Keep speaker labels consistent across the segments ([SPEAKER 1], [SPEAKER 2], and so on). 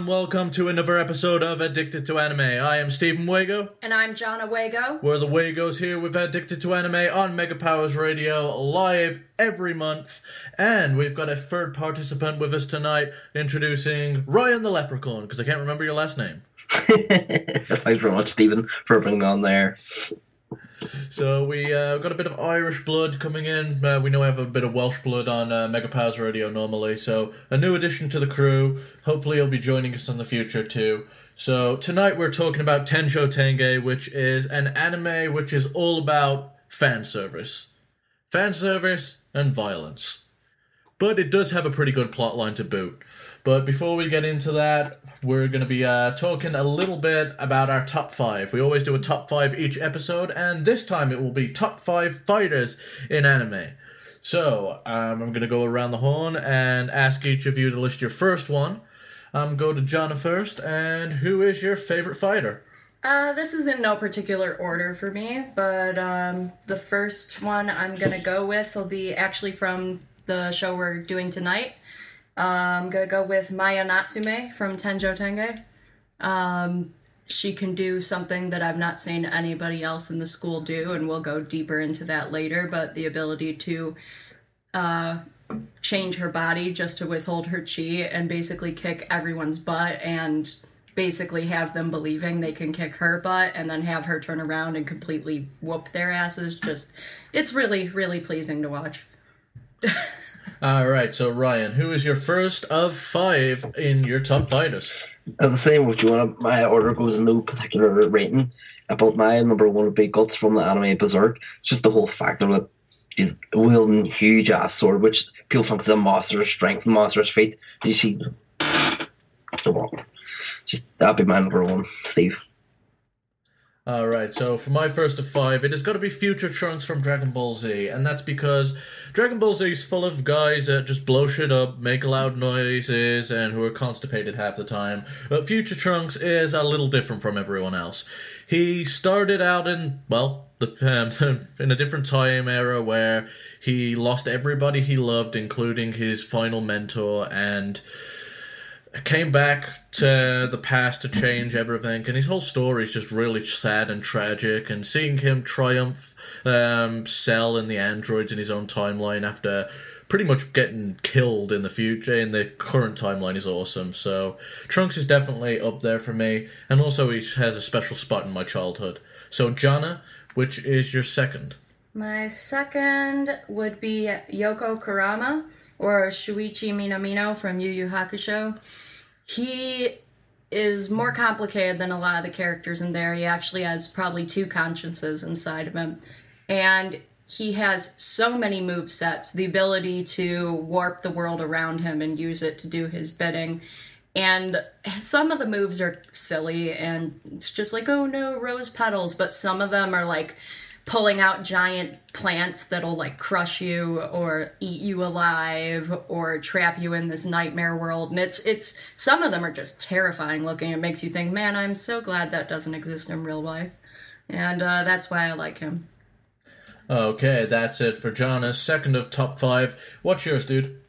[SPEAKER 1] and welcome to another episode of Addicted to Anime. I am Stephen Wago.
[SPEAKER 2] And I'm Jonna Wago.
[SPEAKER 1] We're the Wagos here with Addicted to Anime on Mega Powers Radio, live every month. And we've got a third participant with us tonight, introducing Ryan the Leprechaun, because I can't remember your last name.
[SPEAKER 3] Thanks very much, Stephen, for bringing me on there.
[SPEAKER 1] So we got a bit of Irish blood coming in. We know we have a bit of Welsh blood on Mega Powers Radio normally. So a new addition to the crew. Hopefully he'll be joining us in the future too. So tonight we're talking about Tenjho Tenge, which is an anime which is all about fan service. Fan service and violence. But it does have a pretty good plotline to boot. But before we get into that, we're going to be talking a little bit about our top 5. We always do a top 5 each episode, and this time it will be top 5 fighters in anime. So, I'm going to go around the horn and ask each of you to list your first one. Go to Jonna first, and who is your favorite fighter?
[SPEAKER 2] This is in no particular order for me, but the first one I'm going to go with will be actually from the show we're doing tonight. I'm gonna go with Maya Natsume from Tenjo Tenge. She can do something that I've not seen anybody else in the school do, and we'll go deeper into that later, but the ability to change her body just to withhold her chi and basically kick everyone's butt and basically have them believing they can kick her butt and then have her turn around and completely whoop their asses. It's really, really pleasing to watch.
[SPEAKER 1] Alright, so Ryan, who is your first of 5 in your top fighters?
[SPEAKER 3] The same with Jonah, my order goes in no particular rating. But my number 1 would be Guts from the anime Berserk. It's just the whole factor that he's wielding huge ass sword, which people think is a monster's strength and monster's feet. You see, that'd be my number 1, Steve.
[SPEAKER 1] Alright, so for my first of 5, it has got to be Future Trunks from Dragon Ball Z, and that's because Dragon Ball Z is full of guys that just blow shit up, make loud noises, and who are constipated half the time. But Future Trunks is a little different from everyone else. He started out in, well, in a different time era where he lost everybody he loved, including his final mentor, and came back to the past to change everything, and his whole story is just really sad and tragic, and seeing him triumph, Cell and the androids in his own timeline after pretty much getting killed in the future, in the current timeline, is awesome. So Trunks is definitely up there for me, and also he has a special spot in my childhood. So Jonna, which is your second?
[SPEAKER 2] My second would be Yoko Kurama, or Shuichi Minamino from Yu Yu Hakusho. He is more complicated than a lot of the characters in there. He actually has probably 2 consciences inside of him. And he has so many movesets, the ability to warp the world around him and use it to do his bidding. And some of the moves are silly, and it's just like, oh no, rose petals. But some of them are like pulling out giant plants that'll like crush you or eat you alive or trap you in this nightmare world. And it's some of them are just terrifying looking. It makes you think, man, I'm so glad that doesn't exist in real life. And that's why I like him.
[SPEAKER 1] Okay, that's it for Jonna's second of top 5. What's yours, dude?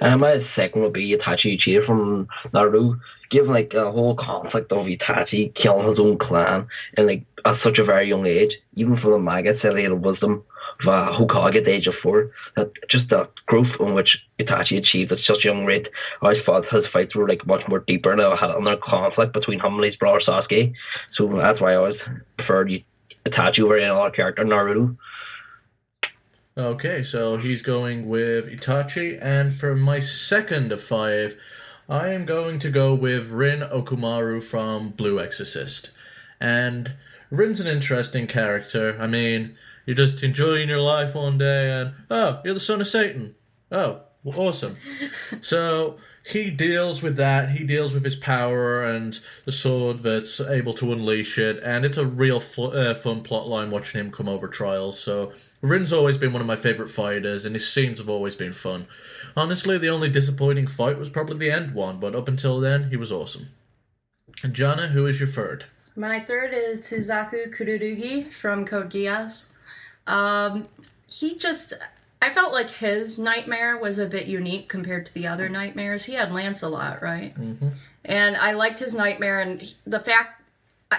[SPEAKER 3] My second would be Itachi Uchiha from Naruto. Given like a whole conflict of Itachi killing his own clan and like at such a very young age, even for the manga said he had a wisdom of a Hokage at the age of 4, that just the growth in which Itachi achieved at such a young rate, I always thought his fights were like much more deeper, and they had another conflict between him and his brother Sasuke. So that's why I always preferred Itachi over any other character in Naruto.
[SPEAKER 1] Okay, so he's going with Itachi, and for my second of 5, I am going to go with Rin Okumaru from Blue Exorcist. And Rin's an interesting character. I mean, you're just enjoying your life one day and, oh, you're the son of Satan. Oh, awesome. So he deals with that. He deals with his power and the sword that's able to unleash it. And it's a real fun plotline watching him come over trials. So Rin's always been one of my favourite fighters, and his scenes have always been fun. Honestly, the only disappointing fight was probably the end one, but up until then, he was awesome. And Jonna, who is your third?
[SPEAKER 2] My third is Suzaku Kururugi from Code Geass. He just I felt like his nightmare was a bit unique compared to the other nightmares. He had Lancelot, right?
[SPEAKER 1] Mm-hmm.
[SPEAKER 2] And I liked his nightmare, and the fact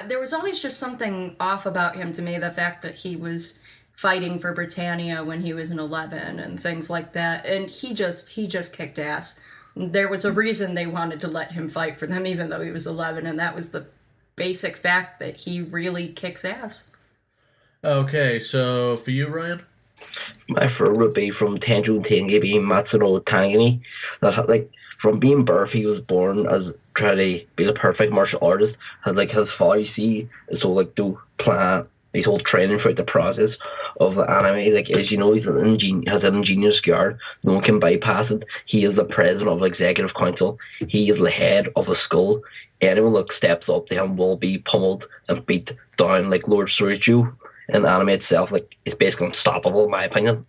[SPEAKER 2] there was always just something off about him to me. The fact that he was fighting for Britannia when he was an 11 and things like that, and he just kicked ass. There was a reason they wanted to let him fight for them, even though he was 11, and that was the basic fact that he really kicks ass.
[SPEAKER 1] Okay, so for you, Ryan?
[SPEAKER 3] My favorite would be from Tenjho Tenge being Matsuno Tangani. That like from being birth, he was born as trying to be the perfect martial artist. Had like his father, you see, so like do plan his whole training throughout the process of the anime. Like as you know, he's has an ingenious guard. No one can bypass it. He is the president of the executive council. He is the head of the school. Anyone that steps up to him will be pummeled and beat down like Lord Suichu. And the anime itself, like, it's basically unstoppable in my opinion.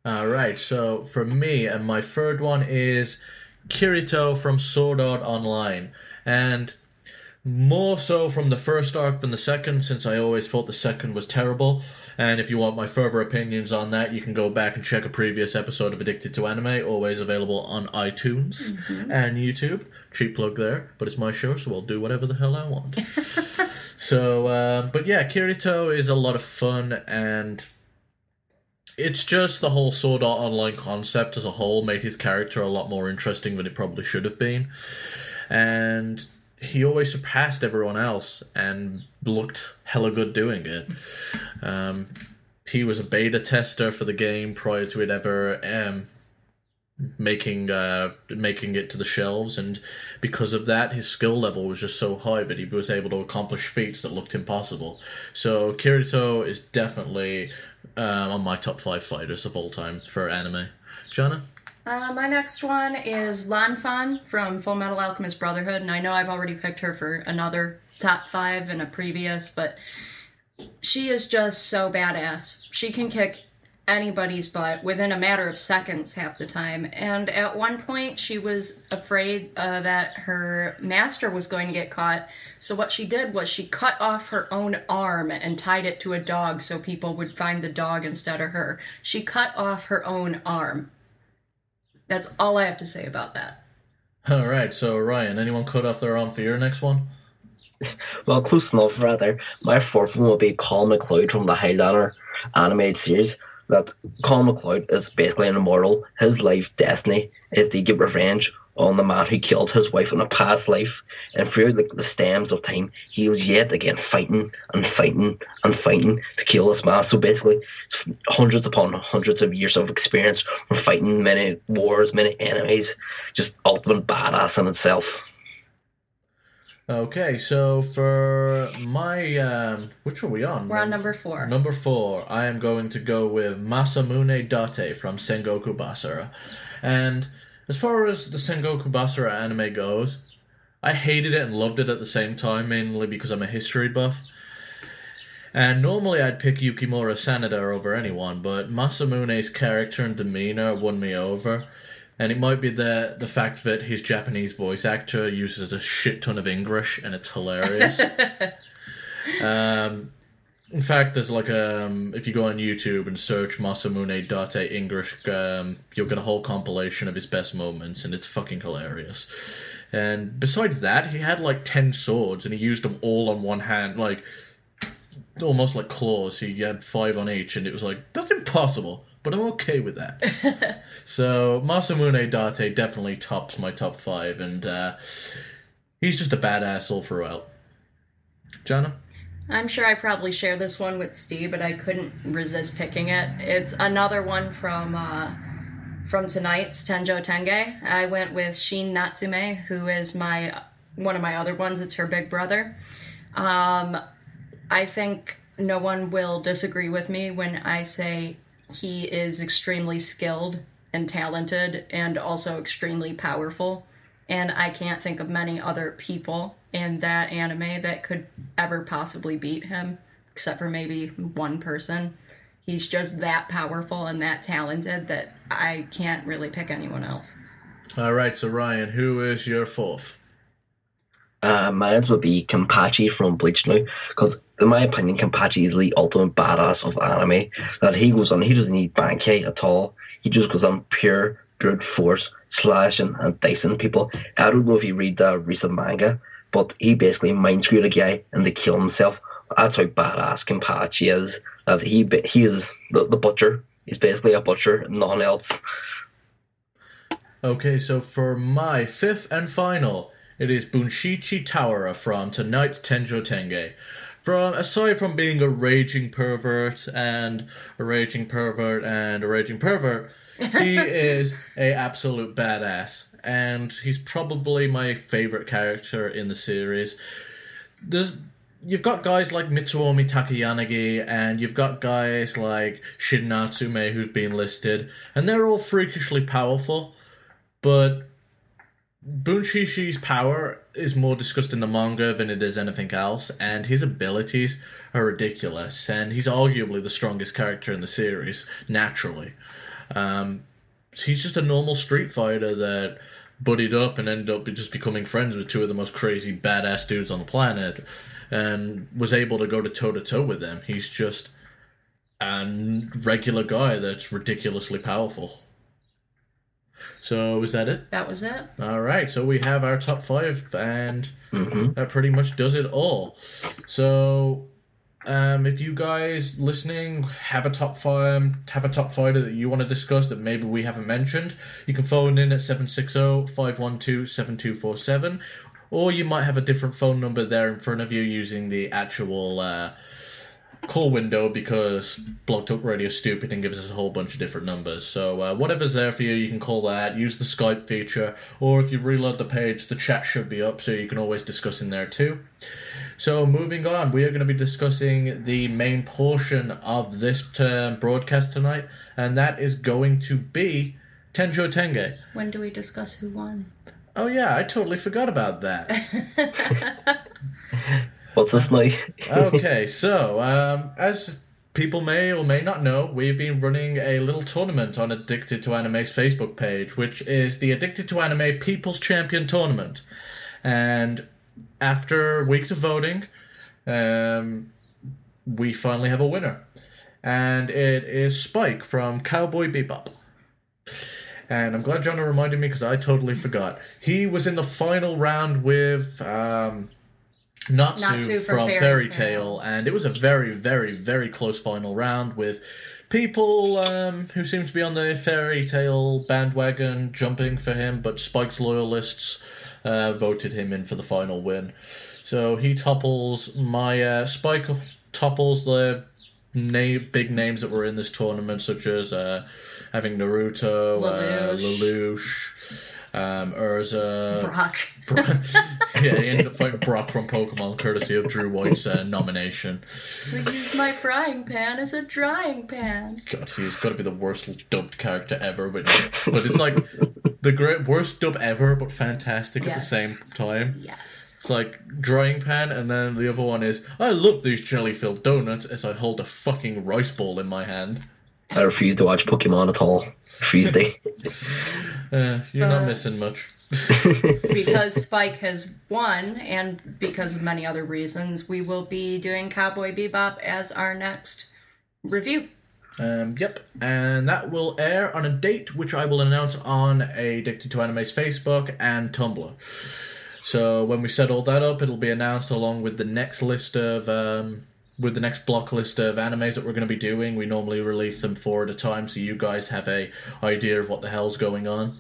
[SPEAKER 1] Alright, so for me, and my third one is Kirito from Sword Art Online. And more so from the first arc than the second, since I always thought the second was terrible. And if you want my further opinions on that, you can go back and check a previous episode of Addicted to Anime, always available on iTunes and YouTube. Cheap plug there, but it's my show, so I'll do whatever the hell I want. So, but yeah, Kirito is a lot of fun, and it's just the whole Sword Art Online concept as a whole made his character a lot more interesting than it probably should have been. And he always surpassed everyone else and looked hella good doing it. He was a beta tester for the game prior to it ever making it to the shelves, and because of that, his skill level was just so high that he was able to accomplish feats that looked impossible. So Kirito is definitely on my top 5 fighters of all time for anime. Jana?
[SPEAKER 2] My next one is Lanfan from Full Metal Alchemist Brotherhood, and I know I've already picked her for another top 5 in a previous, but she is just so badass. She can kick anybody's butt within a matter of seconds half the time, and at one point she was afraid that her master was going to get caught, so what she did was she cut off her own arm and tied it to a dog so people would find the dog instead of her. She cut off her own arm. That's all I have to say about that.
[SPEAKER 1] Alright, so Ryan, anyone cut off their arm for your next one?
[SPEAKER 3] Well, close enough, rather. My fourth one will be Colin McLeod from the Highlander animated series. That Colin McLeod is basically an immortal. His life destiny is to get revenge on the man who killed his wife in a past life. And through the stems of time, he was yet again fighting and fighting and fighting to kill this man. So basically, hundreds upon hundreds of years of experience from fighting many wars, many enemies. Just ultimate badass in itself.
[SPEAKER 1] Okay, so for my, which are we on?
[SPEAKER 2] We're on number 4.
[SPEAKER 1] Number 4, I am going to go with Masamune Date from Sengoku Basara. And as far as the Sengoku Basara anime goes, I hated it and loved it at the same time, mainly because I'm a history buff. And normally I'd pick Yukimura Sanada over anyone, but Masamune's character and demeanor won me over. And it might be the fact that his Japanese voice actor uses a shit ton of English, and it's hilarious. In fact, there's like if you go on YouTube and search Masamune Date English, you'll get a whole compilation of his best moments, and it's fucking hilarious. And besides that, he had like 10 swords, and he used them all on one hand, like almost like claws. He had 5 on each, and it was like, that's impossible. But I'm okay with that. So Masamune Date definitely tops my top 5, and he's just a badass all throughout. Jana?
[SPEAKER 2] I'm sure I probably share this one with Steve, but I couldn't resist picking it. It's another one from tonight's Tenjo Tenge. I went with Shin Natsume, who is one of my other ones. It's her big brother. I think no one will disagree with me when I say he is extremely skilled and talented and also extremely powerful. And I can't think of many other people in that anime that could ever possibly beat him, except for maybe one person. He's just that powerful and that talented that I can't really pick anyone else.
[SPEAKER 1] All right, so Ryan, who is your 4th?
[SPEAKER 3] Mine would be Kenpachi from Bleach now, because in my opinion, Kenpachi is the ultimate badass of anime. That he goes on, he doesn't need Bankai at all. He just goes on pure brute force, slashing and dicing people. I don't know if you read the recent manga, but he basically mind screwed a guy and they kill himself. That's how badass Kenpachi is. That he is the butcher. He's basically a butcher, nothing else.
[SPEAKER 1] Okay, so for my fifth and final, it is Bunshichi Tawara from tonight's Tenjo Tenge. Aside from being a raging pervert and a raging pervert and a raging pervert, he is a absolute badass, and he's probably my favorite character in the series. You've got guys like Mitsuomi Takayanagi, and you've got guys like Shin Natsume who's been listed, and they're all freakishly powerful, but Bunshishi's power is more discussed in the manga than it is anything else, and his abilities are ridiculous, and he's arguably the strongest character in the series, naturally. He's just a normal street fighter that buddied up and ended up just becoming friends with two of the most crazy badass dudes on the planet, and was able to go to toe-to-toe with them. He's just a regular guy that's ridiculously powerful. So, is that it?
[SPEAKER 2] That was it.
[SPEAKER 1] Alright, so we have our top 5, and that pretty much does it all. So, if you guys listening have a top 5, have a top fighter that you want to discuss that maybe we haven't mentioned, you can phone in at 760-512-7247, or you might have a different phone number there in front of you using the actual call window, because Blog Talk Radio is stupid and gives us a whole bunch of different numbers. So whatever's there for you, you can call that, use the Skype feature, or if you reload the page, the chat should be up, so you can always discuss in there too. So moving on, we are going to be discussing the main portion of this broadcast tonight, and that is going to be Tenjo Tenge.
[SPEAKER 2] When do we discuss who won?
[SPEAKER 1] Oh yeah, I totally forgot about that.
[SPEAKER 3] What's this like?
[SPEAKER 1] Okay, so, as people may or may not know, we've been running a little tournament on Addicted to Anime's Facebook page, which is the Addicted to Anime People's Champion Tournament. And after weeks of voting, we finally have a winner. And it is Spike from Cowboy Bebop. And I'm glad Jonah reminded me, because I totally forgot. He was in the final round with Natsu from Fairy Tail, and it was a very, very, very close final round with people who seem to be on the Fairy Tail bandwagon jumping for him, but Spike's loyalists voted him in for the final win. So he topples Spike topples the big names that were in this tournament, such as having Naruto, Lelouch, Urza,
[SPEAKER 2] Brock.
[SPEAKER 1] Yeah, he ended up fighting Brock from Pokemon, courtesy of Drew White's nomination.
[SPEAKER 2] We use my frying pan as a drying pan.
[SPEAKER 1] God, he's got to be the worst dubbed character ever, but it's like the worst dub ever, but fantastic at the same time.
[SPEAKER 2] Yes.
[SPEAKER 1] It's like drying pan, and then the other one is, I love these jelly-filled donuts as I hold a fucking rice bowl in my hand.
[SPEAKER 3] I refuse to watch Pokemon at all. Refuse to.
[SPEAKER 1] You're not missing much.
[SPEAKER 2] Because Spike has won, and because of many other reasons, we will be doing Cowboy Bebop as our next review.
[SPEAKER 1] Yep, and that will air on a date which I will announce on Addicted to Anime's Facebook and Tumblr. So when we set all that up, it'll be announced along with the next list of with the next block list of animes that we're going to be doing. We normally release them 4 at a time, so you guys have a idea of what the hell's going on.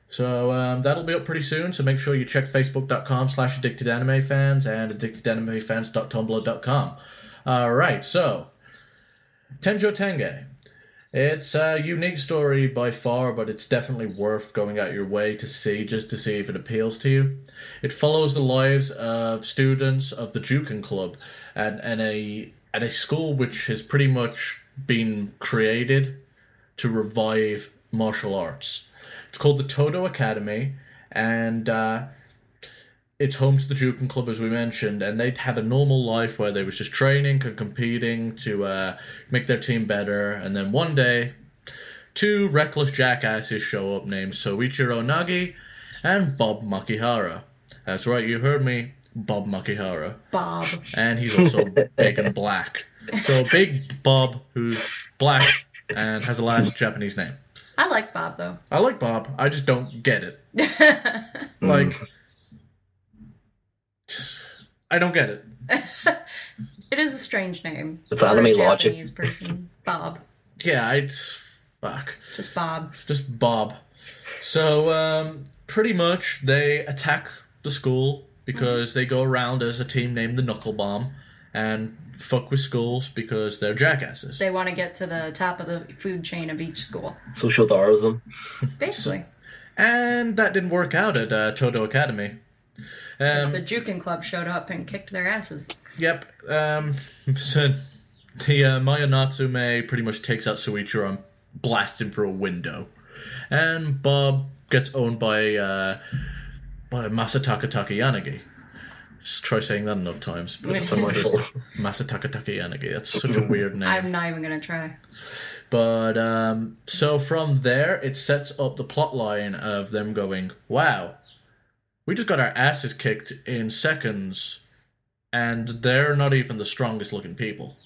[SPEAKER 1] So that'll be up pretty soon, so make sure you check facebook.com/addictedanimefans and addictedanimefans.tumblr.com. Alright, so Tenjo Tenge. It's a unique story by far, but it's definitely worth going out your way to see, just to see if it appeals to you. It follows the lives of students of the Juken Club at a school which has pretty much been created to revive martial arts. It's called the Todo Academy, and it's home to the Juken Club, as we mentioned, and they'd had a normal life where they was just training and competing to make their team better, and then one day, 2 reckless jackasses show up named Soichiro Nagi and Bob Makihara. That's right, you heard me. Bob Makihara.
[SPEAKER 2] Bob.
[SPEAKER 1] And he's also big and black. So Big Bob, who's black and has a last Japanese name.
[SPEAKER 2] I like Bob, though.
[SPEAKER 1] I like Bob. I just don't get it. Like, I don't get it.
[SPEAKER 2] It is a strange name.
[SPEAKER 3] It's
[SPEAKER 2] for
[SPEAKER 3] anime
[SPEAKER 2] a
[SPEAKER 3] logic.
[SPEAKER 2] Japanese person. Bob.
[SPEAKER 1] Yeah, fuck.
[SPEAKER 2] Just Bob.
[SPEAKER 1] Just Bob. So, pretty much they attack the school because they go around as a team named the Knuckle Bomb and fuck with schools because they're jackasses.
[SPEAKER 2] They want to get to the top of the food chain of each school.
[SPEAKER 3] Social Darwinism.
[SPEAKER 2] Basically.
[SPEAKER 1] And that didn't work out at Todo Academy.
[SPEAKER 2] Because the Jukin Club showed up and kicked their asses.
[SPEAKER 1] Yep. So the Maya Natsume pretty much takes out Soichiro and blasts him through a window. And Bob gets owned by Masataka Takayanagi. Just try saying that enough times. But it's Masataka Takayanagi. That's such a weird name.
[SPEAKER 2] I'm not even going to try.
[SPEAKER 1] But, so from there, it sets up the plot line of them going, wow, we just got our asses kicked in seconds, and they're not even the strongest looking people.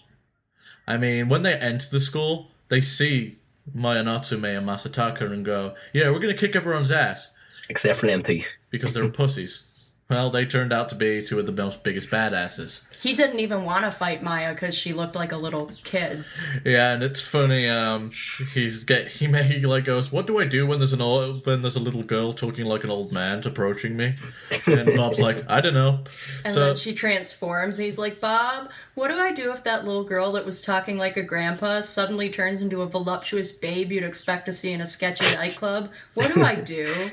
[SPEAKER 1] I mean, when they enter the school, they see Maya Natsume and Masataka and go, yeah, we're going to kick everyone's ass.
[SPEAKER 3] Except for MT.
[SPEAKER 1] Because they're pussies. Well, they turned out to be two of the most biggest badasses.
[SPEAKER 2] He didn't even want to fight Maya because she looked like a little kid.
[SPEAKER 1] Yeah, and it's funny. He goes, "What do I do when there's a little girl talking like an old man approaching me?" And Bob's like, "I don't know."
[SPEAKER 2] And then she transforms. And he's like, "Bob, what do I do if that little girl that was talking like a grandpa suddenly turns into a voluptuous babe you'd expect to see in a sketchy nightclub? What do I do?"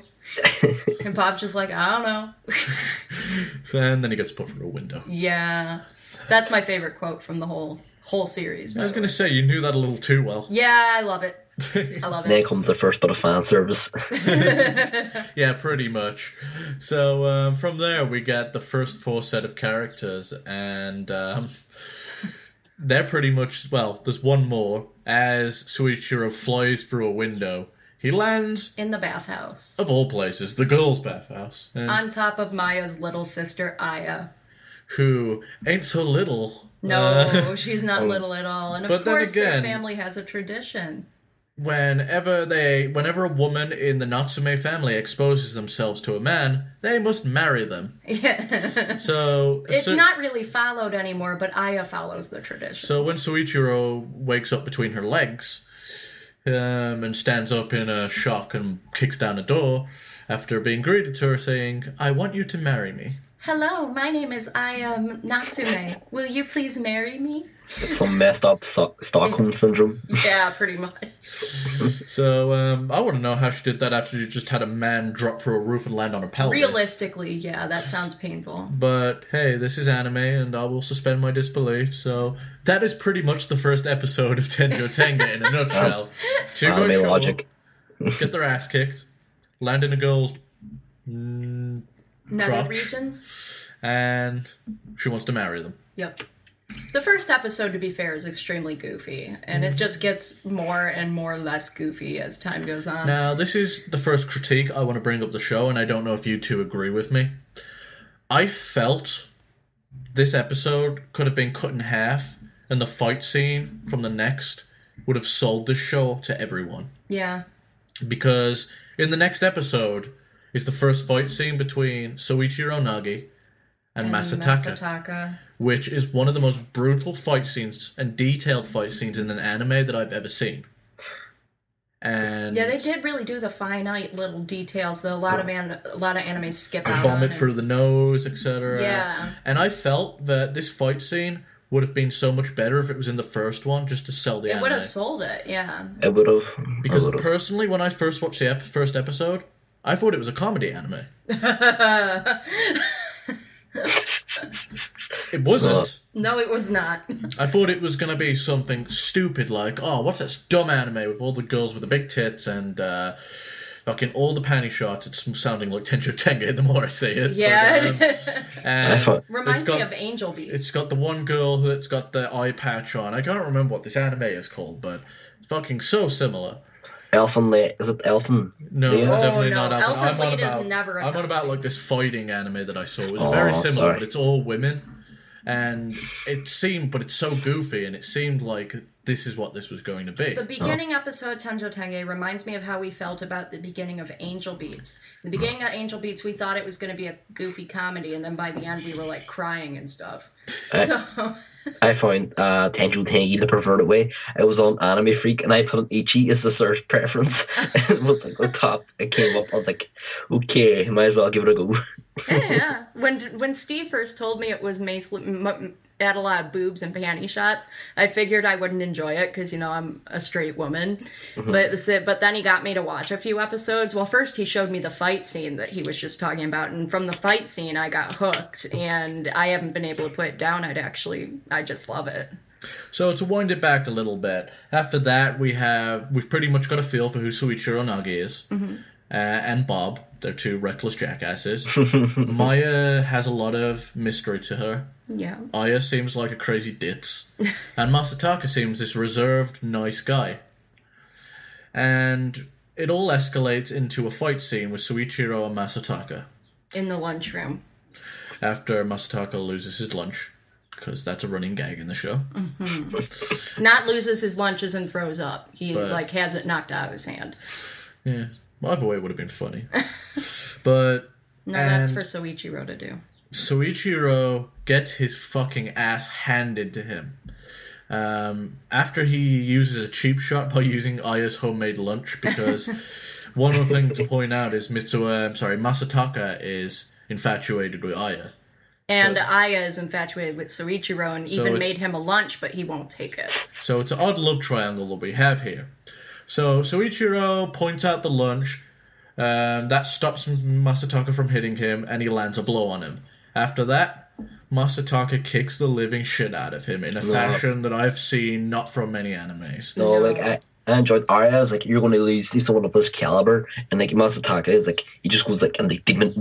[SPEAKER 2] And Bob's just like, I don't know.
[SPEAKER 1] And then he gets put through a window.
[SPEAKER 2] Yeah. That's my favorite quote from the whole series.
[SPEAKER 1] I was going to say, you knew that a little too well.
[SPEAKER 2] Yeah, I love it. I love it.
[SPEAKER 3] Then comes the first bit of fan service.
[SPEAKER 1] Yeah, pretty much. So from there, we get the first 4 set of characters, and they're pretty much, well, there's one more. As Soichiro flies through a window, he lands
[SPEAKER 2] in the bathhouse.
[SPEAKER 1] Of all places, the girls' bathhouse.
[SPEAKER 2] On top of Maya's little sister, Aya.
[SPEAKER 1] Who ain't so little.
[SPEAKER 2] No, she's not little at all. And of course, their family has a tradition.
[SPEAKER 1] Whenever a woman in the Natsume family exposes themselves to a man, they must marry them.
[SPEAKER 2] Yeah.
[SPEAKER 1] So
[SPEAKER 2] it's not really followed anymore, but Aya follows the tradition.
[SPEAKER 1] So when Soichiro wakes up between her legs, and stands up in a shock and kicks down a door after being greeted to her saying, I want you to marry me.
[SPEAKER 2] Hello, my name is Aya Natsume. Will you please marry me?
[SPEAKER 3] Some messed up Stockholm syndrome.
[SPEAKER 2] Yeah, pretty much.
[SPEAKER 1] So, I want to know how she did that after she just had a man drop through a roof and land on her pelvis.
[SPEAKER 2] Realistically, yeah, that sounds painful.
[SPEAKER 1] But, hey, this is anime, and I will suspend my disbelief, so that is pretty much the first episode of Tenjo Tenge in a nutshell. Two guys show logic. Up, get their ass kicked, land in a girl's
[SPEAKER 2] nether regions,
[SPEAKER 1] and she wants to marry them.
[SPEAKER 2] Yep. The first episode, to be fair, is extremely goofy, and it just gets more and more less goofy as time goes on.
[SPEAKER 1] Now, this is the first critique I want to bring up the show, and I don't know if you two agree with me. I felt this episode could have been cut in half, and the fight scene from the next would have sold this show to everyone.
[SPEAKER 2] Yeah.
[SPEAKER 1] Because in the next episode is the first fight scene between Soichiro Nagi and Masataka. Which is one of the most brutal fight scenes and detailed fight scenes in an anime that I've ever seen. And
[SPEAKER 2] yeah, they did really do the finite little details that a lot of anime skip out
[SPEAKER 1] vomit
[SPEAKER 2] on
[SPEAKER 1] through the nose, etc.
[SPEAKER 2] Yeah.
[SPEAKER 1] And I felt that this fight scene would have been so much better if it was in the first one, just to sell the anime.
[SPEAKER 2] It would have sold it, yeah.
[SPEAKER 3] It would have.
[SPEAKER 1] Because personally, when I first watched the first episode, I thought it was a comedy anime. It wasn't.
[SPEAKER 2] No, it was not.
[SPEAKER 1] I thought it was going to be something stupid like, oh, what's this dumb anime with all the girls with the big tits and fucking all the panty shots. It's sounding like Tenjho Tenge the more I say it.
[SPEAKER 2] Yeah.
[SPEAKER 1] But, and
[SPEAKER 2] reminds me of Angel Beats.
[SPEAKER 1] It's got the one girl that's got the eye patch on. I can't remember what this anime is called, but it's fucking so similar.
[SPEAKER 3] Is it Elfen?
[SPEAKER 1] No,
[SPEAKER 3] Lied?
[SPEAKER 1] it's definitely
[SPEAKER 2] no.
[SPEAKER 1] not
[SPEAKER 2] Elfen
[SPEAKER 1] I'm on
[SPEAKER 2] Lied is
[SPEAKER 1] about,
[SPEAKER 2] never a
[SPEAKER 1] I'm on about
[SPEAKER 2] comedy.
[SPEAKER 1] like this fighting anime that I saw. It was very similar,
[SPEAKER 3] sorry.
[SPEAKER 1] but it's all women. And it's so goofy, and it seemed like this is what this was going to be.
[SPEAKER 2] The beginning episode, Tenjo Tenge, reminds me of how we felt about the beginning of Angel Beats. The beginning of Angel Beats, we thought it was going to be a goofy comedy, and then by the end, we were like crying and stuff. So
[SPEAKER 3] I found Tenjo Tenge the perverted way. I was on Anime Freak and I put on Ichi as the search preference. It was like the top. It came up. I was like, okay, might as well give it a go.
[SPEAKER 2] yeah. When Steve first told me it was had a lot of boobs and panty shots, I figured I wouldn't enjoy it because, you know, I'm a straight woman. But then he got me to watch a few episodes. Well, first he showed me the fight scene that he was just talking about, and from the fight scene I got hooked, and I haven't been able to put it down. I just love it.
[SPEAKER 1] So to wind it back a little bit, after that we've pretty much got a feel for who Soichiro Nagi is. And Bob, they're two reckless jackasses. Maya has a lot of mystery to her.
[SPEAKER 2] Yeah.
[SPEAKER 1] Aya seems like a crazy ditz. And Masataka seems this reserved, nice guy. And it all escalates into a fight scene with Soichiro and Masataka.
[SPEAKER 2] In the lunchroom.
[SPEAKER 1] After Masataka loses his lunch. Because that's a running gag in the show.
[SPEAKER 2] Not loses his lunches and throws up. He has it knocked out of his hand.
[SPEAKER 1] Yeah. Well, either way, it would have been funny. But...
[SPEAKER 2] No, that's for Soichiro to do.
[SPEAKER 1] Soichiro gets his fucking ass handed to him. After he uses a cheap shot by using Aya's homemade lunch, because one other thing to point out is Masataka is infatuated with Aya.
[SPEAKER 2] And Aya is infatuated with Soichiro and even made him a lunch, but he won't take it.
[SPEAKER 1] So it's an odd love triangle that we have here. So Soichiro points out the lunch, that stops Masataka from hitting him, and he lands a blow on him. After that, Masataka kicks the living shit out of him in a fashion that I've seen not from many animes.
[SPEAKER 3] No, like I enjoyed Arya. Is like, you're going to lose someone of this caliber, and like Masataka is like, he just goes like in the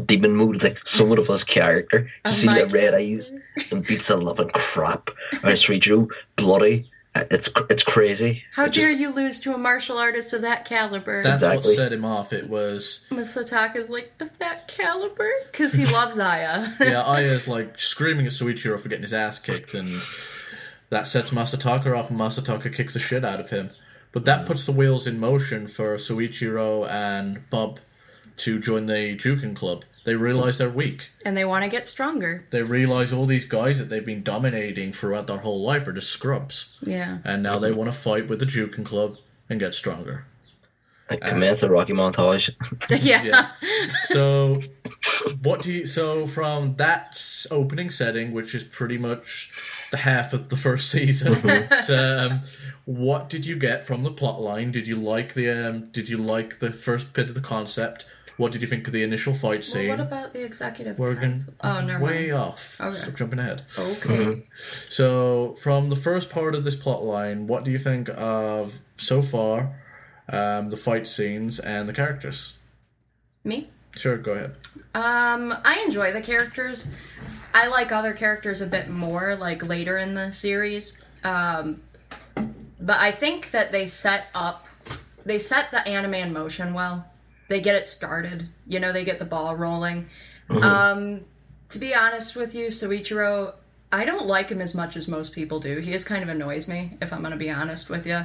[SPEAKER 3] demon mood. It's like someone of his character. You see the red eyes and beats the living crap out of Soichiro, bloody. It's crazy.
[SPEAKER 2] How dare you lose to a martial artist of that caliber?
[SPEAKER 1] That's what set him off. It was...
[SPEAKER 2] Masataka's like, of that caliber? Because he loves Aya.
[SPEAKER 1] Yeah, Aya's like screaming at Soichiro for getting his ass kicked, and that sets Masataka off, and Masataka kicks the shit out of him. But that puts the wheels in motion for Soichiro and Bob to join the Juken Club. They realise they're weak.
[SPEAKER 2] And they want to get stronger.
[SPEAKER 1] They realise all these guys that they've been dominating throughout their whole life are just scrubs.
[SPEAKER 2] Yeah.
[SPEAKER 1] And now they want to fight with the Juken Club and get stronger.
[SPEAKER 3] Commence a Rocky montage.
[SPEAKER 2] Yeah.
[SPEAKER 1] So, from that opening setting, which is pretty much the half of the first season, what did you get from the plot line? Did you like the first bit of the concept? What did you think of the initial fight scene?
[SPEAKER 2] Well, what about the executive
[SPEAKER 1] We're
[SPEAKER 2] council? Oh, never
[SPEAKER 1] way
[SPEAKER 2] mind.
[SPEAKER 1] off.
[SPEAKER 2] Okay.
[SPEAKER 1] Stop jumping ahead.
[SPEAKER 2] Okay.
[SPEAKER 1] So, from the first part of this plot line, what do you think of, so far, the fight scenes and the characters?
[SPEAKER 2] Me?
[SPEAKER 1] Sure, go ahead.
[SPEAKER 2] I enjoy the characters. I like other characters a bit more, like, later in the series. But I think that they set the anime in motion well. They get it started. You know, they get the ball rolling. To be honest with you, Soichiro, I don't like him as much as most people do. He just kind of annoys me, if I'm going to be honest with you.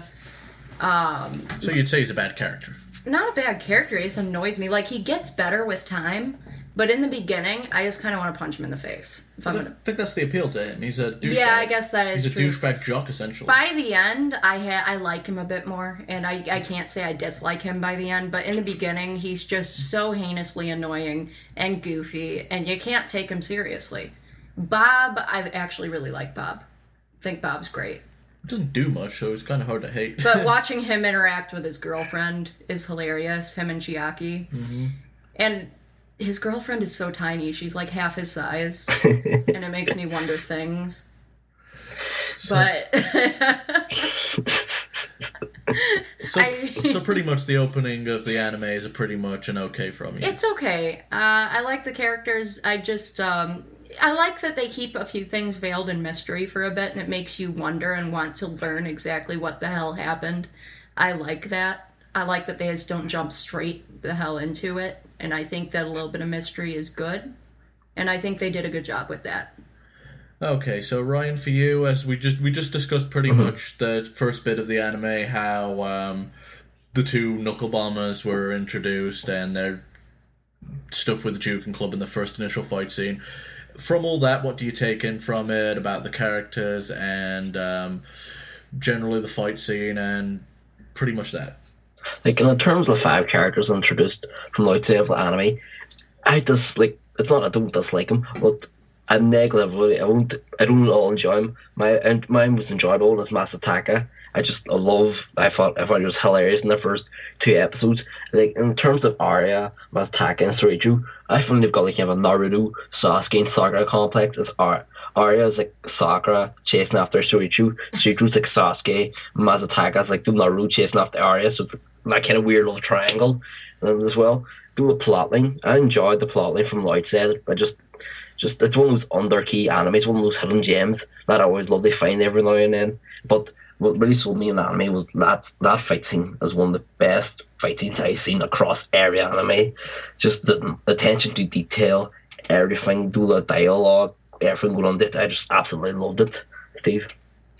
[SPEAKER 1] So you'd say he's a bad character?
[SPEAKER 2] Not a bad character, he just annoys me. Like, he gets better with time, but in the beginning, I just kind of want to punch him in the face.
[SPEAKER 1] I think that's the appeal to him. He's a douchebag.
[SPEAKER 2] Yeah, I guess that is true.
[SPEAKER 1] He's a douchebag jock, essentially.
[SPEAKER 2] By the end, I like him a bit more, and I can't say I dislike him by the end, but in the beginning, he's just so heinously annoying and goofy, and you can't take him seriously. Bob, I actually really like Bob. I think Bob's great.
[SPEAKER 1] He doesn't do much, so it's kind of hard to hate.
[SPEAKER 2] But watching him interact with his girlfriend is hilarious, him and Chiaki. Mm-hmm. And his girlfriend is so tiny, she's like half his size, and it makes me wonder things. So
[SPEAKER 1] pretty much the opening of the anime is pretty much an okay from you.
[SPEAKER 2] It's okay. I like the characters. I like that they keep a few things veiled in mystery for a bit, and it makes you wonder and want to learn exactly what the hell happened. I like that. I like that they just don't jump straight the hell into it, and I think that a little bit of mystery is good, and I think they did a good job with that.
[SPEAKER 1] Okay, so Ryan, for you, as we just discussed pretty much the first bit of the anime, how the two knuckle bombers were introduced and their stuff with the Juken Club in the first initial fight scene. From all that, what do you take in from it about the characters and generally the fight scene and pretty much that?
[SPEAKER 3] Like, in terms of 5 characters introduced from the outside of the anime, I dislike. It's not I don't dislike them, but I negatively. I don't all enjoy him. Mine was enjoyable as Masataka. I thought it was hilarious in the first 2 episodes. Like, in terms of Arya, Masataka, and Sorichu, I feel they've got like kind of a Naruto, Sasuke, and Sakura complex. It's Arya's like Sakura chasing after Sorichu. Sorichu's like Sasuke. Masataka's like the Naruto chasing after Arya. So that kind of weird little triangle as well. Do the plotline. I enjoyed the plotline from the outset. I just it's one of those under-key animes, one of those hidden gems that I always love to find every now and then. But what really sold me in anime was that fight scene is one of the best fight scenes I've seen across every anime. Just the attention to detail, everything, do the dialogue, everything going on it. I just absolutely loved it, Steve.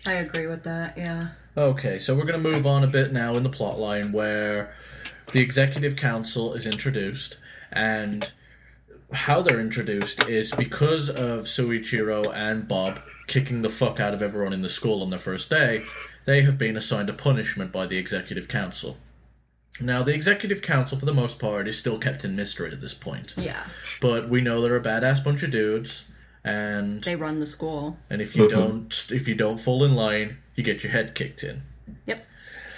[SPEAKER 2] I agree with that, yeah.
[SPEAKER 1] Okay, so we're going to move on a bit now in the plotline where the Executive Council is introduced, and how they're introduced is because of Soichiro and Bob kicking the fuck out of everyone in the school on their first day. They have been assigned a punishment by the Executive Council. Now, the Executive Council, for the most part, is still kept in mystery at this point.
[SPEAKER 2] Yeah.
[SPEAKER 1] But we know they're a badass bunch of dudes, and
[SPEAKER 2] they run the school.
[SPEAKER 1] And if you don't fall in line, you get your head kicked in.
[SPEAKER 2] Yep.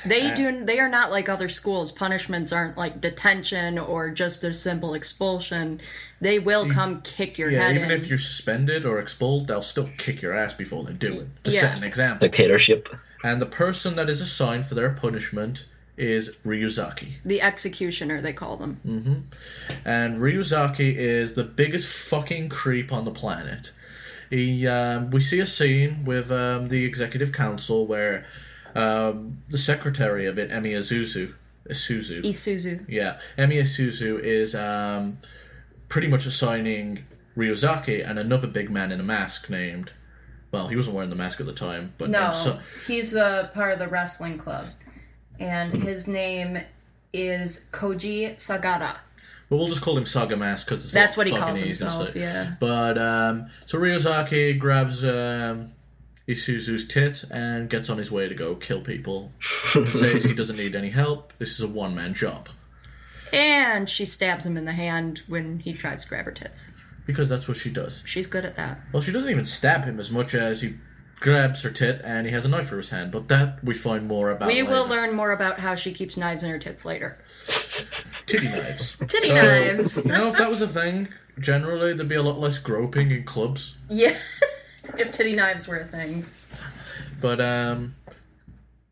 [SPEAKER 2] They are not like other schools. Punishments aren't like detention or just a simple expulsion. They will come kick your head in.
[SPEAKER 1] Even if you're suspended or expelled, they'll still kick your ass before they do it, to set an example.
[SPEAKER 3] Dictatorship.
[SPEAKER 1] And the person that is assigned for their punishment is Ryuzaki.
[SPEAKER 2] The executioner, they call them.
[SPEAKER 1] Mm-hmm. And Ryuzaki is the biggest fucking creep on the planet. We see a scene with the Executive Council where the secretary of it, Emi Isuzu. Yeah, Emi Isuzu is pretty much assigning Ryuzaki and another big man in a mask named... Well, he wasn't wearing the mask at the time, but...
[SPEAKER 2] No, he's a part of the wrestling club. And his name is Koji Sagara.
[SPEAKER 1] Well, we'll just call him Saga Mask because
[SPEAKER 2] that's what he calls himself, yeah.
[SPEAKER 1] But, so Ryuzaki grabs Isuzu's tit and gets on his way to go kill people. And says he doesn't need any help. This is a one-man job.
[SPEAKER 2] And she stabs him in the hand when he tries to grab her tits.
[SPEAKER 1] Because that's what she does.
[SPEAKER 2] She's good at that.
[SPEAKER 1] Well, she doesn't even stab him as much as he grabs her tit and he has a knife in his hand. But that we find more about later.
[SPEAKER 2] We will learn more about how she keeps knives in her tits later.
[SPEAKER 1] Titty knives.
[SPEAKER 2] Knives.
[SPEAKER 1] You know, if that was a thing, generally there'd be a lot less groping in clubs.
[SPEAKER 2] Yeah. If titty knives were a thing.
[SPEAKER 1] But,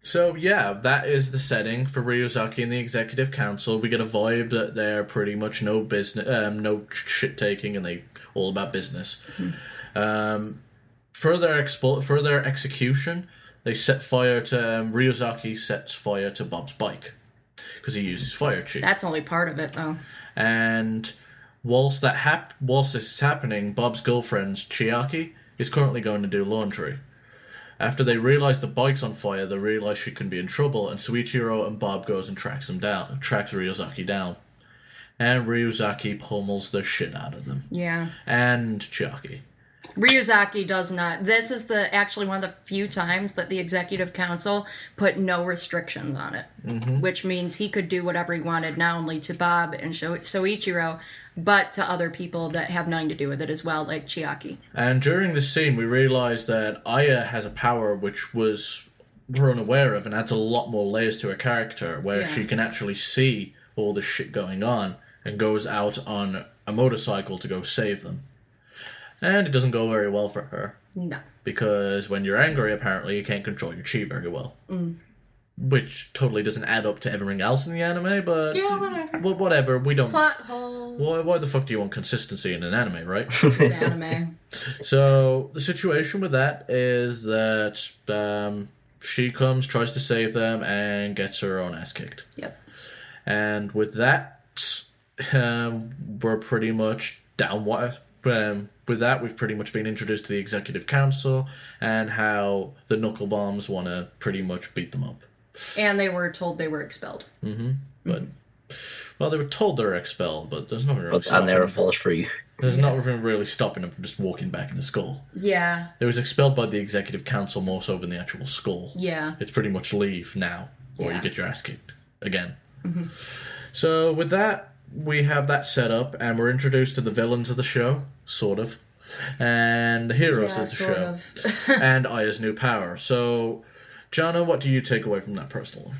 [SPEAKER 1] so yeah, that is the setting for Ryuzaki and the Executive Council. We get a vibe that they're pretty much no business, no shit taking, and they all about business. Mm-hmm. For their execution, they set fire to Ryuzaki sets fire to Bob's bike because he uses fire chi.
[SPEAKER 2] That's only part of it, though.
[SPEAKER 1] And whilst this is happening, Bob's girlfriend Chiaki is currently going to do laundry. After they realise the bike's on fire, they realise she can be in trouble, and Soichiro and Bob goes and tracks Ryuzaki down. And Ryuzaki pummels the shit out of them.
[SPEAKER 2] Yeah.
[SPEAKER 1] And Chiaki.
[SPEAKER 2] Ryuzaki does not. This is actually one of the few times that the Executive Council put no restrictions on it. Mm-hmm. Which means he could do whatever he wanted, not only to Bob and Soichiro, but to other people that have nothing to do with it as well, like Chiaki. And
[SPEAKER 1] during this scene, we realise that Aya has a power which we're unaware of and adds a lot more layers to her character, where she can actually see all the shit going on and goes out on a motorcycle to go save them. And it doesn't go very well for her.
[SPEAKER 2] No.
[SPEAKER 1] Because when you're angry, apparently, you can't control your chi very well. Mm. Which totally doesn't add up to everything else in the anime, but...
[SPEAKER 2] Yeah, whatever.
[SPEAKER 1] Well, whatever, we don't...
[SPEAKER 2] Plot holes.
[SPEAKER 1] Why the fuck do you want consistency in an anime, right?
[SPEAKER 2] It's anime.
[SPEAKER 1] So, the situation with that is that she comes, tries to save them, and gets her own ass kicked.
[SPEAKER 2] Yep.
[SPEAKER 1] And with that, we're pretty much down. With that, we've pretty much been introduced to the Executive Council and how the Knuckle Bombs want to pretty much beat them up.
[SPEAKER 2] And they were told they were expelled.
[SPEAKER 1] But well, they were told they were expelled, but there's nothing really stopping
[SPEAKER 3] and they were
[SPEAKER 1] them.
[SPEAKER 3] false free.
[SPEAKER 1] There's nothing really stopping them from just walking back into school.
[SPEAKER 2] Yeah.
[SPEAKER 1] They was expelled by the Executive Council more so than the actual school.
[SPEAKER 2] Yeah.
[SPEAKER 1] It's pretty much leave now, or
[SPEAKER 2] Yeah.
[SPEAKER 1] you get your ass kicked again. So with that, we have that set up, and we're introduced to the villains of the show, sort of, and the heroes of the
[SPEAKER 2] sort
[SPEAKER 1] show,
[SPEAKER 2] of.
[SPEAKER 1] and Aya's new power. So, Jana, what do you take away from that personally?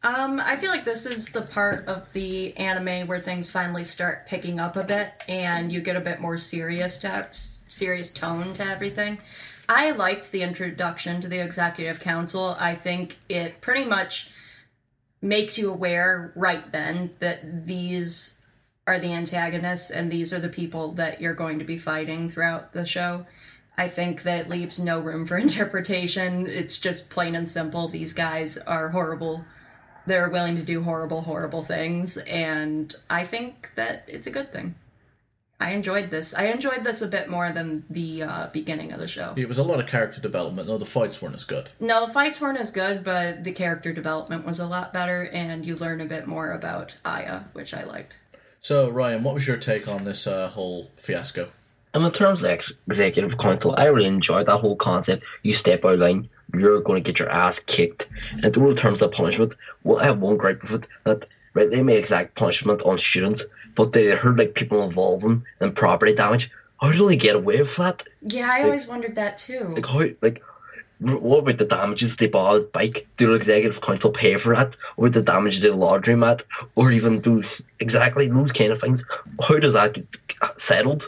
[SPEAKER 2] I feel like this is the part of the anime where things finally start picking up a bit, and you get a bit more serious tone to everything. I liked the introduction to the Executive Council. I think it pretty much makes you aware right then that these are the antagonists and these are the people that you're going to be fighting throughout the show. I think that leaves no room for interpretation. It's just plain and simple. These guys are horrible. They're willing to do horrible, horrible things, and I think that it's a good thing. I enjoyed this. I enjoyed this a bit more than the beginning of the show.
[SPEAKER 1] It was a lot of character development, though the fights weren't as good.
[SPEAKER 2] No, the fights weren't as good, but the character development was a lot better, and you learn a bit more about Aya, which I liked.
[SPEAKER 1] So, Ryan, what was your take on this whole fiasco?
[SPEAKER 3] And in terms of Executive Council, I really enjoyed that whole concept. You step out of line, you're going to get your ass kicked. And in terms of punishment, well, I have one gripe with it, that right, they may exact punishment on students, but they heard like people involved in property damage. How do they get away with that?
[SPEAKER 2] Yeah, I always wondered that too.
[SPEAKER 3] What about the damages they bought his bike? Do the Executive Council pay for that? Or the damage to the laundromat? Or even those kind of things? How does that get settled?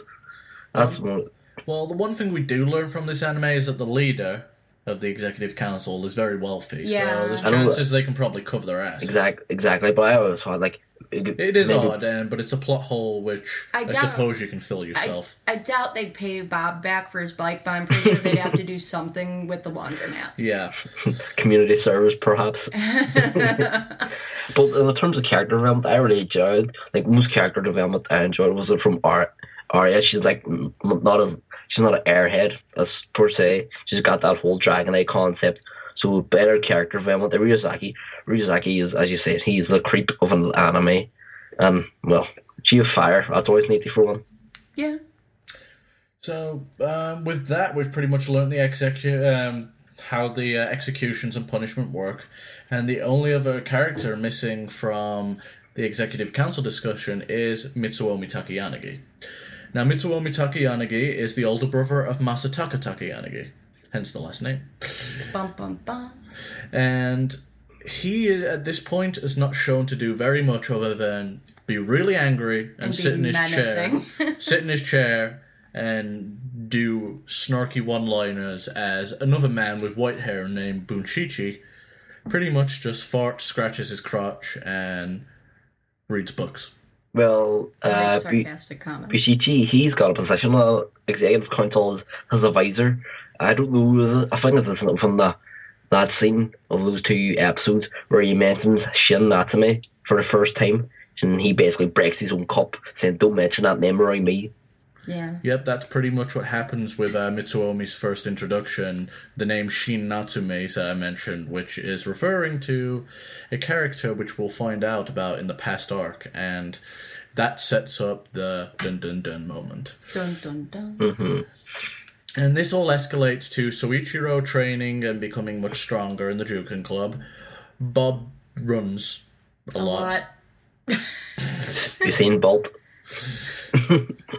[SPEAKER 1] Well, the one thing we do learn from this anime is that the leader of the Executive Council is very wealthy,
[SPEAKER 2] Yeah.
[SPEAKER 1] so there's chances they can probably cover their asses.
[SPEAKER 3] Exactly, but I always thought, like...
[SPEAKER 1] It is odd, but it's a plot hole which I suppose you can fill yourself.
[SPEAKER 2] I doubt they'd pay Bob back for his bike, but I'm pretty sure they'd have to do something with the laundromat.
[SPEAKER 1] Yeah.
[SPEAKER 3] Community service, perhaps. But in terms of character development, I really enjoyed, like, most character development I enjoyed was from Arya. She's like she's not an airhead per se. She's got that whole Dragon Eye concept. So better character development. Ryuzaki is, as you said, he's the creep of an anime. Well, G of Fire. That's always neat for one.
[SPEAKER 2] Yeah.
[SPEAKER 1] So with that, we've pretty much learned how the executions and punishment work, and the only other character missing from the Executive Council discussion is Mitsuomi Takeyanagi. Now, Mitsuomi Takeyanagi is the older brother of Masataka Takeyanagi, hence the last name.
[SPEAKER 2] Bum, bum, bum.
[SPEAKER 1] And he, at this point, is not shown to do very much other than be really angry and sit in his chair and do snarky one-liners as another man with white hair named Bunshichi pretty much just farts, scratches his crotch, and reads books.
[SPEAKER 3] Well,
[SPEAKER 2] makes sarcastic comments.
[SPEAKER 3] Bushichi, he's got a position on Executive Council as his advisor. I don't know, I think it's from that scene of those two episodes where he mentions Shin Natsume for the first time, and he basically breaks his own cup, saying, "Don't mention that name around me."
[SPEAKER 2] Yeah.
[SPEAKER 1] Yep, that's pretty much what happens with Mitsuomi's first introduction. The name Shin Natsume is mentioned, which is referring to a character which we'll find out about in the past arc, and that sets up the dun-dun-dun moment.
[SPEAKER 2] Dun-dun-dun.
[SPEAKER 3] Mm-hmm.
[SPEAKER 1] And this all escalates to Soichiro training and becoming much stronger in the Juken Club. Bob runs a lot.
[SPEAKER 3] You seen Bolt?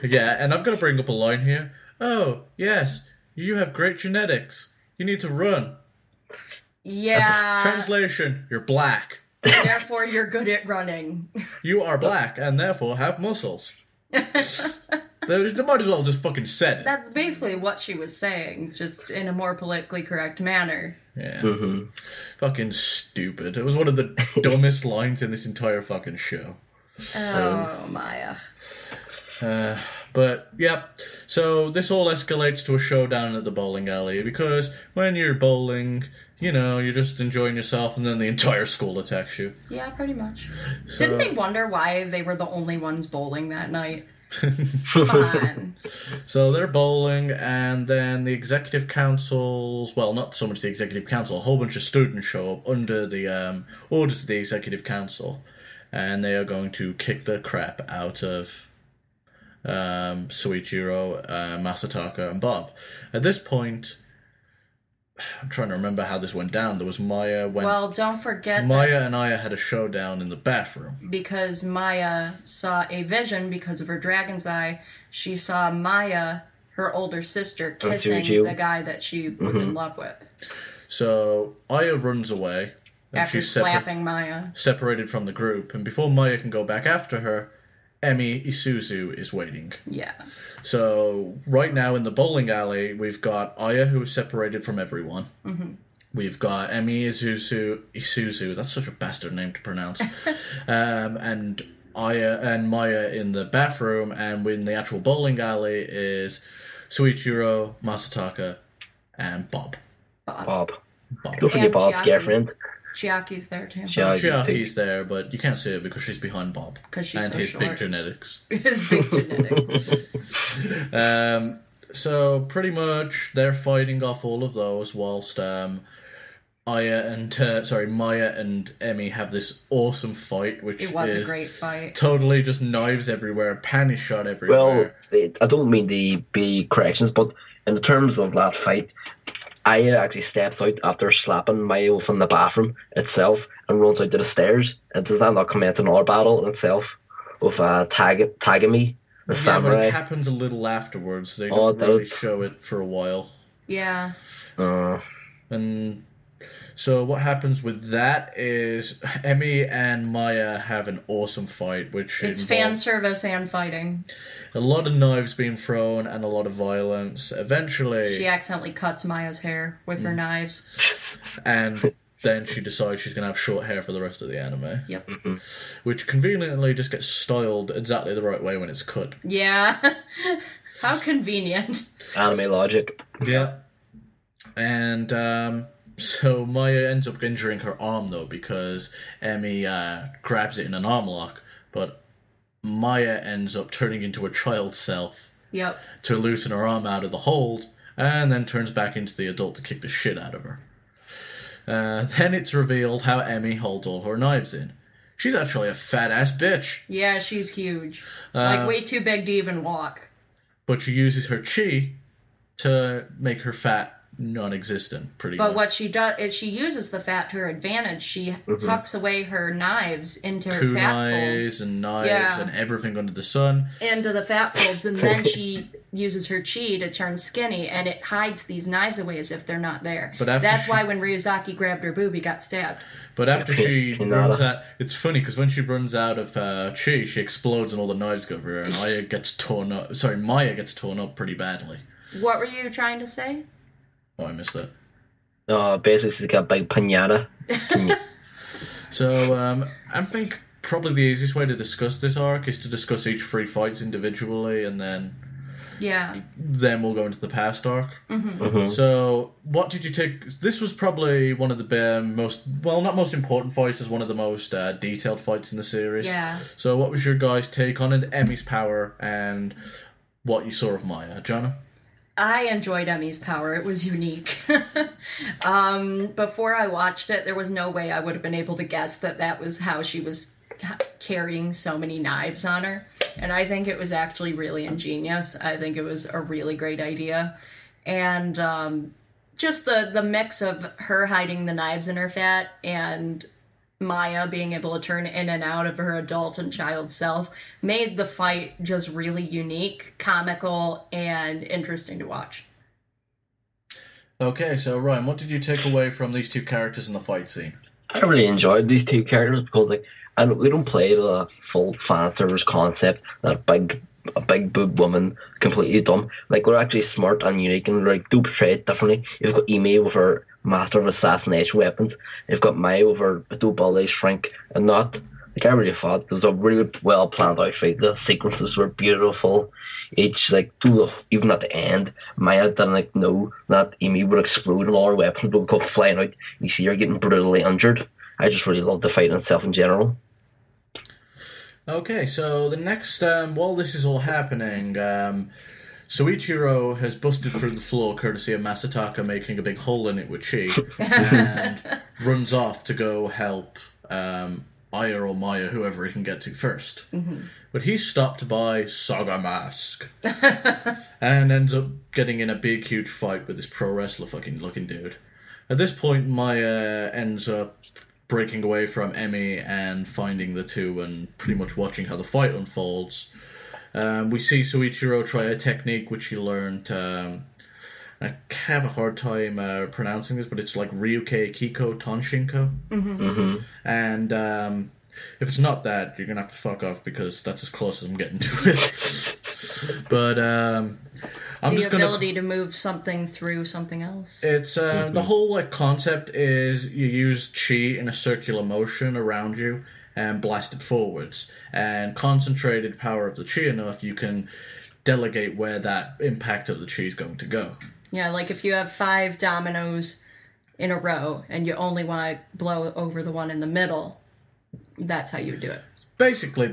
[SPEAKER 1] Yeah, and I've got to bring up a line here. "Oh, yes, you have great genetics. You need to run."
[SPEAKER 2] Yeah.
[SPEAKER 1] Translation, you're black.
[SPEAKER 2] Therefore, you're good at running.
[SPEAKER 1] You are black and therefore have muscles. They might as well just fucking said it.
[SPEAKER 2] That's basically what she was saying, just in a more politically correct manner.
[SPEAKER 1] Yeah.
[SPEAKER 3] Mm-hmm.
[SPEAKER 1] Fucking stupid. It was one of the dumbest lines in this entire fucking show.
[SPEAKER 2] Oh, Maya.
[SPEAKER 1] But, yep. So this all escalates to a showdown at the bowling alley, because when you're bowling, you're just enjoying yourself, and then the entire school attacks you.
[SPEAKER 2] Yeah, pretty much. Didn't they wonder why they were the only ones bowling that night? Come on.
[SPEAKER 1] So they're bowling, and then the executive councils, well, not so much the executive council, a whole bunch of students show up under the orders of the executive council, and they are going to kick the crap out of Soichiro, Masataka, and Bob. At this point, I'm trying to remember how this went down. There was Maya when...
[SPEAKER 2] Well, don't forget
[SPEAKER 1] Maya and Aya had a showdown in the bathroom.
[SPEAKER 2] Because Maya saw a vision because of her dragon's eye. She saw Maya, her older sister, kissing the guy that she was in love with.
[SPEAKER 1] So Aya runs away. And
[SPEAKER 2] After slapping Maya.
[SPEAKER 1] Separated from the group. And before Maya can go back after her, Emi Isuzu is waiting.
[SPEAKER 2] Yeah.
[SPEAKER 1] So, right now in the bowling alley, we've got Aya, who is separated from everyone. Mm-hmm. We've got Emi Isuzu, that's such a bastard name to pronounce, and Aya and Maya in the bathroom, and in the actual bowling alley is Soichiro, Masataka, and Bob.
[SPEAKER 3] Don't forget Bob's girlfriend.
[SPEAKER 2] Chiaki's there too.
[SPEAKER 1] Chiaki's there, but you can't see it because she's behind Bob.
[SPEAKER 2] Because she's
[SPEAKER 1] and
[SPEAKER 2] so
[SPEAKER 1] his
[SPEAKER 2] short.
[SPEAKER 1] big genetics.
[SPEAKER 2] His big genetics.
[SPEAKER 1] So pretty much they're fighting off all of those whilst Maya and Emi have this awesome fight, which
[SPEAKER 2] it was a great fight.
[SPEAKER 1] Totally just knives everywhere, panties shot everywhere.
[SPEAKER 3] Well, I don't mean to be corrections, but in the terms of that fight, Aya actually steps out after slapping Maya from the bathroom itself and runs out to the stairs. And does that not commence another battle in itself with Tagami, the samurai?
[SPEAKER 1] But it happens a little afterwards. They don't really show it for a while.
[SPEAKER 2] Yeah.
[SPEAKER 1] And so what happens with that is Emi and Maya have an awesome fight, which
[SPEAKER 2] it's fan service and fighting.
[SPEAKER 1] A lot of knives being thrown and a lot of violence. Eventually,
[SPEAKER 2] she accidentally cuts Maya's hair with her knives,
[SPEAKER 1] and then she decides she's going to have short hair for the rest of the anime.
[SPEAKER 2] Yep.
[SPEAKER 3] Mm-hmm.
[SPEAKER 1] Which conveniently just gets styled exactly the right way when it's cut.
[SPEAKER 2] Yeah. How convenient.
[SPEAKER 3] Anime logic.
[SPEAKER 1] Yeah. And so Maya ends up injuring her arm though because Emi grabs it in an arm lock, but Maya ends up turning into a child self.
[SPEAKER 2] Yep.
[SPEAKER 1] To loosen her arm out of the hold, and then turns back into the adult to kick the shit out of her. Then it's revealed how Emi holds all her knives in. She's actually a fat-ass bitch.
[SPEAKER 2] Yeah, she's huge. Like, way too big to even walk.
[SPEAKER 1] But she uses her chi to make her fat non-existent, pretty much.
[SPEAKER 2] But what she does is she uses the fat to her advantage. She tucks away her knives into her fat folds.
[SPEAKER 1] And knives and everything under the sun.
[SPEAKER 2] Into the fat folds, and then she uses her chi to turn skinny, and it hides these knives away as if they're not there. But that's why when Ryuzaki grabbed her boob, he got stabbed.
[SPEAKER 1] But after she runs out... It's funny, because when she runs out of chi, she explodes and all the knives go over her, and Maya gets torn up pretty badly.
[SPEAKER 2] What were you trying to say?
[SPEAKER 1] Oh, I missed that.
[SPEAKER 3] Basically, she's got a big pinata.
[SPEAKER 1] So, I think probably the easiest way to discuss this arc is to discuss each three fights individually, and then...
[SPEAKER 2] Yeah.
[SPEAKER 1] Then we'll go into the past arc. So, what did you take... This was probably one of the most... Well, not most important fights, as one of the most detailed fights in the series.
[SPEAKER 2] Yeah.
[SPEAKER 1] So, what was your guys' take on it, Emi's power, and what you saw of Maya? Jonna?
[SPEAKER 2] I enjoyed Emi's power. It was unique. Before I watched it, there was no way I would have been able to guess that was how she was carrying so many knives on her. And I think it was actually really ingenious. I think it was a really great idea. And just the mix of her hiding the knives in her fat and Maya being able to turn in and out of her adult and child self made the fight just really unique, comical, and interesting to watch.
[SPEAKER 1] Okay, so Ryan, what did you take away from these two characters in the fight scene?
[SPEAKER 3] I really enjoyed these two characters because, we don't play the full fan service concept that a big boob woman completely dumb. We're actually smart and unique and do portray it differently. You've got Emi with her master of assassination weapons. You've got Maya with her double shrink and not. I really thought it was a really well planned out fight. The sequences were beautiful. even at the end, Maya didn't know that Amy would explode and all her weapons would go flying out. You see her getting brutally injured. I just really love the fight itself in general.
[SPEAKER 1] Okay, so the next, while this is all happening, Soichiro has busted through the floor courtesy of Masataka making a big hole in it with chi, and runs off to go help Aya or Maya, whoever he can get to first. Mm-hmm. But he's stopped by Saga Mask, and ends up getting in a big, huge fight with this pro wrestler fucking looking dude. At this point, Maya ends up breaking away from Emmy and finding the two and pretty much watching how the fight unfolds. We see Soichiro try a technique which he learned. I have a hard time pronouncing this, but it's like Ryuke Kiko Tonshinko. Mm-hmm. Mm-hmm. And if it's not that, you're gonna have to fuck off because that's as close as I'm getting to it. But
[SPEAKER 2] the ability to move something through something else.
[SPEAKER 1] It's the whole concept is you use chi in a circular motion around you and blast it forwards. And concentrated power of the chi enough, you can delegate where that impact of the chi is going to go.
[SPEAKER 2] Yeah, like if you have 5 dominoes in a row and you only want to blow over the one in the middle, that's how you would do it.
[SPEAKER 1] Basically,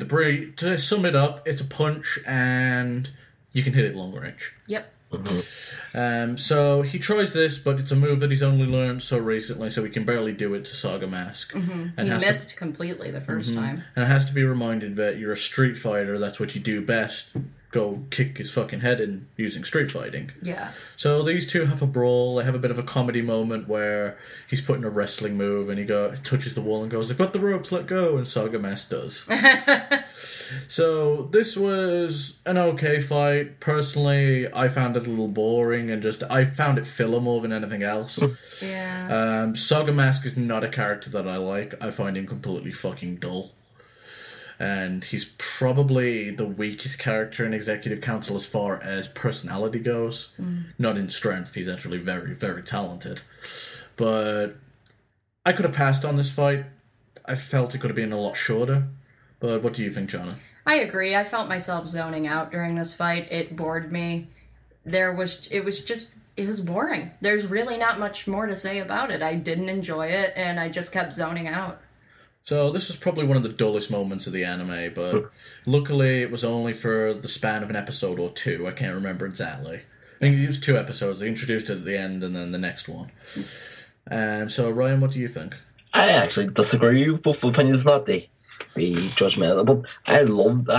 [SPEAKER 1] to sum it up, it's a punch and you can hit it long range.
[SPEAKER 2] Yep.
[SPEAKER 1] Mm-hmm. So he tries this, but it's a move that he's only learned so recently, so he can barely do it to Saga Mask.
[SPEAKER 2] Mm-hmm. And he missed completely the first time.
[SPEAKER 1] And it has to be reminded that you're a street fighter, that's what you do best. Go kick his fucking head in using street fighting.
[SPEAKER 2] Yeah.
[SPEAKER 1] So these two have a brawl. They have a bit of a comedy moment where he's putting a wrestling move and he touches the wall and goes, "I've got the ropes, let go," and Saga Mask does. So this was an okay fight. Personally, I found it a little boring and I found it filler more than anything else.
[SPEAKER 2] Yeah.
[SPEAKER 1] Saga Mask is not a character that I like. I find him completely fucking dull. And he's probably the weakest character in Executive Council as far as personality goes. Not in strength, he's actually very, very talented. But I could have passed on this fight. I felt it could have been a lot shorter. But what do you think, Jonna?
[SPEAKER 2] I agree. I felt myself zoning out during this fight. It bored me. It was boring. There's really not much more to say about it. I didn't enjoy it, and I just kept zoning out.
[SPEAKER 1] So this was probably one of the dullest moments of the anime, but luckily it was only for the span of an episode or 2. I can't remember exactly. I think it was 2 episodes. They introduced it at the end and then the next one. So Ryan, what do you think?
[SPEAKER 3] I actually disagree with both opinions, not be judgmental, but I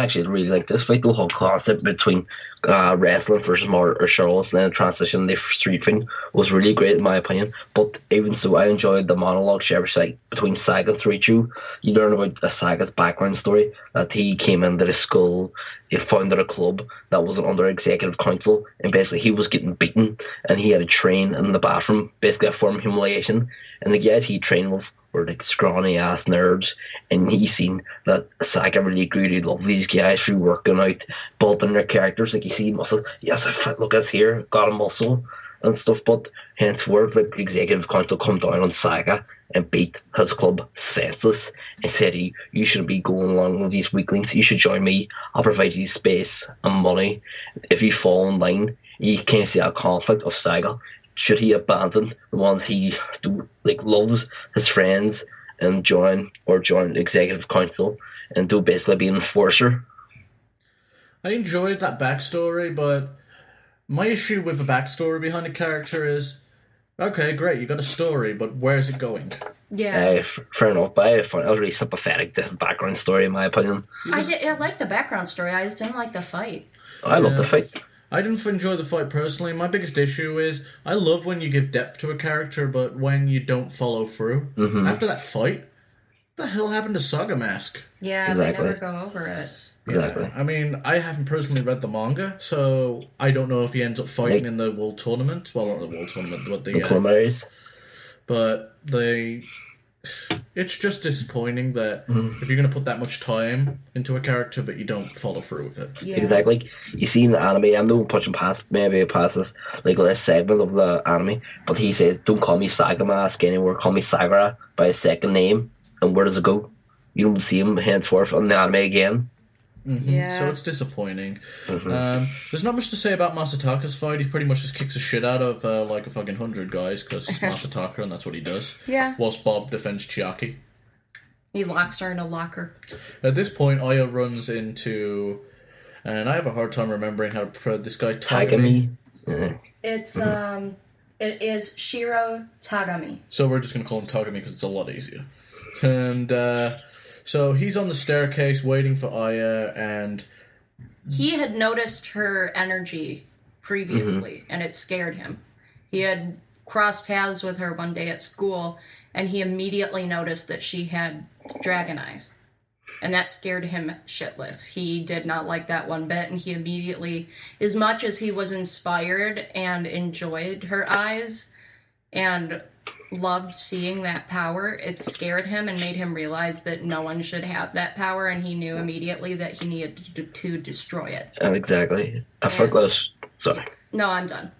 [SPEAKER 3] actually really like this fight. The whole concept between wrestling versus martial arts and then the transition to street fighting was really great in my opinion. But even so, I enjoyed the monologue shared between Saga and Soichiro. You learn about Saga's background story, that he came into the school, he founded a club that wasn't under executive council, and basically he was getting beaten and he had to train in the bathroom, basically a form of humiliation, and the guys he trained with were scrawny ass nerds, and he seen that Saga really grew to love these guys through working out, building their characters. You see muscle, yes, look at here, got a muscle and stuff, but henceforth the executive council come down on Saga and beat his club senseless and said, you shouldn't be going along with these weaklings, you should join me, I'll provide you space and money. If you fall in line, you can't see a conflict of Saga. Should he abandon the ones he loves, his friends, and join the executive council and do basically be an enforcer?
[SPEAKER 1] I enjoyed that backstory, but my issue with the backstory behind the character is, okay, great, you got a story, but where's it going?
[SPEAKER 2] Yeah.
[SPEAKER 3] Fair enough, but I found it was really sympathetic, this background story, in my opinion.
[SPEAKER 2] I liked the background story, I just didn't like the fight.
[SPEAKER 3] I love the fight.
[SPEAKER 1] I didn't enjoy the fight personally. My biggest issue is I love when you give depth to a character, but when you don't follow through. Mm-hmm. After that fight, what the hell happened to Saga Mask?
[SPEAKER 2] Yeah, exactly. They never go over it.
[SPEAKER 3] Exactly.
[SPEAKER 1] Yeah, I mean, I haven't personally read the manga, so I don't know if he ends up fighting in the World Tournament. Well, not the World Tournament, but the
[SPEAKER 3] Climax.
[SPEAKER 1] But it's just disappointing that if you're going to put that much time into a character but you don't follow through with it.
[SPEAKER 3] Yeah. Exactly. You see in the anime, I'm not pushing past this last segment of the anime, but he says, don't call me Saga Mask anymore, call me Sagara by his second name. And where does it go? You don't see him henceforth on the anime again.
[SPEAKER 2] Yeah.
[SPEAKER 1] So it's disappointing. There's not much to say about Masataka's fight. He pretty much just kicks the shit out of like a fucking 100 guys because he's Masataka and that's what he does.
[SPEAKER 2] Yeah.
[SPEAKER 1] Whilst Bob defends Chiaki.
[SPEAKER 2] He locks her in a locker.
[SPEAKER 1] At this point, Aya runs into, and I have a hard time remembering how to pronounce this guy. Tagami.
[SPEAKER 2] It's it is Shiro Tagami.
[SPEAKER 1] So we're just gonna call him Tagami because it's a lot easier. And so he's on the staircase waiting for Aya, and
[SPEAKER 2] he had noticed her energy previously, and it scared him. He had crossed paths with her one day at school, and he immediately noticed that she had dragon eyes. And that scared him shitless. He did not like that one bit, and he immediately, as much as he was inspired and enjoyed her eyes and loved seeing that power, it scared him and made him realize that no one should have that power, and he knew immediately that he needed to destroy it.
[SPEAKER 3] Exactly. I think sorry.
[SPEAKER 2] No, I'm done.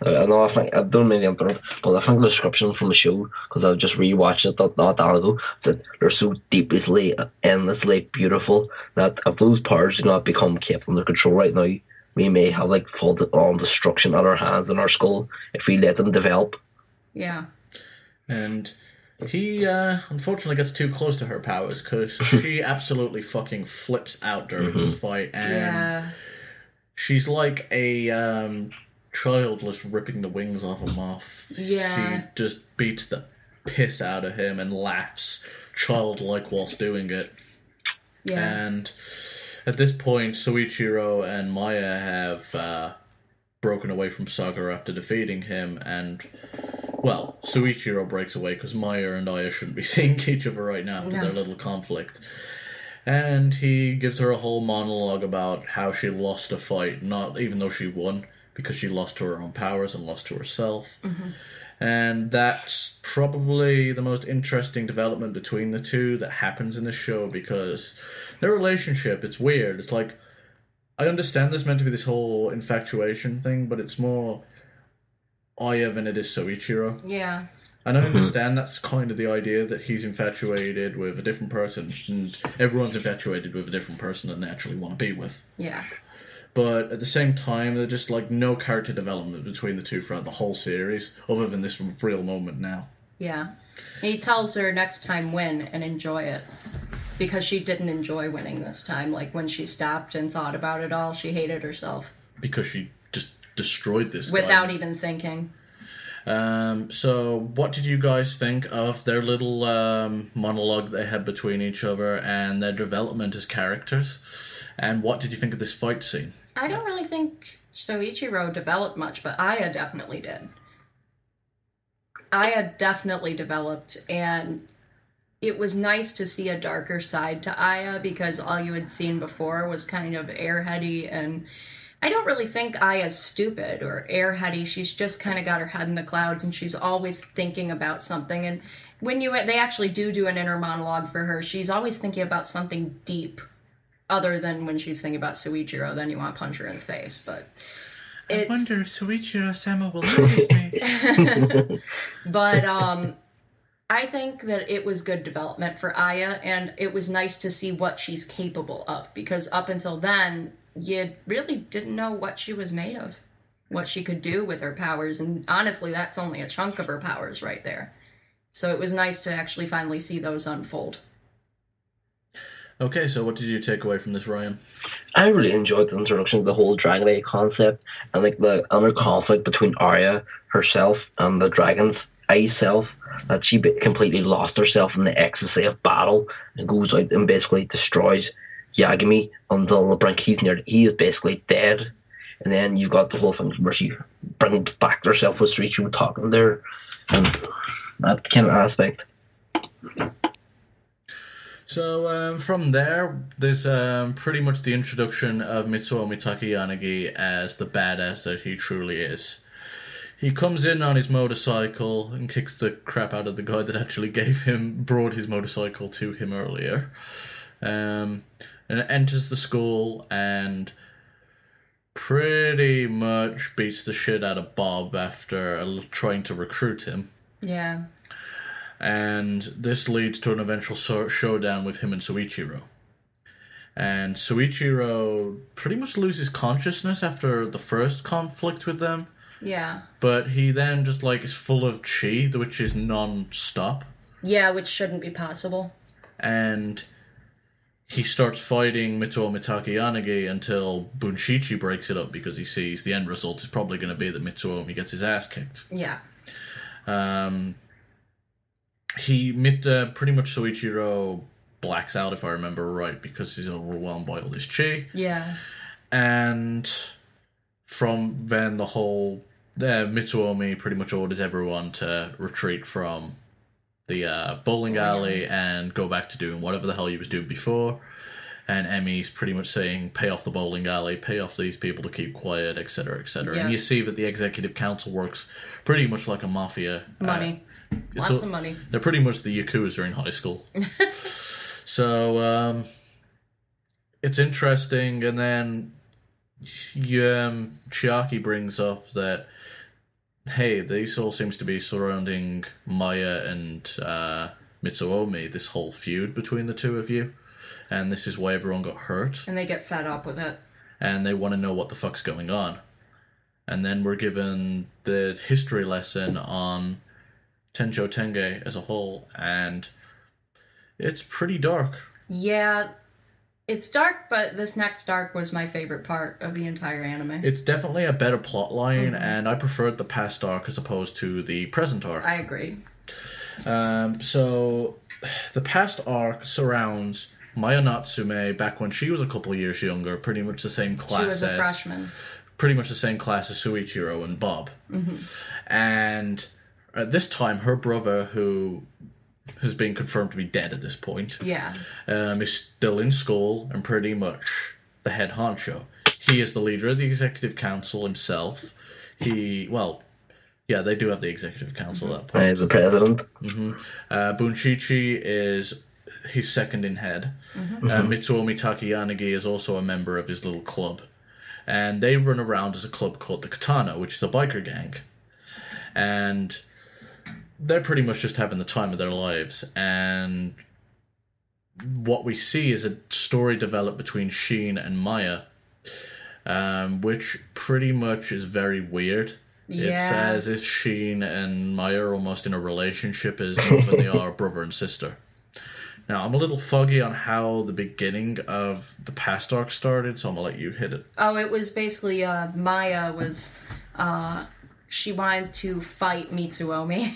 [SPEAKER 3] I think I don't mean to interrupt, but I think the description from the show, because I just rewatched it not that long ago, that they're so deeply, endlessly beautiful that if those powers do not become kept under control right now, we may have like full-on destruction at our hands and our skull if we let them develop.
[SPEAKER 2] Yeah.
[SPEAKER 1] And he unfortunately gets too close to her powers because she absolutely fucking flips out during this fight, and she's like a child just ripping the wings off a moth.
[SPEAKER 2] Yeah.
[SPEAKER 1] She just beats the piss out of him and laughs childlike whilst doing it.
[SPEAKER 2] Yeah.
[SPEAKER 1] And at this point, Soichiro and Maya have broken away from Sagara after defeating him, and well, Soichiro breaks away because Maya and Aya shouldn't be seeing each other right now after their little conflict. And he gives her a whole monologue about how she lost a fight, not even though she won, because she lost to her own powers and lost to herself. And that's probably the most interesting development between the two that happens in the show, because their relationship, it's weird. It's like, I understand there's meant to be this whole infatuation thing, but it's more Aya than it is Soichiro.
[SPEAKER 2] Yeah.
[SPEAKER 1] And I understand that's kind of the idea, that he's infatuated with a different person, and everyone's infatuated with a different person that they actually want to be with.
[SPEAKER 2] Yeah.
[SPEAKER 1] But at the same time, there's just like no character development between the two throughout the whole series, other than this real moment now.
[SPEAKER 2] Yeah. He tells her next time win and enjoy it. Because she didn't enjoy winning this time. Like when she stopped and thought about it all, she hated herself.
[SPEAKER 1] Because she just destroyed this
[SPEAKER 2] without
[SPEAKER 1] guy.
[SPEAKER 2] Even thinking.
[SPEAKER 1] So what did you guys think of their little monologue they had between each other and their development as characters? And what did you think of this fight scene?
[SPEAKER 2] I don't really think Soichiro developed much, but Aya definitely did. Aya definitely developed, and it was nice to see a darker side to Aya, because all you had seen before was kind of airheady, and I don't really think Aya's stupid or airheady. She's just kind of got her head in the clouds, and she's always thinking about something. And when they actually do an inner monologue for her, she's always thinking about something deep, other than when she's thinking about Soichiro. Then you want to punch her in the face. But I
[SPEAKER 1] wonder if Soichiro-sama will notice me.
[SPEAKER 2] But I think that it was good development for Aya, and it was nice to see what she's capable of, because up until then, you really didn't know what she was made of, what she could do with her powers, and honestly, that's only a chunk of her powers right there. So it was nice to actually finally see those unfold.
[SPEAKER 1] Okay, so what did you take away from this, Ryan?
[SPEAKER 3] I really enjoyed the introduction of the whole Dragon Eye concept, and like the inner conflict between Arya herself and the Dragon's Eye self, that she completely lost herself in the ecstasy of battle and goes out and basically destroys Yagami until the brink. He is basically dead. And then you've got the whole thing where she brings back herself with Richu talking there, and that kind of aspect.
[SPEAKER 1] So from there's pretty much the introduction of Mitsuomi Takeyanagi as the badass that he truly is. He comes in on his motorcycle and kicks the crap out of the guy that actually brought his motorcycle to him earlier. And enters the school and pretty much beats the shit out of Bob after trying to recruit him.
[SPEAKER 2] Yeah.
[SPEAKER 1] And this leads to an eventual showdown with him and Soichiro. And Soichiro pretty much loses consciousness after the first conflict with them.
[SPEAKER 2] Yeah.
[SPEAKER 1] But he then just, like, is full of chi, which is non-stop.
[SPEAKER 2] Yeah, which shouldn't be possible.
[SPEAKER 1] And he starts fighting Mitsuomi Takayanagi until Bunshichi breaks it up because he sees the end result is probably going to be that Mitsuomi gets his ass kicked.
[SPEAKER 2] Yeah.
[SPEAKER 1] Pretty much Soichiro blacks out, if I remember right, because he's overwhelmed by all this chi.
[SPEAKER 2] Yeah.
[SPEAKER 1] And from then the whole... Mitsuomi pretty much orders everyone to retreat from the bowling alley and go back to doing whatever the hell he was doing before. And Emmy's pretty much saying, pay off the bowling alley, pay off these people to keep quiet, etc., etc. Yeah. And you see that the executive council works pretty much like a mafia.
[SPEAKER 2] Money. Lots of money.
[SPEAKER 1] They're pretty much the Yakuza in high school. So, it's interesting. And then Chiaki brings up that, hey, this all seems to be surrounding Maya and Mitsuomi, this whole feud between the two of you. And this is why everyone got hurt.
[SPEAKER 2] And they get fed up with it.
[SPEAKER 1] And they want to know what the fuck's going on. And then we're given the history lesson on Tenjho Tenge as a whole. And it's pretty dark.
[SPEAKER 2] Yeah, it's dark, but this next arc was my favorite part of the entire anime.
[SPEAKER 1] It's definitely a better plot line, and I preferred the past arc as opposed to the present arc.
[SPEAKER 2] I agree.
[SPEAKER 1] So, the past arc surrounds Maya Natsume back when she was a couple of years younger, pretty much the same class
[SPEAKER 2] She was a freshman.
[SPEAKER 1] Pretty much the same class as Soichiro and Bob. Mm-hmm. And at this time, her brother, who has been confirmed to be dead at this point, is still in school and pretty much the head honcho. He is the leader of the executive council himself. They do have the executive council at that point.
[SPEAKER 3] He's the president.
[SPEAKER 1] Mm-hmm. Bunshichi is his second in head. Mm-hmm. Mitsuomi Takayanagi is also a member of his little club. And they run around as a club called the Katana, which is a biker gang. And they're pretty much just having the time of their lives. And what we see is a story develop between Sheen and Maya, which pretty much is very weird. Yeah. It's as if Sheen and Maya are almost in a relationship as more than they are brother and sister. Now, I'm a little foggy on how the beginning of the past arc started, so I'm going to let you hit it.
[SPEAKER 2] Oh, it was basically Maya was... she wanted to fight Mitsuomi.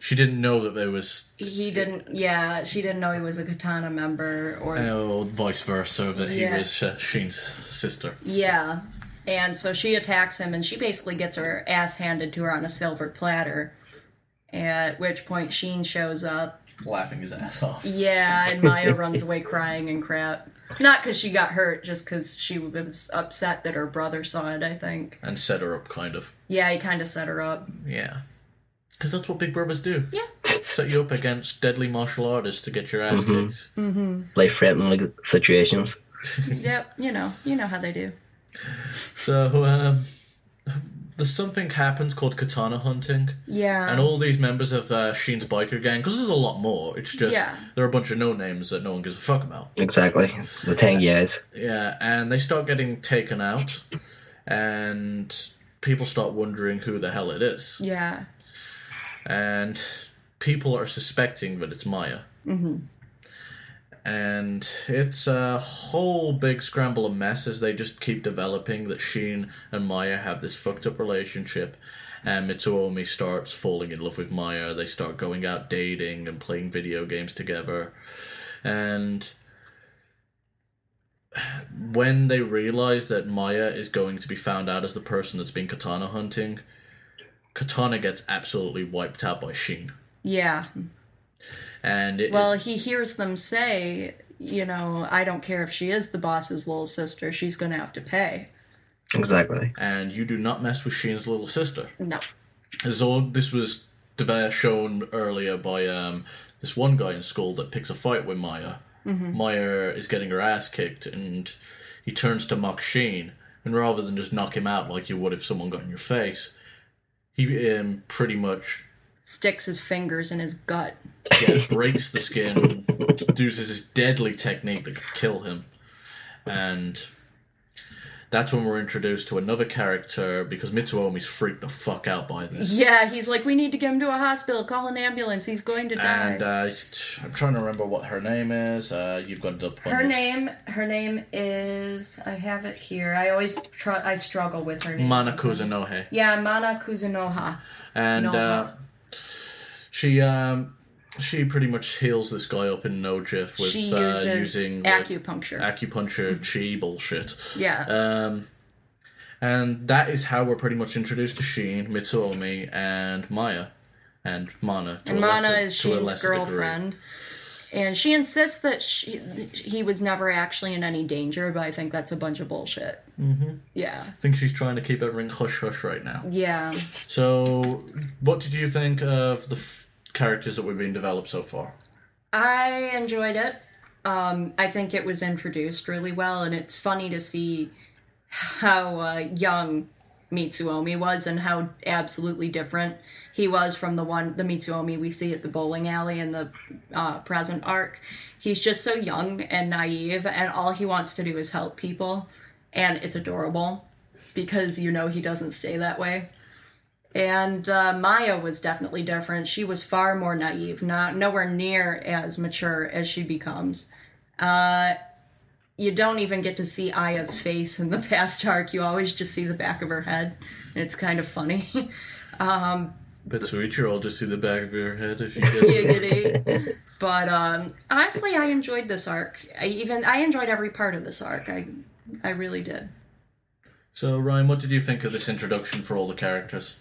[SPEAKER 1] She didn't know that there was...
[SPEAKER 2] She didn't know he was a Katana member, or
[SPEAKER 1] vice versa, that he was Sheen's sister.
[SPEAKER 2] Yeah, and so she attacks him, and she basically gets her ass handed to her on a silver platter, at which point Sheen shows up.
[SPEAKER 1] Laughing his ass off.
[SPEAKER 2] Yeah, and Maya runs away crying and crap. Not because she got hurt, just because she was upset that her brother saw it, I think.
[SPEAKER 1] And set her up, kind of.
[SPEAKER 2] Yeah, he kind of set her up.
[SPEAKER 1] Yeah. Because that's what big brothers do.
[SPEAKER 2] Yeah.
[SPEAKER 1] Set you up against deadly martial artists to get your ass kicked.
[SPEAKER 2] Mm-hmm.
[SPEAKER 3] Life-threatening situations.
[SPEAKER 2] Yep, you know how they do.
[SPEAKER 1] So, there's something happens called katana hunting.
[SPEAKER 2] Yeah.
[SPEAKER 1] And all these members of Sheen's biker gang, because there's a lot more, it's just, there are a bunch of no-names that no one gives a fuck about.
[SPEAKER 3] Exactly. The Tenges.
[SPEAKER 1] Yeah, and they start getting taken out, and people start wondering who the hell it is.
[SPEAKER 2] Yeah.
[SPEAKER 1] And people are suspecting that it's Maya. Mm-hmm. And it's a whole big scramble of mess as they just keep developing that Sheen and Maya have this fucked up relationship, and Mitsuomi starts falling in love with Maya. They start going out dating and playing video games together. And when they realize that Maya is going to be found out as the person that's been katana hunting, Katana gets absolutely wiped out by Sheen.
[SPEAKER 2] Yeah.
[SPEAKER 1] And
[SPEAKER 2] he hears them say, I don't care if she is the boss's little sister, she's going to have to pay.
[SPEAKER 3] Exactly.
[SPEAKER 1] And you do not mess with Sheen's little sister.
[SPEAKER 2] No.
[SPEAKER 1] This was shown earlier by this one guy in school that picks a fight with Maya. Mm-hmm. Maya is getting her ass kicked, and he turns to mock Sheen, and rather than just knock him out like you would if someone got in your face, he pretty much
[SPEAKER 2] sticks his fingers in his gut.
[SPEAKER 1] Yeah, breaks the skin, uses his deadly technique that could kill him. And that's when we're introduced to another character, because Mitsuomi's freaked the fuck out by this.
[SPEAKER 2] Yeah, he's like, we need to get him to a hospital, call an ambulance, he's going to die.
[SPEAKER 1] And I'm trying to remember what her name is. You've got it up.
[SPEAKER 2] Her name is, I have it here. I always I struggle with her name.
[SPEAKER 1] Mana Kuzunoha.
[SPEAKER 2] Yeah, Mana Kuzunoha.
[SPEAKER 1] And she pretty much heals this guy up in no jiff with using
[SPEAKER 2] acupuncture.
[SPEAKER 1] Acupuncture chi bullshit.
[SPEAKER 2] Yeah.
[SPEAKER 1] And that is how we're pretty much introduced to Shin, Mitsuomi, and Maya. And Mana.
[SPEAKER 2] And Mana is Shin's girlfriend. And she insists that he was never actually in any danger, but I think that's a bunch of bullshit.
[SPEAKER 1] Mm-hmm.
[SPEAKER 2] Yeah.
[SPEAKER 1] I think she's trying to keep everything hush-hush right now.
[SPEAKER 2] Yeah.
[SPEAKER 1] So, what did you think of the characters that were being developed so far?
[SPEAKER 2] I enjoyed it. I think it was introduced really well, and it's funny to see how young Mitsuomi was and how absolutely different he was from the Mitsuomi we see at the bowling alley in the present arc. He's just so young and naive, and all he wants to do is help people, and it's adorable because he doesn't stay that way. And Maya was definitely different. She was far more naive, nowhere near as mature as she becomes. You don't even get to see Aya's face in the past arc. You always just see the back of her head. And it's kind of funny.
[SPEAKER 1] But sweet, you'll just see the back of your head if you get
[SPEAKER 2] it. But honestly, I enjoyed this arc. I enjoyed every part of this arc. I really did.
[SPEAKER 1] So, Ryan, what did you think of this introduction for all the characters?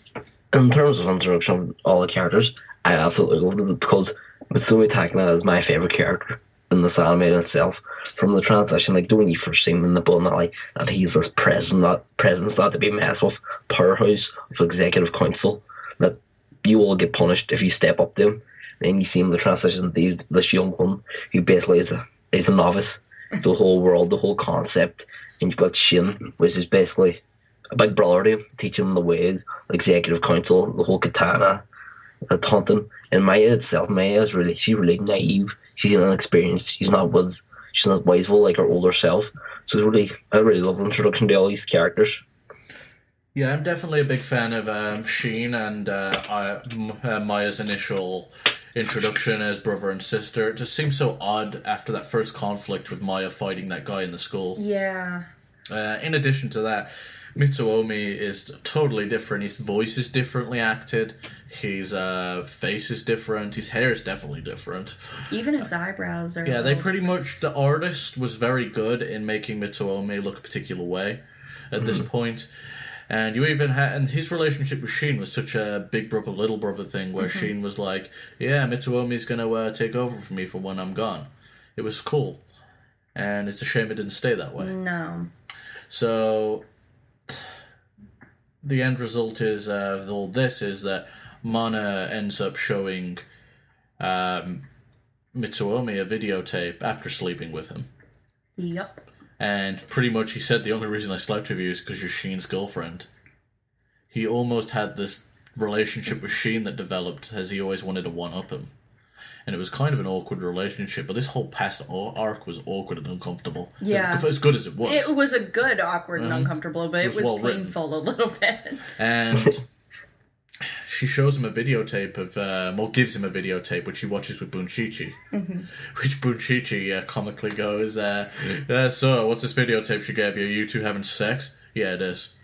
[SPEAKER 3] In terms of introduction of all the characters, I absolutely loved it because Mitsumi Takina is my favourite character in this anime itself. From the transition, like when you first see him in the Bullet Alley, that he's this presence not to be messed with, powerhouse of executive council, that you will get punished if you step up to him. Then you see him the transition to this young one who basically is a novice, the whole world, the whole concept. And you've got Shin, which is basically a big brother to him, teaching him the ways, the executive council, the whole katana, the taunting. And Maya itself, she's really naive. She's inexperienced. She's not wiseful like her older self. So I really love the introduction to all these characters.
[SPEAKER 1] Yeah, I'm definitely a big fan of Shin and Maya's initial introduction as brother and sister. It just seems so odd after that first conflict with Maya fighting that guy in the school.
[SPEAKER 2] Yeah.
[SPEAKER 1] In addition to that, Mitsuomi is totally different. His voice is differently acted. His face is different. His hair is definitely different.
[SPEAKER 2] Even his eyebrows are...
[SPEAKER 1] Yeah, the artist was very good in making Mitsuomi look a particular way at this point. And you even and his relationship with Shin was such a big brother, little brother thing where Shin was like, yeah, Mitsuomi's going to take over for me for when I'm gone. It was cool. And it's a shame it didn't stay that way.
[SPEAKER 2] No.
[SPEAKER 1] So the end result is of all this is that Mana ends up showing Mitsuomi a videotape after sleeping with him.
[SPEAKER 2] Yep.
[SPEAKER 1] And pretty much he said the only reason I slept with you is because you're Shin's girlfriend. He almost had this relationship with Shin that developed as he always wanted to one-up him. And it was kind of an awkward relationship, but this whole past arc was awkward and uncomfortable.
[SPEAKER 2] Yeah.
[SPEAKER 1] As good as it was.
[SPEAKER 2] It was a good awkward and uncomfortable, but it was painful a little bit.
[SPEAKER 1] And she shows him a videotape of, gives him a videotape, which he watches with Bunchichi. Which Bunchichi comically goes, so, what's this videotape she gave you? You two having sex? Yeah, it is.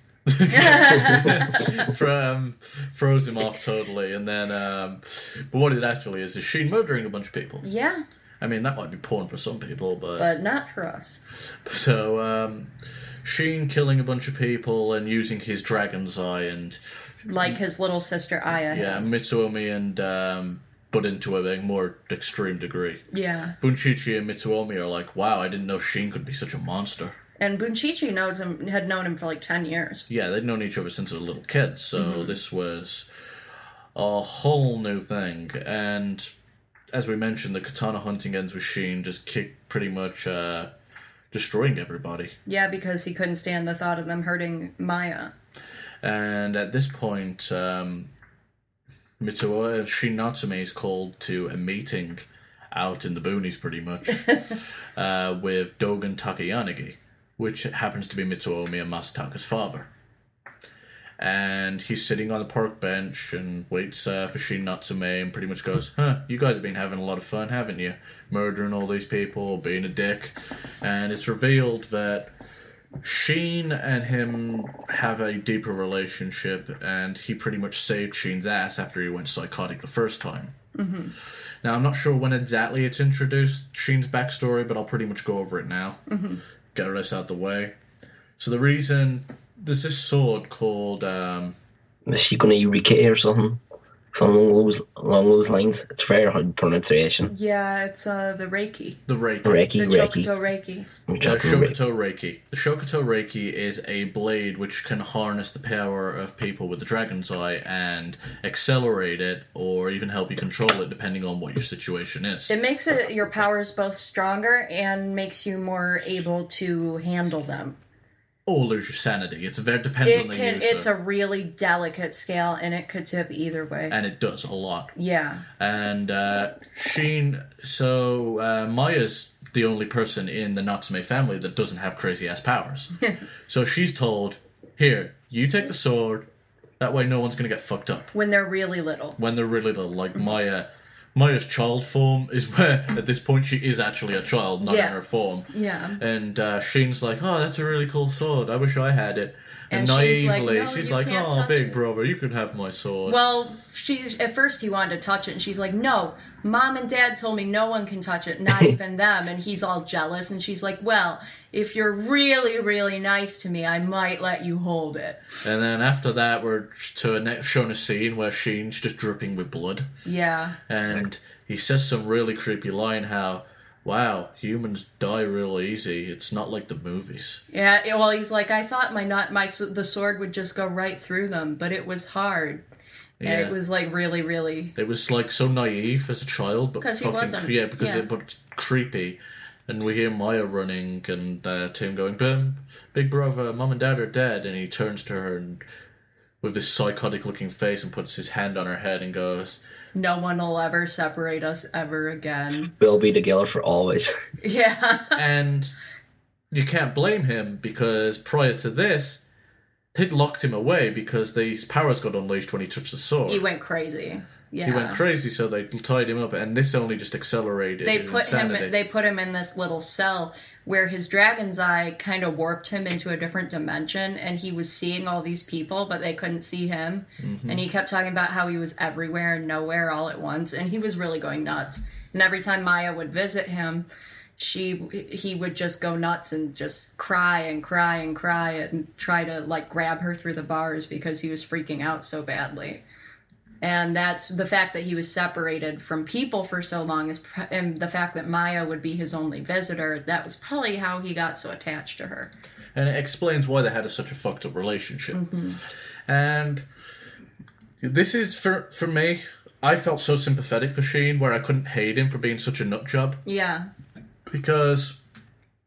[SPEAKER 1] Froze him off totally, and then but what it actually is Shin murdering a bunch of people.
[SPEAKER 2] Yeah.
[SPEAKER 1] I mean, that might be porn for some people,
[SPEAKER 2] but not for us.
[SPEAKER 1] So Shin killing a bunch of people and using his dragon's eye, and
[SPEAKER 2] like his little sister Aya has.
[SPEAKER 1] Mitsuomi and but into a more extreme degree.
[SPEAKER 2] Yeah.
[SPEAKER 1] Bunchichi and Mitsuomi are like, wow, I didn't know Shin could be such a monster.
[SPEAKER 2] And Bunchichi had known him for like 10 years.
[SPEAKER 1] Yeah, they'd known each other since they were little kids, so this was a whole new thing. And as we mentioned, the katana hunting ends with Shin just pretty much destroying everybody.
[SPEAKER 2] Yeah, because he couldn't stand the thought of them hurting Maya.
[SPEAKER 1] And at this point, Shin Natsume is called to a meeting out in the boonies, pretty much, with Dogen Takayanagi. which happens to be Mitsuomi and Masataka's father. And he's sitting on the park bench and waits for Shin Natsume and pretty much goes, you guys have been having a lot of fun, haven't you? Murdering all these people, being a dick. And it's revealed that Shin and him have a deeper relationship, and he pretty much saved Shin's ass after he went psychotic the first time.
[SPEAKER 2] Mm-hmm.
[SPEAKER 1] Now, I'm not sure when exactly it's introduced, Shin's backstory, but I'll pretty much go over it now.
[SPEAKER 2] Mm-hmm.
[SPEAKER 1] Get this out the way. So the reason... There's this sword called...
[SPEAKER 3] Is she going to Eureka or something? Along those lines. It's very hard pronunciation.
[SPEAKER 2] Yeah, it's the Reiki.
[SPEAKER 1] The Reiki.
[SPEAKER 2] The Shokuto Reiki.
[SPEAKER 1] Shokuto Reiki. The Shokuto Reiki is a blade which can harness the power of people with the Dragon's Eye and accelerate it, or even help you control it, depending on what your situation is.
[SPEAKER 2] It makes your powers both stronger and makes you more able to handle them.
[SPEAKER 1] Or lose your sanity. It depends on the user.
[SPEAKER 2] It's a really delicate scale, and it could tip either way.
[SPEAKER 1] And it does a lot.
[SPEAKER 2] Yeah.
[SPEAKER 1] And Shin... So, Maya's the only person in the Natsume family that doesn't have crazy-ass powers. So she's told, here, you take the sword, that way no one's going to get fucked up.
[SPEAKER 2] When they're really little.
[SPEAKER 1] When they're really little. Like, Maya's child form is where, at this point, she is actually a child, not in her form.
[SPEAKER 2] Yeah.
[SPEAKER 1] And Shin's like, oh, that's a really cool sword. I wish I had it. And naively, she's like, oh, big brother, you could have my sword.
[SPEAKER 2] Well, at first he wanted to touch it, and she's like, no, Mom and Dad told me no one can touch it, not even them. And he's all jealous, and she's like, well, if you're really, really nice to me, I might let you hold it.
[SPEAKER 1] And then after that, we're shown a scene where Shin's just dripping with blood.
[SPEAKER 2] Yeah.
[SPEAKER 1] And he says some really creepy line how, wow, humans die real easy. It's not like the movies.
[SPEAKER 2] Yeah, well, he's like, I thought the sword would just go right through them, but it was hard. And it was like really, really...
[SPEAKER 1] It was like so naive as a child, but
[SPEAKER 2] because he wasn't.
[SPEAKER 1] Yeah, because it was creepy. And we hear Maya running and Tim going, big brother, Mom and Dad are dead. And he turns to her and with this psychotic looking face and puts his hand on her head and goes...
[SPEAKER 2] No one will ever separate us ever again.
[SPEAKER 3] We'll be together for always.
[SPEAKER 2] Yeah.
[SPEAKER 1] And you can't blame him, because prior to this, they'd locked him away because his powers got unleashed when he touched the sword.
[SPEAKER 2] He went crazy. Yeah.
[SPEAKER 1] He went crazy, so they tied him up, and this only just accelerated his insanity.
[SPEAKER 2] They put him in this little cell where his dragon's eye kind of warped him into a different dimension, and he was seeing all these people, but they couldn't see him. Mm-hmm. And he kept talking about how he was everywhere and nowhere all at once, and he was really going nuts. And every time Maya would visit him, he would just go nuts and just cry and cry and cry and try to like grab her through the bars because he was freaking out so badly. And that's the fact that he was separated from people for so long, and the fact that Maya would be his only visitor, that was probably how he got so attached to her.
[SPEAKER 1] And it explains why they had such a fucked up relationship. Mm-hmm. And this is, for me, I felt so sympathetic for Shin, where I couldn't hate him for being such a nutjob.
[SPEAKER 2] Yeah.
[SPEAKER 1] Because...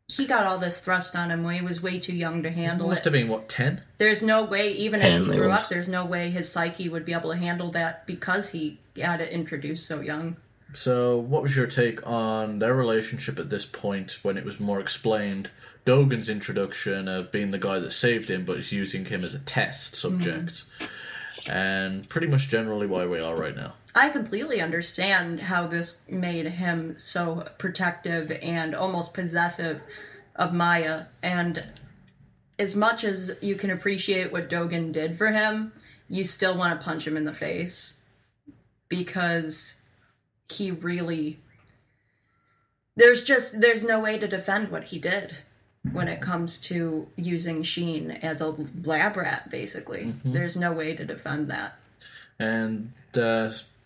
[SPEAKER 2] he got all this thrust on him when he was way too young to handle it.
[SPEAKER 1] Must have been, what, 10?
[SPEAKER 2] There's no way, even as he grew up, there's no way his psyche would be able to handle that because he had it introduced so young.
[SPEAKER 1] So, what was your take on their relationship at this point when it was more explained? Dogen's introduction of being the guy that saved him, but is using him as a test subject. Mm-hmm. And pretty much generally why we are right now.
[SPEAKER 2] I completely understand how this made him so protective and almost possessive of Maya. And as much as you can appreciate what Dogen did for him, you still want to punch him in the face. Because he really... There's no way to defend what he did when it comes to using Shin as a lab rat, basically. Mm-hmm. There's no way to defend that.
[SPEAKER 1] And...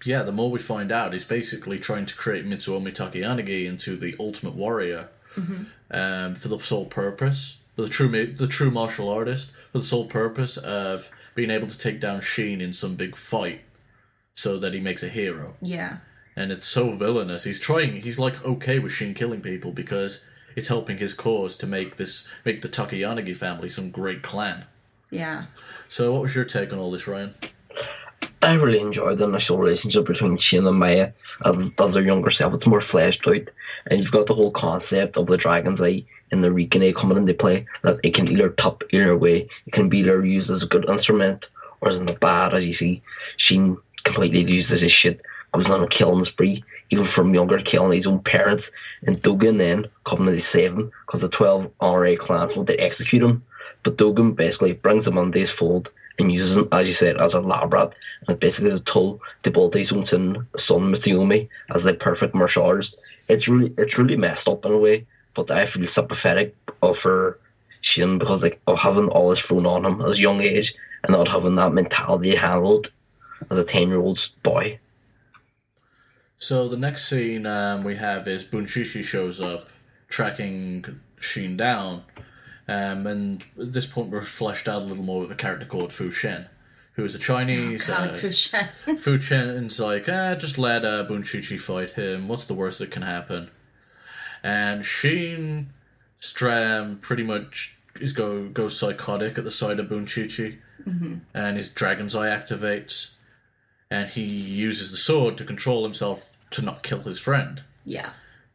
[SPEAKER 1] yeah, the more we find out, he's basically trying to create Mitsuomi Takeyanagi into the ultimate warrior, mm-hmm. For the sole purpose, the true martial artist, for the sole purpose of being able to take down Shin in some big fight, so that he makes a hero.
[SPEAKER 2] Yeah.
[SPEAKER 1] And it's so villainous. He's like okay with Shin killing people because it's helping his cause to make the Takeyanagi family some great clan.
[SPEAKER 2] Yeah.
[SPEAKER 1] So what was your take on all this, Ryan?
[SPEAKER 3] I really enjoyed the initial relationship between Shin and Maya as their younger self. It's more fleshed out, and you've got the whole concept of the dragon's eye and the Rikine coming into play, that it can either tap either way. It can be either used as a good instrument or as in the bad, as you see. Shin completely uses his shit, goes on a killing spree, even from younger, killing his own parents, and Dogen then coming to save him because the 12 honorary clans want to execute him. But Dogen basically brings him into his fold and uses him, as you said, as a lab rat, and basically as a tool to build his own son, Mitsuyomi, as the perfect martial artist. It's really messed up in a way, but I feel sympathetic for Shin because of having all this thrown on him at his young age and not having that mentality handled as a 10-year-old boy.
[SPEAKER 1] So the next scene we have is Bunshishi shows up, tracking Shin down. And at this point, we're fleshed out a little more with a character called Fu Shen, who is a Chinese.
[SPEAKER 2] Fu Shen.
[SPEAKER 1] Fu Shen's like, just let Bunshichi fight him. What's the worst that can happen? And Shin pretty much goes psychotic at the sight of Bunshichi, and his dragon's eye activates, and he uses the sword to control himself to not kill his friend.
[SPEAKER 2] Yeah.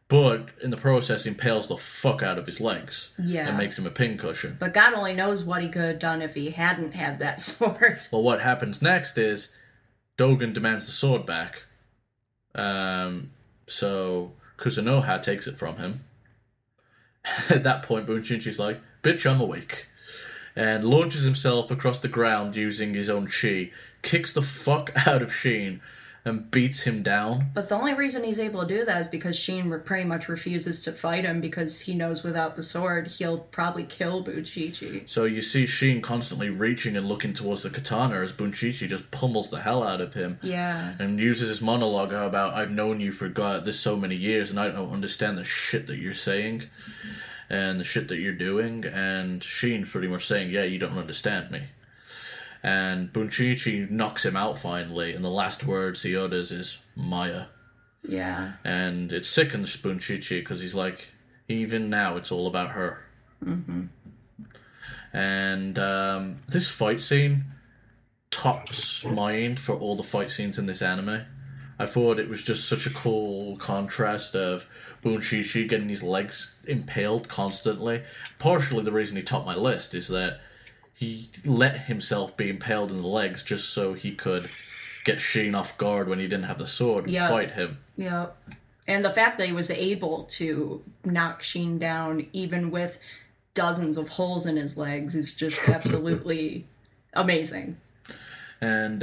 [SPEAKER 1] But in the process, impales the fuck out of his legs.
[SPEAKER 2] Yeah.
[SPEAKER 1] And makes him a pincushion.
[SPEAKER 2] But God only knows what he could have done if he hadn't had that sword.
[SPEAKER 1] Well, what happens next is Dogen demands the sword back. So Kusunoha takes it from him. At that point, Bunshichi's like, bitch, I'm awake. And launches himself across the ground using his own chi. Kicks the fuck out of Shin and beats him down.
[SPEAKER 2] But the only reason he's able to do that is because Shin pretty much refuses to fight him because he knows without the sword he'll probably kill Bunshichi.
[SPEAKER 1] So you see Shin constantly reaching and looking towards the katana as Bunshichi just pummels the hell out of him.
[SPEAKER 2] Yeah.
[SPEAKER 1] And uses his monologue about, I've known you for this so many years and I don't understand the shit that you're saying and the shit that you're doing. And Shin's pretty much saying, yeah, you don't understand me. And Bunshichi knocks him out finally, and the last words he utters is Maya.
[SPEAKER 2] Yeah.
[SPEAKER 1] And it sickens Bunshichi because he's like, even now it's all about her.
[SPEAKER 2] Mm-hmm.
[SPEAKER 1] And this fight scene tops mine for all the fight scenes in this anime. I thought it was just such a cool contrast of Bunshichi getting his legs impaled constantly. Partially the reason he topped my list is that he let himself be impaled in the legs just so he could get Shin off guard when he didn't have the sword and fight him.
[SPEAKER 2] Yep. And the fact that he was able to knock Shin down even with dozens of holes in his legs is just absolutely amazing.
[SPEAKER 1] And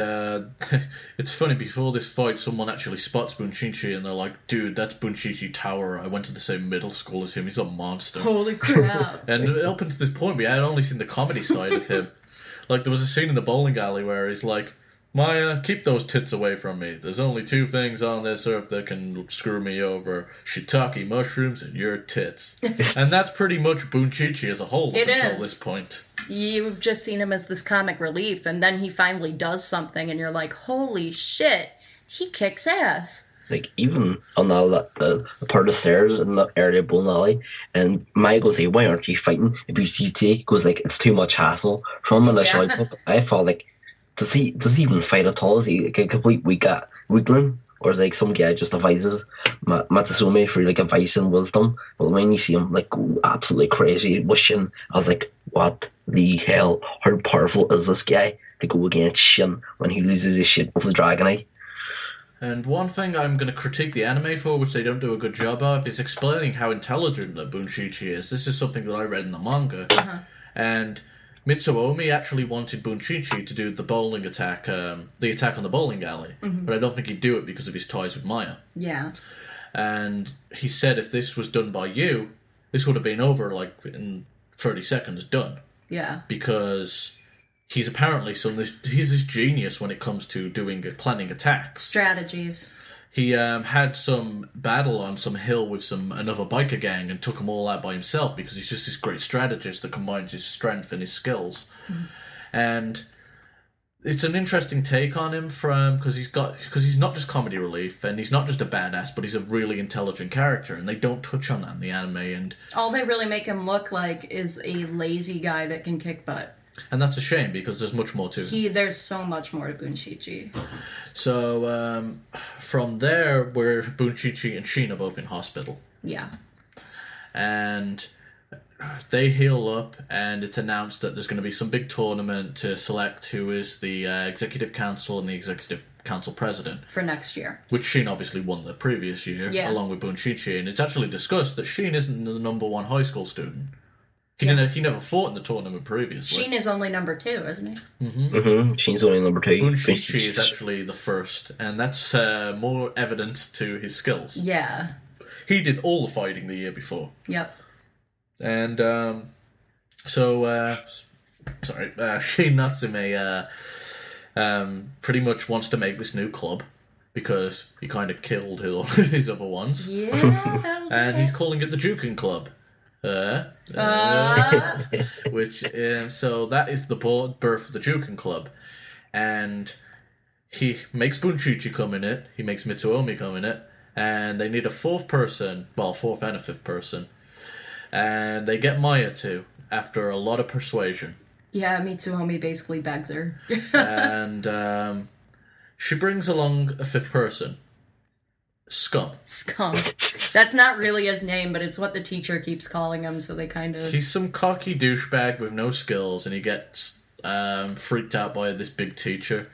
[SPEAKER 1] it's funny, before this fight, someone actually spots Bunshichi and they're like, dude, that's Bunshichi Tower. I went to the same middle school as him. He's a monster.
[SPEAKER 2] Holy crap.
[SPEAKER 1] And up until this point, I had only seen the comedy side of him. Like, there was a scene in the bowling alley where he's like, Maya, keep those tits away from me. There's only two things on this earth that can screw me over. Shiitake mushrooms and your tits. And that's pretty much Bunshichi as a whole until this point.
[SPEAKER 2] You've just seen him as this comic relief, and then he finally does something, and you're like, holy shit, he kicks ass.
[SPEAKER 3] Like, even on the part of the stairs in the area of bowling alley, and Maya goes, hey, why aren't you fighting? If you goes like, it's too much hassle. From initial output, I thought, like, does he even fight at all? Is he like a complete weakling? Or is like some guy just advises Matsusume for like advice and wisdom? But when you see him like go absolutely crazy wishing, I was like, what the hell? How powerful is this guy to go against Shin when he loses his shit with the Dragon Eye?
[SPEAKER 1] And one thing I'm going to critique the anime for, which they don't do a good job of, is explaining how intelligent that Bunshichi is. This is something that I read in the manga. And Mitsuomi actually wanted Bunshichi to do the bowling attack, the attack on the bowling alley. But I don't think he'd do it because of his ties with Maya.
[SPEAKER 2] Yeah.
[SPEAKER 1] And he said if this was done by you, this would have been over like in 30 seconds, done.
[SPEAKER 2] Yeah.
[SPEAKER 1] Because he's apparently he's this genius when it comes to planning attacks.
[SPEAKER 2] Strategies.
[SPEAKER 1] He had some battle on some hill with another biker gang and took them all out by himself because he's just this great strategist that combines his strength and his skills. And it's an interesting take on him because he's not just comedy relief and he's not just a badass, but he's a really intelligent character, and they don't touch on that in the anime. And
[SPEAKER 2] all they really make him look like is a lazy guy that can kick butt.
[SPEAKER 1] And that's a shame, because there's much more to it.
[SPEAKER 2] There's so much more to Bunshichi.
[SPEAKER 1] So, from there, where Bunshichi and Shin are both in hospital.
[SPEAKER 2] Yeah.
[SPEAKER 1] And they heal up, and it's announced that there's going to be some big tournament to select who is the Executive Council and the Executive Council President.
[SPEAKER 2] For next year.
[SPEAKER 1] Which Shin obviously won the previous year, along with Bunshichi. And it's actually discussed that Shin isn't the number one high school student. He never fought in the tournament previously.
[SPEAKER 2] Shin is only number 2, isn't he?
[SPEAKER 3] Shin's only number 2.
[SPEAKER 1] Bunshichi is actually the first, and that's more evident to his skills.
[SPEAKER 2] Yeah.
[SPEAKER 1] He did all the fighting the year before.
[SPEAKER 2] Yep.
[SPEAKER 1] And Shin Natsume pretty much wants to make this new club because he kind of killed his other ones.
[SPEAKER 2] Yeah, that'll do
[SPEAKER 1] and
[SPEAKER 2] it.
[SPEAKER 1] he's calling it the Juken Club. Which so that is the birth of the Juken Club, and he makes Bunshichi come in it. He makes Mitsuomi come in it, and they need a fourth and a fifth person, and they get Maya too after a lot of persuasion.
[SPEAKER 2] Yeah, Mitsuomi basically begs her.
[SPEAKER 1] And she brings along a fifth person. Scum.
[SPEAKER 2] That's not really his name, but it's what the teacher keeps calling him, so they kind of...
[SPEAKER 1] He's some cocky douchebag with no skills, and he gets freaked out by this big teacher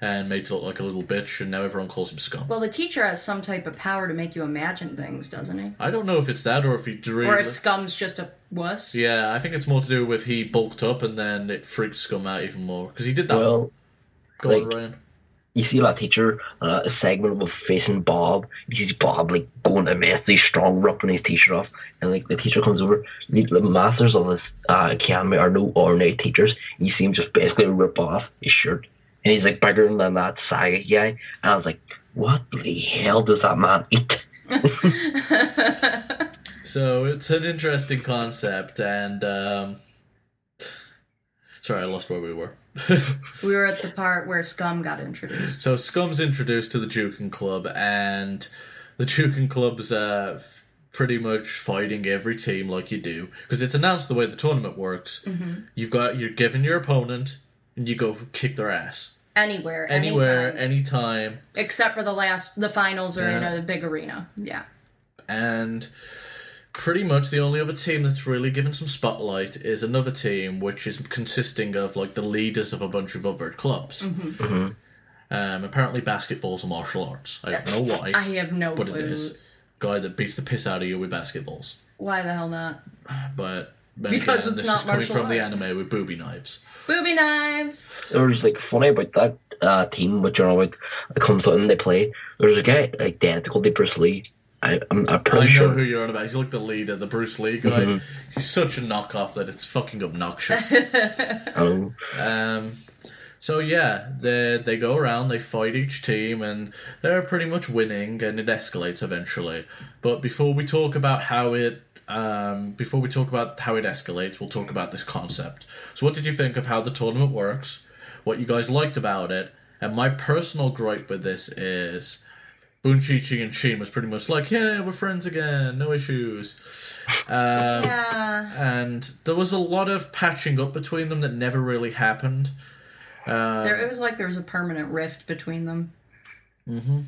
[SPEAKER 1] and made to look like a little bitch, and now everyone calls him Scum.
[SPEAKER 2] Well, the teacher has some type of power to make you imagine things, doesn't he?
[SPEAKER 1] I don't know if it's that, or if he dreamed...
[SPEAKER 2] Or if Scum's just a wuss.
[SPEAKER 1] Yeah, I think it's more to do with he bulked up, and then it freaked Scum out even more, because he did that.
[SPEAKER 3] Well,
[SPEAKER 1] Go on, Ryan.
[SPEAKER 3] You see that teacher, a segment with facing Bob. You see Bob going immensely strong, ripping his t-shirt off, and the teacher comes over. The masters of this academy are no ordinary teachers. You see him just basically rip off his shirt, and he's bigger than that Saga guy. And I was like, what the hell does that man eat?
[SPEAKER 1] So it's an interesting concept, and sorry, I lost where we were.
[SPEAKER 2] We were at the part where Scum got introduced.
[SPEAKER 1] So Scum's introduced to the Juken Club, and the Juken Club's pretty much fighting every team like you do, because it's announced the way the tournament works. Mm-hmm. You're given your opponent, and you go kick their ass.
[SPEAKER 2] Anywhere,
[SPEAKER 1] anytime.
[SPEAKER 2] Except for the finals are in a big arena. Yeah. And
[SPEAKER 1] pretty much the only other team that's really given some spotlight is another team, which is consisting of the leaders of a bunch of other clubs. Mm-hmm. Mm-hmm. Apparently basketball's a martial arts. I don't know why.
[SPEAKER 2] I have no clue.
[SPEAKER 1] But it is. Guy that beats the piss out of you with basketballs.
[SPEAKER 2] Why the hell not?
[SPEAKER 1] But
[SPEAKER 2] because
[SPEAKER 1] again,
[SPEAKER 2] it's not martial arts.
[SPEAKER 1] This is coming from the anime with booby knives.
[SPEAKER 2] Booby knives!
[SPEAKER 3] There's funny about that team, which it comes out and they play. There's a guy identical to Bruce Lee. I'm pretty sure.
[SPEAKER 1] I know who you're on about. He's the leader, the Bruce Lee guy. Mm-hmm. He's such a knockoff that it's fucking obnoxious. So yeah, they go around, they fight each team, and they're pretty much winning, and it escalates eventually. But before we talk about how it escalates, we'll talk about this concept. So what did you think of how the tournament works? What you guys liked about it? And my personal gripe with this is Bunshichi and Shin was pretty much yeah, we're friends again, no issues.
[SPEAKER 2] Yeah.
[SPEAKER 1] And there was a lot of patching up between them that never really happened.
[SPEAKER 2] It was there was a permanent rift between them.
[SPEAKER 1] Mm-hmm.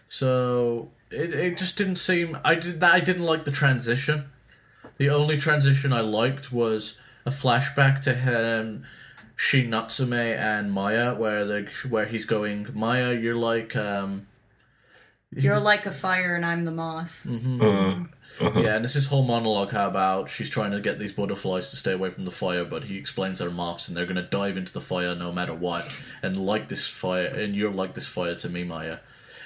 [SPEAKER 1] So it just didn't seem... I didn't like the transition. The only transition I liked was a flashback to him, Shin Natsume and Maya, where he's going, Maya, you're
[SPEAKER 2] you're like a fire and I'm the moth.
[SPEAKER 1] Mm-hmm. Mm-hmm. Yeah, and it's this whole monologue about she's trying to get these butterflies to stay away from the fire, but he explains they're moths and they're going to dive into the fire no matter what, and you're like this fire to me, Maya.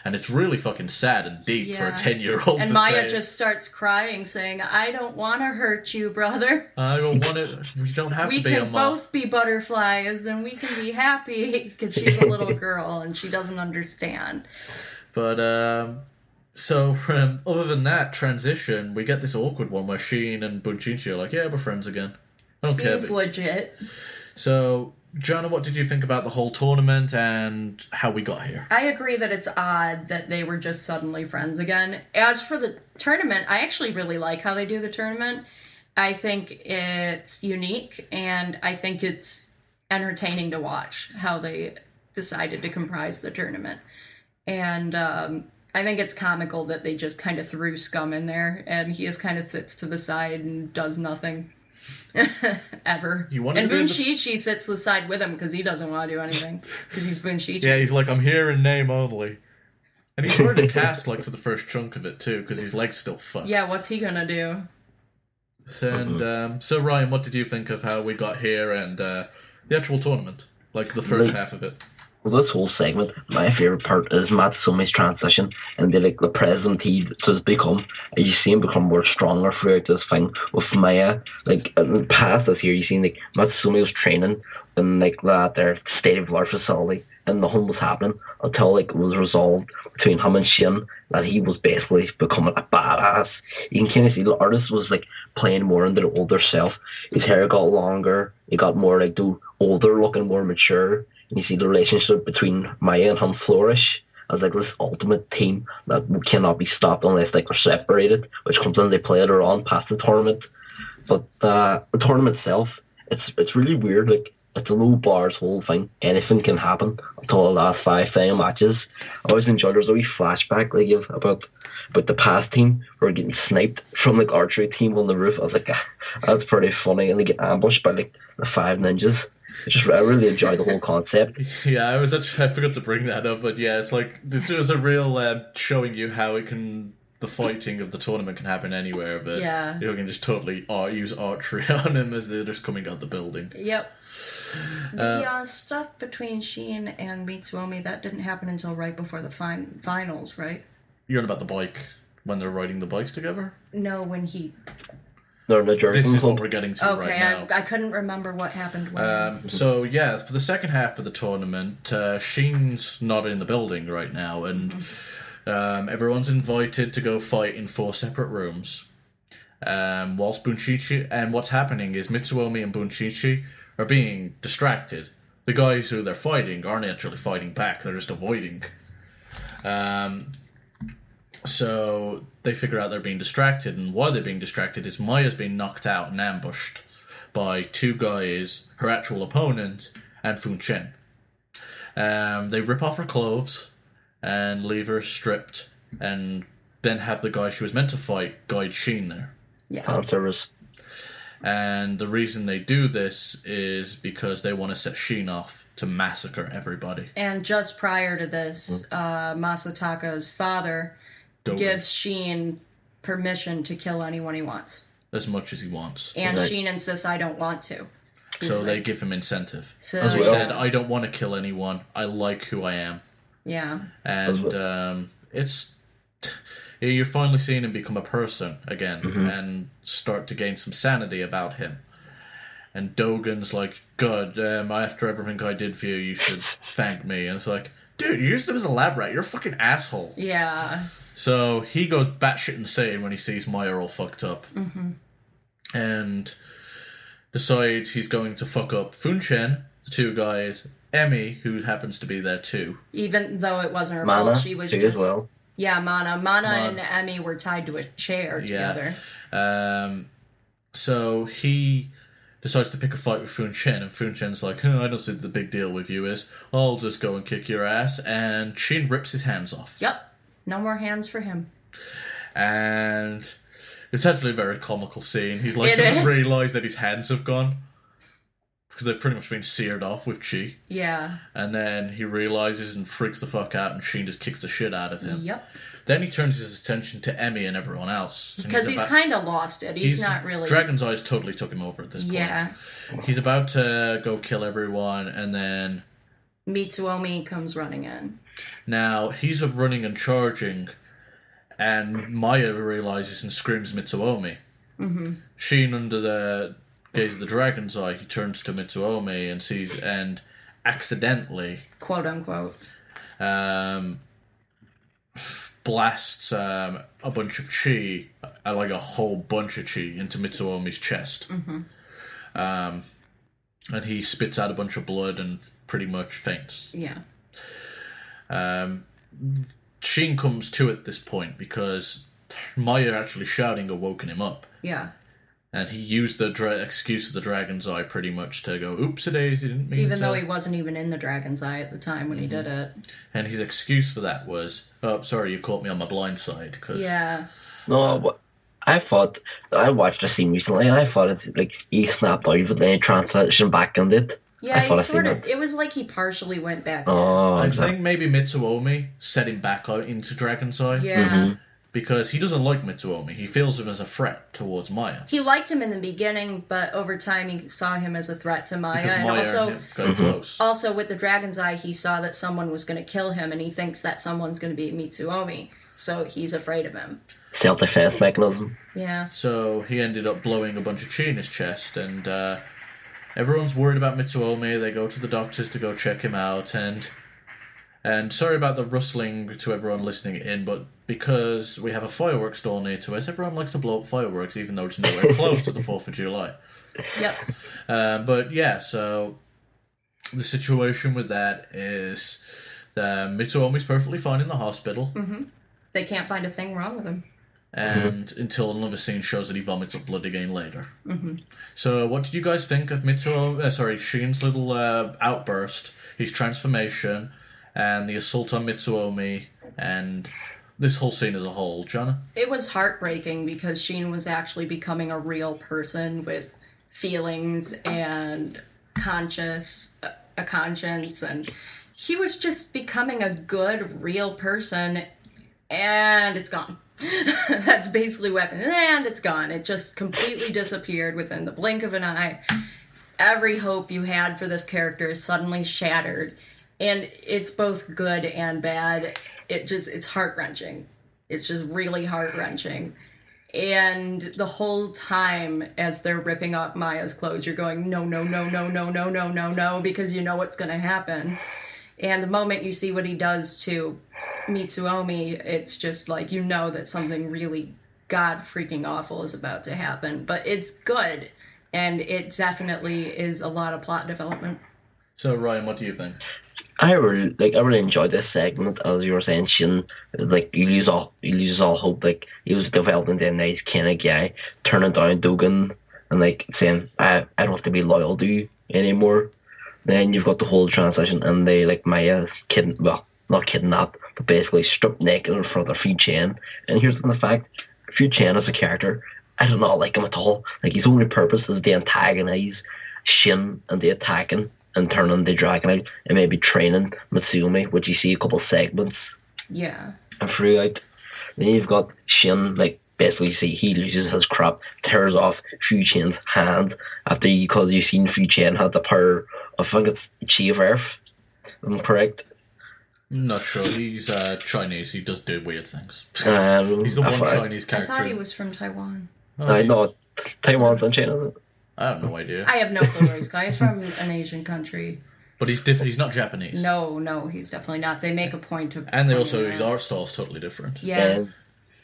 [SPEAKER 1] And it's really fucking sad and deep for a 10-year-old
[SPEAKER 2] and
[SPEAKER 1] to
[SPEAKER 2] Maya
[SPEAKER 1] say.
[SPEAKER 2] just starts crying, saying, I don't want to hurt you, brother.
[SPEAKER 1] I don't want to... We don't have to be a moth.
[SPEAKER 2] We can both be butterflies and we can be happy, because she's a little girl and she doesn't understand.
[SPEAKER 1] But, so from other than that transition, we get this awkward one where Shin and Bunshichi are yeah, we're friends again. I don't care.
[SPEAKER 2] Seems legit.
[SPEAKER 1] So, Jana, what did you think about the whole tournament and how we got here?
[SPEAKER 2] I agree that it's odd that they were just suddenly friends again. As for the tournament, I actually really like how they do the tournament. I think it's unique, and I think it's entertaining to watch how they decided to comprise the tournament. And I think it's comical that they just kind of threw Scum in there, and he just kind of sits to the side and does nothing. Ever. And Bunshichi sits to the side with him because he doesn't want to do anything. Because he's Bunshichi.
[SPEAKER 1] Yeah, he's like, I'm here in name only. And he's wearing a cast, like, for the first chunk of it, too, because his leg's still fucked.
[SPEAKER 2] Yeah, what's he gonna do?
[SPEAKER 1] So Ryan, what did you think of how we got here and the actual tournament? Like, the first half of it?
[SPEAKER 3] Well, this whole segment, my favourite part is Matsumi's transition and the present he has become. You see him become more stronger throughout this thing with Maya. Like, in the past this year, you seen, like, Matsumi was training in, like, their state-of-the-art facility, and nothing was happening until, like, it was resolved between him and Shin that he was basically becoming a badass. You can kind of see the artist was, like, playing more into the older self. His hair got longer, he got more, like, older looking, more mature. And you see the relationship between Maya and him flourish as, like, this ultimate team that cannot be stopped unless, like, they're separated, which comes into play later on past the tournament. But the tournament itself, it's really weird. Like, it's a low bars whole thing. Anything can happen until the last 5 final matches. I always enjoyed there's a wee flashback they give about the past team who are getting sniped from, like, archery team on the roof. I was like, that's pretty funny, and they get ambushed by, like, the 5 ninjas. I really enjoyed the whole concept.
[SPEAKER 1] Yeah, I forgot to bring that up, but yeah, it's like there's a real showing you how the fighting of the tournament can happen anywhere, but you can just totally use archery on him as they're just coming out the building.
[SPEAKER 2] Yep. The stuff between Shin and Mitsuomi, that didn't happen until right before the finals, right?
[SPEAKER 1] You're on about the bike when they're riding the bikes together?
[SPEAKER 2] No, when he.
[SPEAKER 1] This is what we're getting to right now.
[SPEAKER 2] I couldn't remember what happened when.
[SPEAKER 1] So, yeah, for the second half of the tournament, Sheen's not in the building right now, and everyone's invited to go fight in 4 separate rooms. Whilst Bunshichi, and what's happening is Mitsuomi and Bunshichi are being distracted. The guys who they're fighting aren't actually fighting back, they're just avoiding. So they figure out they're being distracted, and why they're being distracted is Maya's being knocked out and ambushed by 2 guys, her actual opponent, and Funchen. They rip off her clothes and leave her stripped, and then have the guy she was meant to fight guide Sheen there.
[SPEAKER 2] Yeah.
[SPEAKER 1] And the reason they do this is because they want to set Sheen off to massacre everybody.
[SPEAKER 2] And just prior to this, Masataka's father gives Sheen permission to kill anyone he wants.
[SPEAKER 1] As much as he wants.
[SPEAKER 2] And Sheen insists, I don't want to.
[SPEAKER 1] So they give him incentive.
[SPEAKER 2] So
[SPEAKER 1] he said, I don't want to kill anyone. I like who I am.
[SPEAKER 2] Yeah.
[SPEAKER 1] And it's... You're finally seeing him become a person again and start to gain some sanity about him. And Dogen's like, God, after everything I did for you, you should thank me. And it's like, dude, you used him as a lab rat. You're a fucking asshole.
[SPEAKER 2] Yeah.
[SPEAKER 1] So he goes batshit insane when he sees Maya all fucked up. And decides he's going to fuck up Funchen, the 2 guys, Emmy, who happens to be there too.
[SPEAKER 2] Even though it wasn't her
[SPEAKER 3] Mana,
[SPEAKER 2] fault, she was just...
[SPEAKER 3] as well.
[SPEAKER 2] Yeah, Mana and Emmy were tied to a chair together.
[SPEAKER 1] So he decides to pick a fight with Funchen, and Funchen's like, I don't see what the big deal with you is. I'll just go and kick your ass. And Shin rips his hands off.
[SPEAKER 2] Yep. No more hands for him.
[SPEAKER 1] And it's actually a very comical scene. He's like, doesn't realise that his hands have gone. Because they've pretty much been seared off with chi.
[SPEAKER 2] Yeah.
[SPEAKER 1] And then he realises and freaks the fuck out, and Sheen just kicks the shit out of him.
[SPEAKER 2] Yep.
[SPEAKER 1] Then he turns his attention to Emmy and everyone else.
[SPEAKER 2] Because he's kind of lost it. He's not really...
[SPEAKER 1] Dragon's Eyes totally took him over at this point.
[SPEAKER 2] Yeah.
[SPEAKER 1] He's about to go kill everyone, and then...
[SPEAKER 2] Mitsuomi comes running in.
[SPEAKER 1] Now, he's running and charging, and Maya realises and screams Mitsuomi. Sheen, under the gaze of the Dragon's Eye, he turns to Mitsuomi and sees, and accidentally...
[SPEAKER 2] Quote unquote.
[SPEAKER 1] Blasts a bunch of chi, like a whole bunch of chi, into Mitsuomi's chest. And he spits out a bunch of blood and pretty much faints.
[SPEAKER 2] Yeah.
[SPEAKER 1] Sheen comes to at this point because Maya actually shouting awoken him up.
[SPEAKER 2] Yeah.
[SPEAKER 1] And he used the excuse of the dragon's eye pretty much to go, oopsie-daisy, didn't mean
[SPEAKER 2] Even
[SPEAKER 1] to.
[SPEAKER 2] though he wasn't even in the dragon's eye at the time when he did it.
[SPEAKER 1] And his excuse for that was, oh, sorry, you caught me on my blind side.
[SPEAKER 2] Yeah.
[SPEAKER 3] No, I thought, I watched the scene recently, and I thought it's like he snapped out of it, then he transitioned back on it.
[SPEAKER 2] Yeah, he sort of, it was like he partially went back in.
[SPEAKER 1] I think maybe Mitsuomi set him back out into Dragon's Eye.
[SPEAKER 2] Yeah.
[SPEAKER 1] Because he doesn't like Mitsuomi. He feels him as a threat towards Maya.
[SPEAKER 2] He liked him in the beginning, but over time he saw him as a threat to Maya.
[SPEAKER 1] Because
[SPEAKER 2] and
[SPEAKER 1] Maya
[SPEAKER 2] also,
[SPEAKER 1] and him got close.
[SPEAKER 2] Also, with the dragon's eye, he saw that someone was going to kill him, and he thinks that someone's going to be Mitsuomi. So he's afraid of him.
[SPEAKER 3] Self-defense mechanism.
[SPEAKER 2] Yeah.
[SPEAKER 1] So he ended up blowing a bunch of chi in his chest, and everyone's worried about Mitsuomi. They go to the doctors to go check him out, and sorry about the rustling to everyone listening in, but because we have a fireworks store near to us, everyone likes to blow up fireworks, even though it's nowhere close to the 4th of July.
[SPEAKER 2] Yep.
[SPEAKER 1] But yeah, so the situation with that is Mitsuomi's perfectly fine in the hospital.
[SPEAKER 2] Mm-hmm. They can't find a thing wrong with him.
[SPEAKER 1] And until another scene shows that he vomits up blood again later. So what did you guys think of Shin's little outburst, his transformation, and the assault on Mitsuomi, and this whole scene as a whole, Jana?
[SPEAKER 2] It was heartbreaking because Shin was actually becoming a real person with feelings and a conscience, and he was just becoming a good, real person, and it's gone. That's basically what happened, and it's gone. It just completely disappeared within the blink of an eye. Every hope you had for this character is suddenly shattered. And it's both good and bad. It's heart-wrenching. It's just really heart-wrenching. And the whole time as they're ripping off Maya's clothes, you're going, no, no, no, no, no, no, no, no, no, because you know what's going to happen. And the moment you see what he does to Mitsuomi, it's just like, you know that something really god-freaking awful is about to happen. But it's good. And it definitely is a lot of plot development.
[SPEAKER 1] So, Ryan, what do you think?
[SPEAKER 3] I really enjoyed this segment, as you were saying. Shin, like, he loses all hope. Like, he was developing into a nice kind of guy, turning down Dogen and like saying, I don't have to be loyal to you anymore. Then you've got the whole transition, and they, like, Maya's not kidnapped, but basically stripped naked in front of Fu Chen. And here's the fact: Fu Chen as a character, I do not like him at all. Like, his only purpose is to antagonize Shin and the attacking and turning the dragon out and maybe training Mitsuomi, which you see a couple segments.
[SPEAKER 2] Yeah.
[SPEAKER 3] And throughout. Then you've got Shin, like, basically see he loses his crap, tears off Fu Chen's hand because you've seen Fu Chen had the power of, I think it's Chi of Earth. Am I correct?
[SPEAKER 1] I'm not sure. He's Chinese. He does do weird things. He's the one Chinese character.
[SPEAKER 2] I thought he was from Taiwan.
[SPEAKER 3] I know. Taiwan's in China, isn't it?
[SPEAKER 1] I have no idea.
[SPEAKER 2] I have no clue where he's going. He's from an Asian country.
[SPEAKER 1] But he's different. He's not Japanese.
[SPEAKER 2] No, he's definitely not. They make a point of...
[SPEAKER 1] And his art style is totally different.
[SPEAKER 2] Yeah.
[SPEAKER 3] And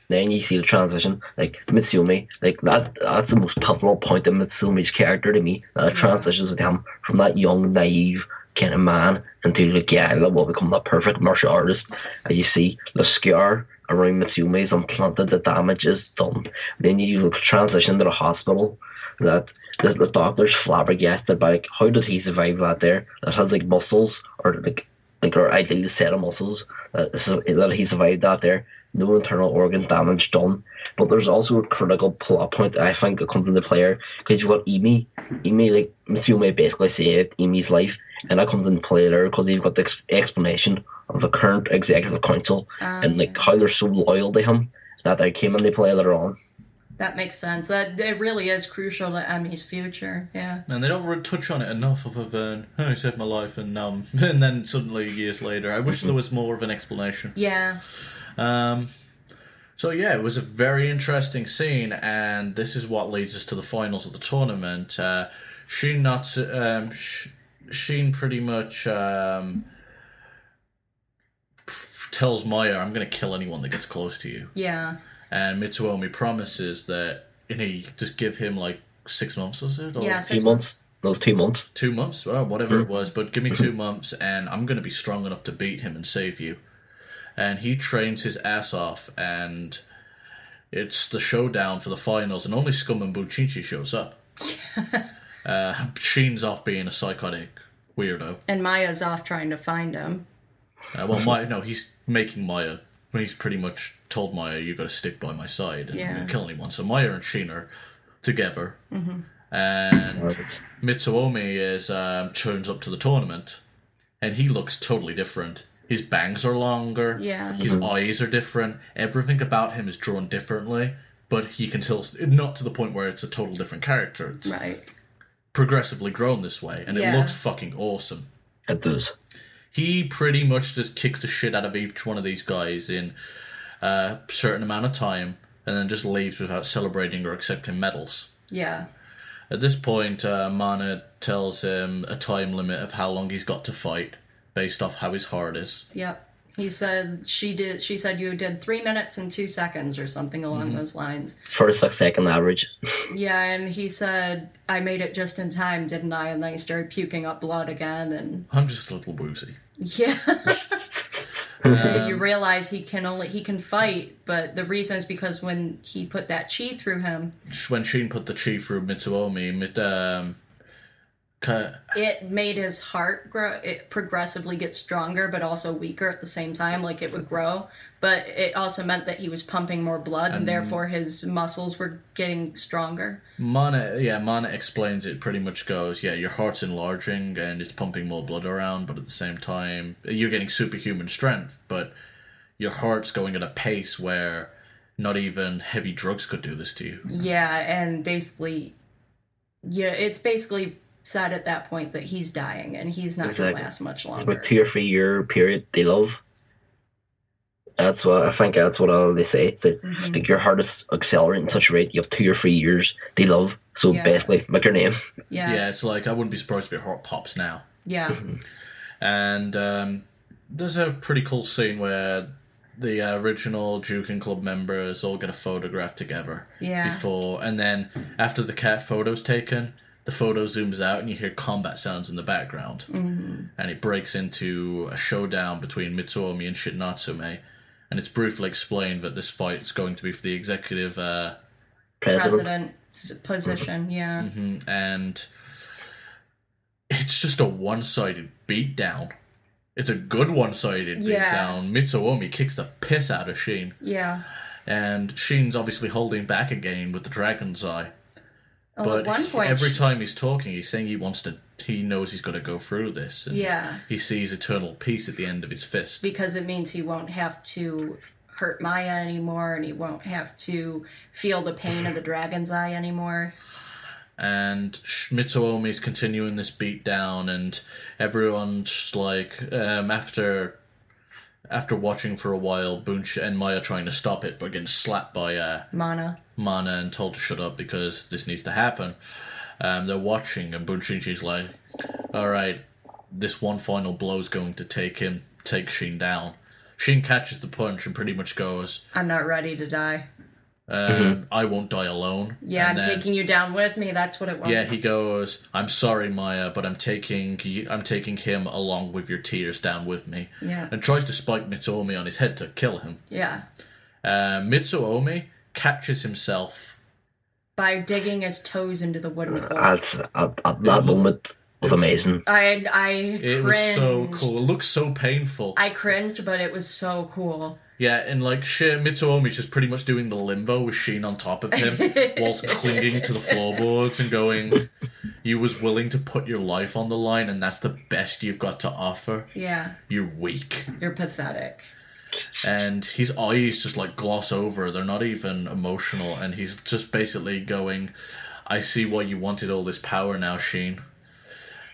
[SPEAKER 3] then you see the transition, like, Mitsuomi, like, that's the most pivotal point of Mitsuomi's character to me. That transitions with him from that young, naive kind of man into, like, that will become that perfect martial artist. And you see the scar around Mitsuomi is implanted, the damage is done. Then you transition to the hospital, that the doctor's flabbergasted by, like, how does he survive that there? That has, like, muscles, or or ideally a set of muscles, that he survived that there. No internal organ damage done. But there's also a critical plot point, I think, that comes into play, because you've got Emi, like, Mitsuomi basically saved Emi's life, and that comes into play there, because you've got the explanation of the current executive council, and, like, how they're so loyal to him, that they came into play later on.
[SPEAKER 2] That makes sense. That it really is crucial to Emi's future. Yeah.
[SPEAKER 1] And they don't really touch on it enough other than, he saved my life, and and then suddenly years later. I wish there was more of an explanation.
[SPEAKER 2] Yeah.
[SPEAKER 1] So yeah, it was a very interesting scene, and this is what leads us to the finals of the tournament. Sheen pretty much tells Maya, "I'm going to kill anyone that gets close to you."
[SPEAKER 2] Yeah.
[SPEAKER 1] And Mitsuomi promises that he just give him like 6 months, was it? Or
[SPEAKER 2] Yeah,
[SPEAKER 3] 6 months. No, 2 months.
[SPEAKER 1] 2 months, well, whatever it was, but give me 2 months, and I'm going to be strong enough to beat him and save you. And he trains his ass off, and It's the showdown for the finals, and only Scum and Bunchinchi shows up. Sheen's off being a psychotic weirdo.
[SPEAKER 2] And Maya's off trying to find him.
[SPEAKER 1] He's making Maya. He's pretty much told Maya, you got to stick by my side and kill anyone. So Maya and Sheen are together. Mm-hmm. And Mitsuomi turns up to the tournament, and he looks totally different. His bangs are longer.
[SPEAKER 2] Yeah.
[SPEAKER 1] His eyes are different. Everything about him is drawn differently, but he can still, not to the point where it's a total different character. It's progressively grown this way, and it looks fucking awesome.
[SPEAKER 3] It does.
[SPEAKER 1] He pretty much just kicks the shit out of each one of these guys in a certain amount of time, and then just leaves without celebrating or accepting medals.
[SPEAKER 2] Yeah.
[SPEAKER 1] At this point, Mana tells him a time limit of how long he's got to fight, based off how his heart is.
[SPEAKER 2] Yep. He says she said you did 3 minutes and 2 seconds or something along those lines.
[SPEAKER 3] For a 6-second average.
[SPEAKER 2] Yeah, and he said, I made it just in time, didn't I? And then he started puking up blood again, and
[SPEAKER 1] I'm just a little woozy.
[SPEAKER 2] Yeah. You realize he can fight, but the reason is because when he put that chi through him.
[SPEAKER 1] When Sheen put the chi through Mitsuomi,
[SPEAKER 2] it made his heart grow. It progressively get stronger, but also weaker at the same time. Like it would grow, but it also meant that he was pumping more blood, and therefore his muscles were getting stronger.
[SPEAKER 1] Mana explains it. Pretty much goes, your heart's enlarging and it's pumping more blood around, but at the same time you're getting superhuman strength, but your heart's going at a pace where not even heavy drugs could do this to you.
[SPEAKER 2] Yeah, and basically, it's basically said at that point that he's dying and he's not going to last much longer.
[SPEAKER 3] With 2 or 3 year period they love. That's what I think. That's what they say. That like your heart is accelerating at such a rate. You have 2 or 3 years they love. So basically, like your name.
[SPEAKER 2] Yeah.
[SPEAKER 1] It's like I wouldn't be surprised if your heart pops now.
[SPEAKER 2] Yeah.
[SPEAKER 1] And there's a pretty cool scene where the original Jukin Club members all get a photograph together.
[SPEAKER 2] Yeah.
[SPEAKER 1] Before, and then after the cat photo's taken, the photo zooms out and you hear combat sounds in the background. Mm-hmm. And it breaks into a showdown between Mitsuomi and Shinatsume. And it's briefly explained that this fight is going to be for the executive
[SPEAKER 2] president position, yeah.
[SPEAKER 1] Mm-hmm. And it's just a one-sided beatdown. It's a good one-sided beatdown. Mitsuomi kicks the piss out of Sheen.
[SPEAKER 2] Yeah.
[SPEAKER 1] And Sheen's obviously holding back again with the dragon's eye.
[SPEAKER 2] But at one point,
[SPEAKER 1] every time he's talking, he's saying he knows he's got to go through this. And he sees eternal peace at the end of his fist.
[SPEAKER 2] Because it means he won't have to hurt Maya anymore, and he won't have to feel the pain of the dragon's eye anymore.
[SPEAKER 1] And Mitsuomi's continuing this beatdown, and everyone's like, after watching for a while, Bunch and Maya trying to stop it, but getting slapped by Mana and told to shut up because this needs to happen. They're watching, and Bunshinchi's like, alright, this one final blow's going to take Sheen down. Sheen catches the punch and pretty much goes,
[SPEAKER 2] I'm not ready to die.
[SPEAKER 1] I won't die alone.
[SPEAKER 2] Yeah, I'm taking you down with me, that's what it was.
[SPEAKER 1] Yeah, he goes, I'm sorry, Maya, but I'm taking him along with your tears down with me.
[SPEAKER 2] Yeah. And
[SPEAKER 1] tries to spike Mitsuomi on his head to kill him.
[SPEAKER 2] Yeah.
[SPEAKER 1] Mitsuomi catches himself
[SPEAKER 2] by digging his toes into the wooden floor.
[SPEAKER 3] That moment was amazing.
[SPEAKER 2] It
[SPEAKER 1] was so cool. It looks so painful.
[SPEAKER 2] I cringed, but it was so cool.
[SPEAKER 1] Yeah, and like Mitsuomi's just pretty much doing the limbo with Sheen on top of him whilst clinging to the floorboards and going, you was willing to put your life on the line and that's the best you've got to offer?
[SPEAKER 2] Yeah.
[SPEAKER 1] You're weak.
[SPEAKER 2] You're pathetic.
[SPEAKER 1] And his eyes just like gloss over. They're not even emotional. And he's just basically going, I see why you wanted all this power now, Sheen.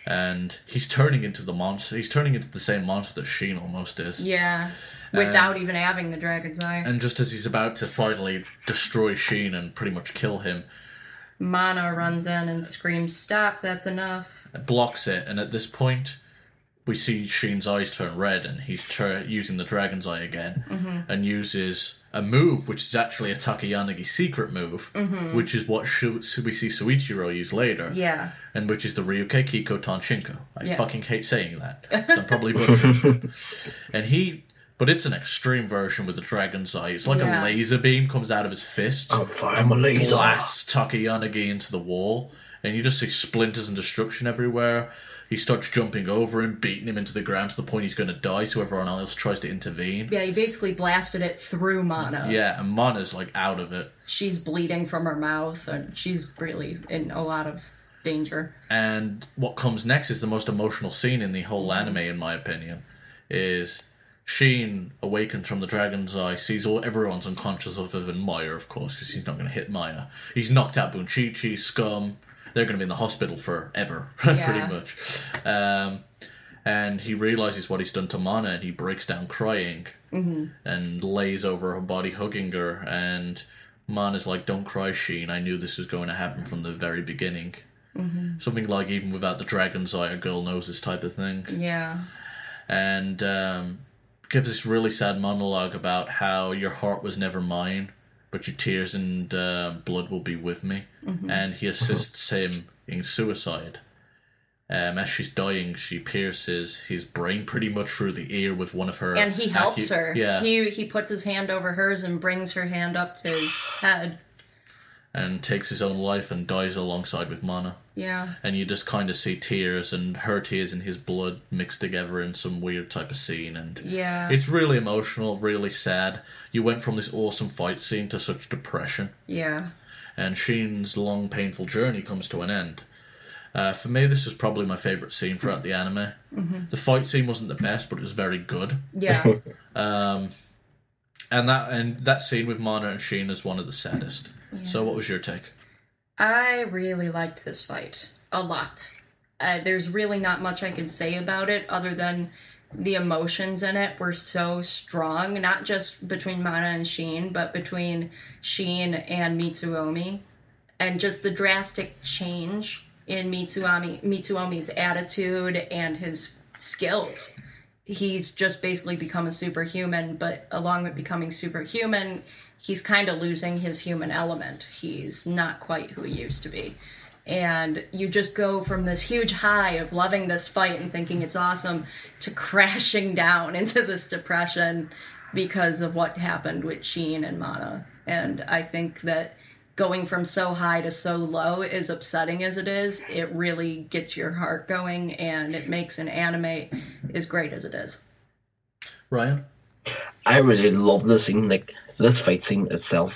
[SPEAKER 1] And he's turning into the monster. He's turning into the same monster that Sheen almost is.
[SPEAKER 2] Yeah. Without even having the dragon's eye.
[SPEAKER 1] And just as he's about to finally destroy Sheen and pretty much kill him,
[SPEAKER 2] Mana runs in and screams, stop, that's enough.
[SPEAKER 1] It blocks it, and at this point, we see Sheen's eyes turn red, and he's using the dragon's eye again, and uses a move, which is actually a Takayanagi secret move, which is what we see Soichiro use later.
[SPEAKER 2] Yeah.
[SPEAKER 1] And which is the Ryuke Kiko Tonshinko. I fucking hate saying that. I'm probably butchering it. And but it's an extreme version with the dragon's eye. It's like a
[SPEAKER 2] Yeah.
[SPEAKER 1] laser beam comes out of his fist
[SPEAKER 3] I'm a
[SPEAKER 1] and
[SPEAKER 3] laser.
[SPEAKER 1] blasts Takeyanagi into the wall, and you just see splinters and destruction everywhere. He starts jumping over him, beating him into the ground to the point he's going to die, so everyone else tries to intervene.
[SPEAKER 2] Yeah, he basically blasted it through Mana.
[SPEAKER 1] Yeah, and Mana's like out of it.
[SPEAKER 2] She's bleeding from her mouth, and she's really in a lot of danger.
[SPEAKER 1] And what comes next is the most emotional scene in the whole anime, in my opinion, is Sheen awakens from the dragon's eye, sees everyone's unconscious other than Maya, of course, because he's not going to hit Maya. He's knocked out Bunchichi, Scum. They're going to be in the hospital forever, pretty much. And he realizes what he's done to Mana, and he breaks down crying and lays over her body, hugging her. And Mana's like, "Don't cry, Sheen. I knew this was going to happen from the very beginning." Something like, even without the dragon's eye, a girl knows this type of thing.
[SPEAKER 2] Yeah.
[SPEAKER 1] And gives this really sad monologue about how your heart was never mine, but your tears and blood will be with me. And he assists him in suicide. As she's dying, she pierces his brain pretty much through the ear with one of her...
[SPEAKER 2] And he helps her.
[SPEAKER 1] Yeah.
[SPEAKER 2] He puts his hand over hers and brings her hand up to his head.
[SPEAKER 1] And takes his own life and dies alongside with Mana.
[SPEAKER 2] Yeah.
[SPEAKER 1] And you just kind of see tears and her tears and his blood mixed together in some weird type of scene. And
[SPEAKER 2] Yeah.
[SPEAKER 1] it's really emotional, really sad. You went from this awesome fight scene to such depression.
[SPEAKER 2] Yeah.
[SPEAKER 1] And Sheen's long, painful journey comes to an end. For me, this is probably my favourite scene throughout the anime. The fight scene wasn't the best, but it was very good.
[SPEAKER 2] Yeah.
[SPEAKER 1] And that scene with Mana and Sheen is one of the saddest.
[SPEAKER 2] Yeah.
[SPEAKER 1] So what was your take?
[SPEAKER 2] I really liked this fight a lot. There's really not much I can say about it other than the emotions in it were so strong, not just between Mana and Sheen, but between Sheen and Mitsuomi. And just the drastic change in Mitsuomi's attitude and his skills. He's just basically become a superhuman, but along with becoming superhuman, he's kind of losing his human element. He's not quite who he used to be. And you just go from this huge high of loving this fight and thinking it's awesome to crashing down into this depression because of what happened with Sheen and Mana. And I think that going from so high to so low, as upsetting as it is, it really gets your heart going and it makes an anime as great as it is.
[SPEAKER 1] Ryan?
[SPEAKER 3] I really love this scene. Like, this fight scene itself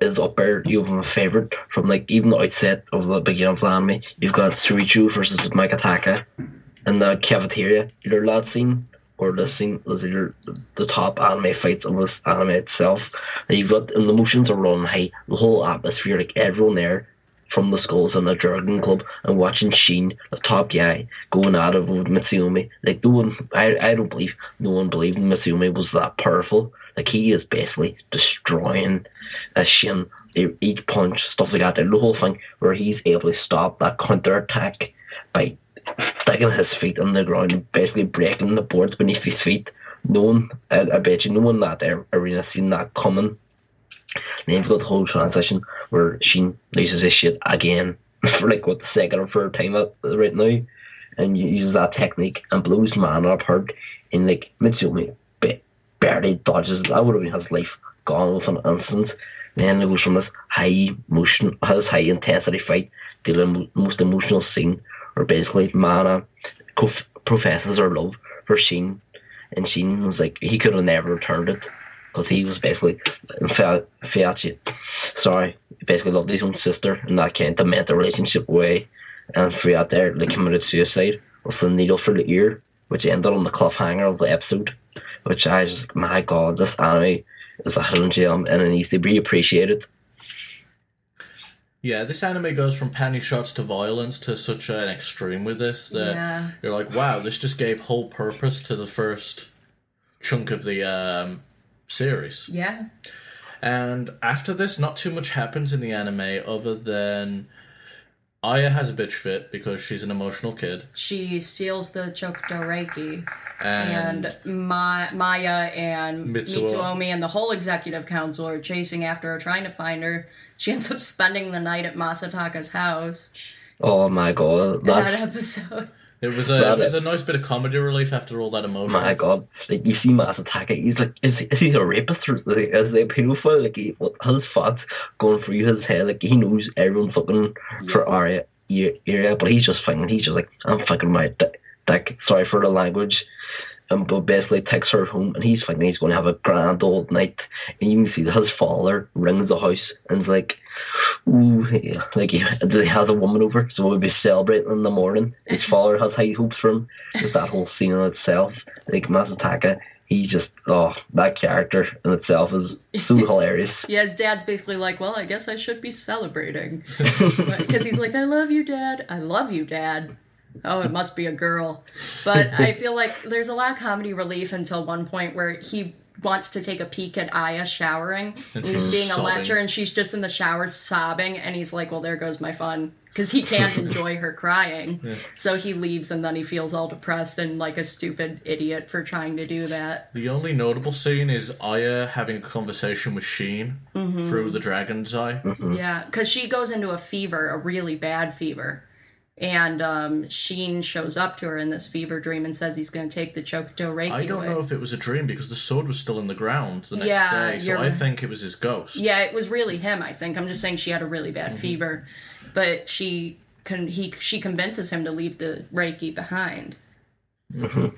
[SPEAKER 3] is up there. You have my favourite from, like, even the outset of the beginning of the anime. You've got Surichu versus Magataka in the cafeteria. Either that scene or this scene is either the top anime fights of this anime itself. And you've got, and the emotions are running high. The whole atmosphere, like, everyone there from the schools and the Dragon Club, and watching Sheen, the top guy, going at it with Mitsuomi. Like, no one, I don't believe, no one believed Mitsuomi was that powerful. Like, he is basically destroying Shin, each punch, stuff like that. The whole thing where he's able to stop that counter-attack by sticking his feet on the ground, basically breaking the boards beneath his feet. No one, I bet you, no one in that arena seen that coming. And you've got the whole transition where Sheen loses his shit again for like what, the second or third time right now, and uses that technique and blows Mana apart. And like Mitsuomi barely dodges. That would have been his life gone with an instant. Then it goes from this high intensity fight to the most emotional scene where basically Mana professes her love for Sheen, and Sheen was like, he could have never returned it because he was basically basically loved his own sister in that kind of demented relationship way, and throughout there they committed suicide with a needle for the ear, which ended on the cliffhanger of the episode, which I was like, my god, this anime is a hidden gem and it needs to be appreciated.
[SPEAKER 1] Yeah, this anime goes from panty shots to violence to such an extreme with this that you're like, wow, this just gave whole purpose to the first chunk of the series.
[SPEAKER 2] Yeah.
[SPEAKER 1] And after this, not too much happens in the anime other than Aya has a bitch fit because she's an emotional kid.
[SPEAKER 2] She steals the Chokuto Reiki. And Maya and Mitsuomi and the whole executive council are chasing after her, trying to find her. She ends up spending the night at Masataka's house.
[SPEAKER 3] Oh my god.
[SPEAKER 2] That episode.
[SPEAKER 1] It was a nice bit of comedy relief after all that emotion.
[SPEAKER 3] My God, like you see Masataka, he's like, is he a rapist or like, is he a pedophile? Like his thoughts going through his head, like he knows everyone's looking for area, but he's just like, I'm fucking my dick. Sorry for the language. But basically takes her home, and he's thinking he's going to have a grand old night. And you can see that his father rings the house and is like, ooh, yeah. Like he has a woman over, so we'll be celebrating in the morning. His father has high hopes for him. Just that whole scene in itself. Like Masataka, he just, that character in itself is so hilarious.
[SPEAKER 2] Yeah, his dad's basically like, well, I guess I should be celebrating. Because he's like, I love you, Dad. I love you, Dad. Oh, it must be a girl. But I feel like there's a lot of comedy relief until one point where he wants to take a peek at Aya showering. And he's being a lecturer, and she's just in the shower sobbing. And he's like, well, there goes my fun. Because he can't enjoy her crying. Yeah. So he leaves, and then he feels all depressed and like a stupid idiot for trying to do that.
[SPEAKER 1] The only notable scene is Aya having a conversation with Sheen through the dragon's eye.
[SPEAKER 2] Mm-hmm. Yeah, because she goes into a fever, a really bad fever. And Sheen shows up to her in this fever dream and says he's going to take the Chokuto Reiki away.
[SPEAKER 1] I don't know if it was a dream because the sword was still in the ground the next day, so I think it was his ghost.
[SPEAKER 2] Yeah, it was really him, I think. I'm just saying she had a really bad fever. But she convinces him to leave the Reiki behind.
[SPEAKER 3] Mm-hmm.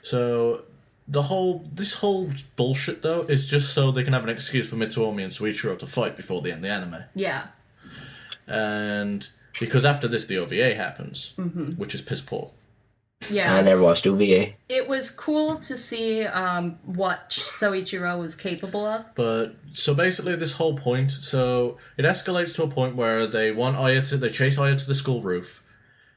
[SPEAKER 1] So this whole bullshit, though, is just so they can have an excuse for Mitsuomi and Soichiro to fight before they end the anime.
[SPEAKER 2] Yeah.
[SPEAKER 1] And... because after this, the OVA happens, which is piss poor.
[SPEAKER 2] Yeah.
[SPEAKER 3] I never watched OVA.
[SPEAKER 2] It was cool to see what Soichiro was capable of.
[SPEAKER 1] But, so basically this whole point, so it escalates to a point where they chase Aya to the school roof,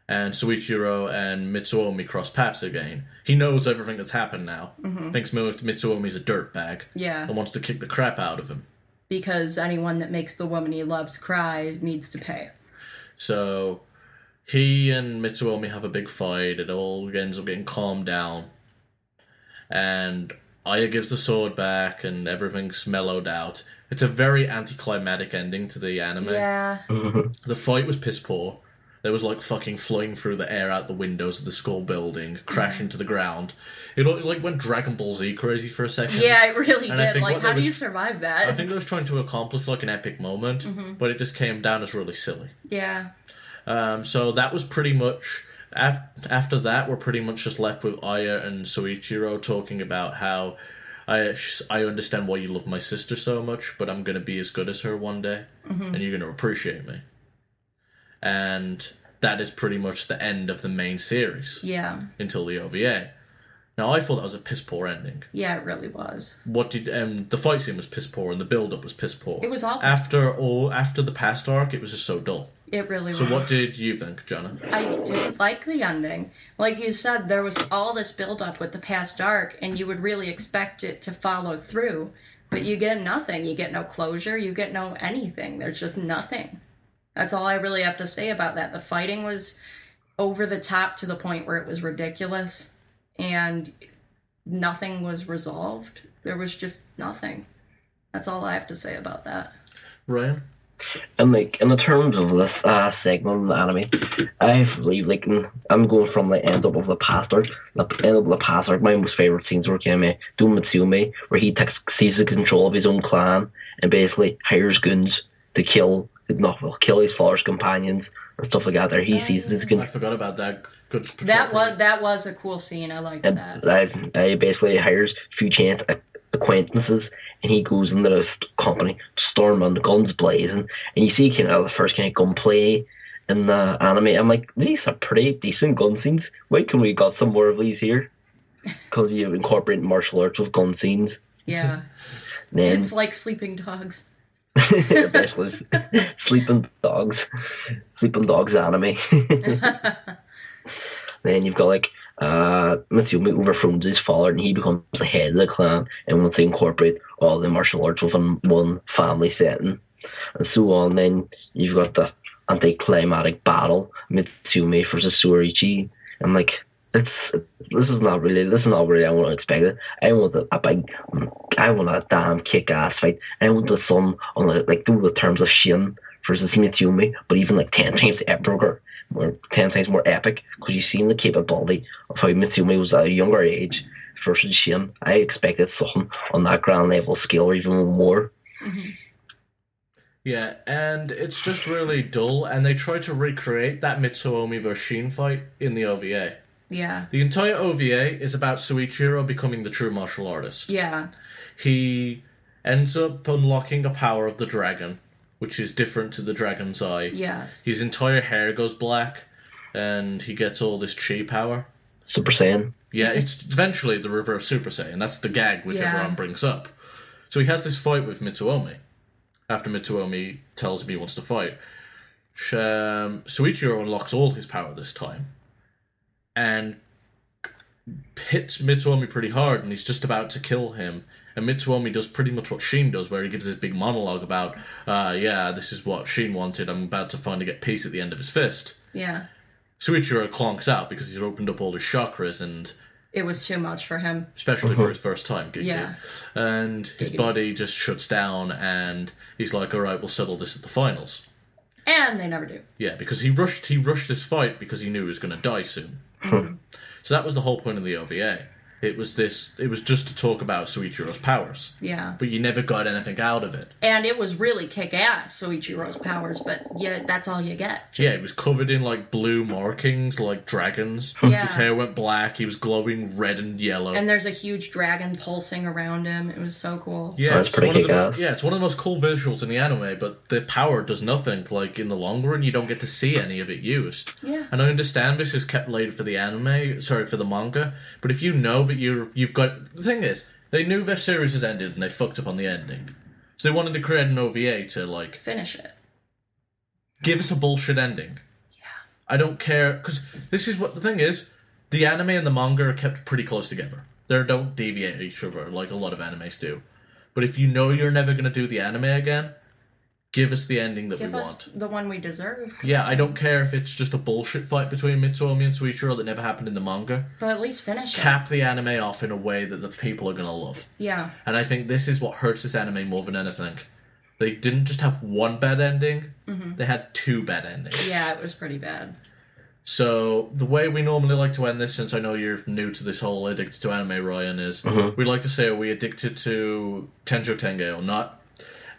[SPEAKER 1] and Soichiro and Mitsuomi cross paths again. He knows everything that's happened now, thinks Mitsuomi's a dirtbag, and wants to kick the crap out of him.
[SPEAKER 2] Because anyone that makes the woman he loves cry needs to pay.
[SPEAKER 1] So, he and Mitsuomi have a big fight. It all ends up getting calmed down. And Aya gives the sword back, and everything's mellowed out. It's a very anticlimactic ending to the anime.
[SPEAKER 2] Yeah.
[SPEAKER 1] The fight was piss poor. There was, like, fucking flying through the air out the windows of the school building, crashing to the ground. It, like, went Dragon Ball Z crazy for a second.
[SPEAKER 2] Yeah, it really did. Like, how do you survive that?
[SPEAKER 1] I think they was trying to accomplish, like, an epic moment, but it just came down as really silly.
[SPEAKER 2] Yeah.
[SPEAKER 1] So that was pretty much... After that, we're pretty much just left with Aya and Soichiro talking about how I understand why you love my sister so much, but I'm going to be as good as her one day, and you're going to appreciate me. And that is pretty much the end of the main series.
[SPEAKER 2] Yeah. Until
[SPEAKER 1] the OVA. Now, I thought that was a piss-poor ending.
[SPEAKER 2] Yeah, it really was.
[SPEAKER 1] The fight scene was piss-poor, and the build-up was piss-poor.
[SPEAKER 2] It was all
[SPEAKER 1] after the past arc, it was just so dull.
[SPEAKER 2] It really was.
[SPEAKER 1] So what did you think, Jonna?
[SPEAKER 2] I didn't like the ending. Like you said, there was all this build-up with the past arc, and you would really expect it to follow through, but you get nothing. You get no closure. You get no anything. There's just nothing. That's all I really have to say about that. The fighting was over the top to the point where it was ridiculous, and nothing was resolved. There was just nothing. That's all I have to say about that.
[SPEAKER 1] Ryan?
[SPEAKER 3] And like in the terms of this segment of the anime, I believe like I'm going from the end up of the past arc. The end of the past arc, my most favorite scenes were doing Mitsume, where he seizes control of his own clan and basically hires goons to kill his father's companions and stuff like that. There he sees his
[SPEAKER 1] I forgot about that. Good.
[SPEAKER 2] That was a cool scene. I liked that.
[SPEAKER 3] I basically hires a few chance acquaintances, and he goes into this company, storm on the guns blazing, and you see kind of the first kind of gunplay in the anime. I'm like, these are pretty decent gun scenes. Why can we got some more of these here? Because you incorporate martial arts with gun scenes.
[SPEAKER 2] Yeah.
[SPEAKER 3] Then,
[SPEAKER 2] it's like Sleeping Dogs.
[SPEAKER 3] Basically, Sleeping Dogs anime. Then you've got like Mitsume overthrows his father, and he becomes the head of the clan and wants to incorporate all the martial arts within one family setting, and so on. Then you've got the anticlimactic battle, Mitsume versus Surichi. I'm like, this is not really I want to expect it. I want a damn kick-ass fight. I want the terms of Shin versus Mitsume, but even like 10 times epicer. more 10 times more epic because you've seen the capability of how Mitsumi was at a younger age versus Shin. I expected something on that grand level scale or even more.
[SPEAKER 2] Mm-hmm.
[SPEAKER 1] Yeah, and it's just really dull, and they try to recreate that Mitsuomi versus Shin fight in the OVA.
[SPEAKER 2] Yeah.
[SPEAKER 1] The entire OVA is about Suichiro becoming the true martial artist.
[SPEAKER 2] Yeah.
[SPEAKER 1] He ends up unlocking a power of the dragon, which is different to the dragon's eye.
[SPEAKER 2] Yes.
[SPEAKER 1] His entire hair goes black, and he gets all this chi power.
[SPEAKER 3] Super Saiyan.
[SPEAKER 1] Yeah, it's eventually the reverse Super Saiyan. That's the gag which everyone brings up. So he has this fight with Mitsuomi. After Mitsuomi tells him he wants to fight, Suichiro unlocks all his power this time and hits Mitsuomi pretty hard, and he's just about to kill him. And Mitsuomi does pretty much what Shin does, where he gives this big monologue about, this is what Shin wanted, I'm about to finally get peace at the end of his fist.
[SPEAKER 2] Yeah.
[SPEAKER 1] Suichiro clonks out because he's opened up all his chakras, and
[SPEAKER 2] it was too much for him.
[SPEAKER 1] Especially for his first time.
[SPEAKER 2] Yeah.
[SPEAKER 1] And his body just shuts down, and he's like, alright, we'll settle this at the finals.
[SPEAKER 2] And they never do.
[SPEAKER 1] Yeah, because he rushed this fight because he knew he was going to die soon.
[SPEAKER 2] Mm-hmm.
[SPEAKER 1] So that was the whole point of the OVA. It was just to talk about Suichiro's powers.
[SPEAKER 2] Yeah.
[SPEAKER 1] But you never got anything out of it.
[SPEAKER 2] And it was really kick-ass, Suichiro's powers, but yeah, that's all you get.
[SPEAKER 1] Yeah, it was covered in, like, blue markings, like dragons.
[SPEAKER 2] Yeah.
[SPEAKER 1] His hair went black, he was glowing red and yellow.
[SPEAKER 2] And there's a huge dragon pulsing around him. It was so cool.
[SPEAKER 1] Yeah, it's one of the most cool visuals in the anime, but the power does nothing. Like, in the long run, you don't get to see any of it used.
[SPEAKER 2] Yeah.
[SPEAKER 1] And I understand this is kept later for the manga, but if you know that you've got... The thing is, they knew their series has ended and they fucked up on the ending. So they wanted to create an OVA to, like...
[SPEAKER 2] finish it.
[SPEAKER 1] Give us a bullshit ending.
[SPEAKER 2] Yeah.
[SPEAKER 1] I don't care, because this is what the thing is, the anime and the manga are kept pretty close together. They don't deviate each other like a lot of animes do. But if you know you're never going to do the anime again, give us the ending that we want.
[SPEAKER 2] Give us the one we deserve.
[SPEAKER 1] Yeah, I don't care if it's just a bullshit fight between Mitsuomi and Suichiro that never happened in the manga.
[SPEAKER 2] But at least finish it.
[SPEAKER 1] Cap the anime off in a way that the people are going to love.
[SPEAKER 2] Yeah.
[SPEAKER 1] And I think this is what hurts this anime more than anything. They didn't just have one bad ending, they had two bad endings.
[SPEAKER 2] Yeah, it was pretty bad.
[SPEAKER 1] So, the way we normally like to end this, since I know you're new to this whole addicted to anime, Ryan, is we like to say, are we addicted to Tenjo Tenge or not?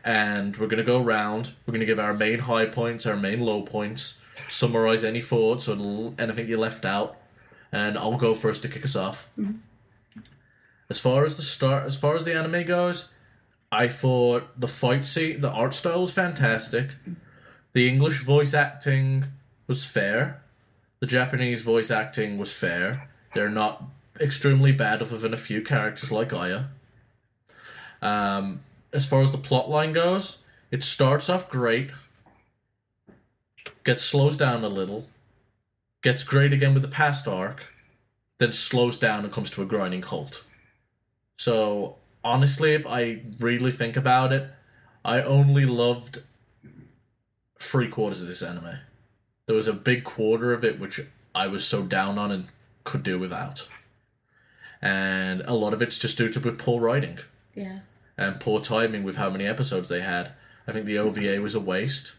[SPEAKER 1] And we're going to go around, we're going to give our main high points, our main low points, summarize any thoughts or anything you left out, and I'll go first to kick us off. As far as the anime goes, I thought the fight scene, the art style was fantastic, the English voice acting was fair, the Japanese voice acting was fair, they're not extremely bad other than a few characters like Aya. As far as the plotline goes, it starts off great, slows down a little, gets great again with the past arc, then slows down and comes to a grinding halt. So, honestly, if I really think about it, I only loved 3/4 of this anime. There was a big quarter of it which I was so down on and could do without. And a lot of it's just due to poor writing.
[SPEAKER 2] Yeah.
[SPEAKER 1] And poor timing with how many episodes they had. I think the OVA was a waste.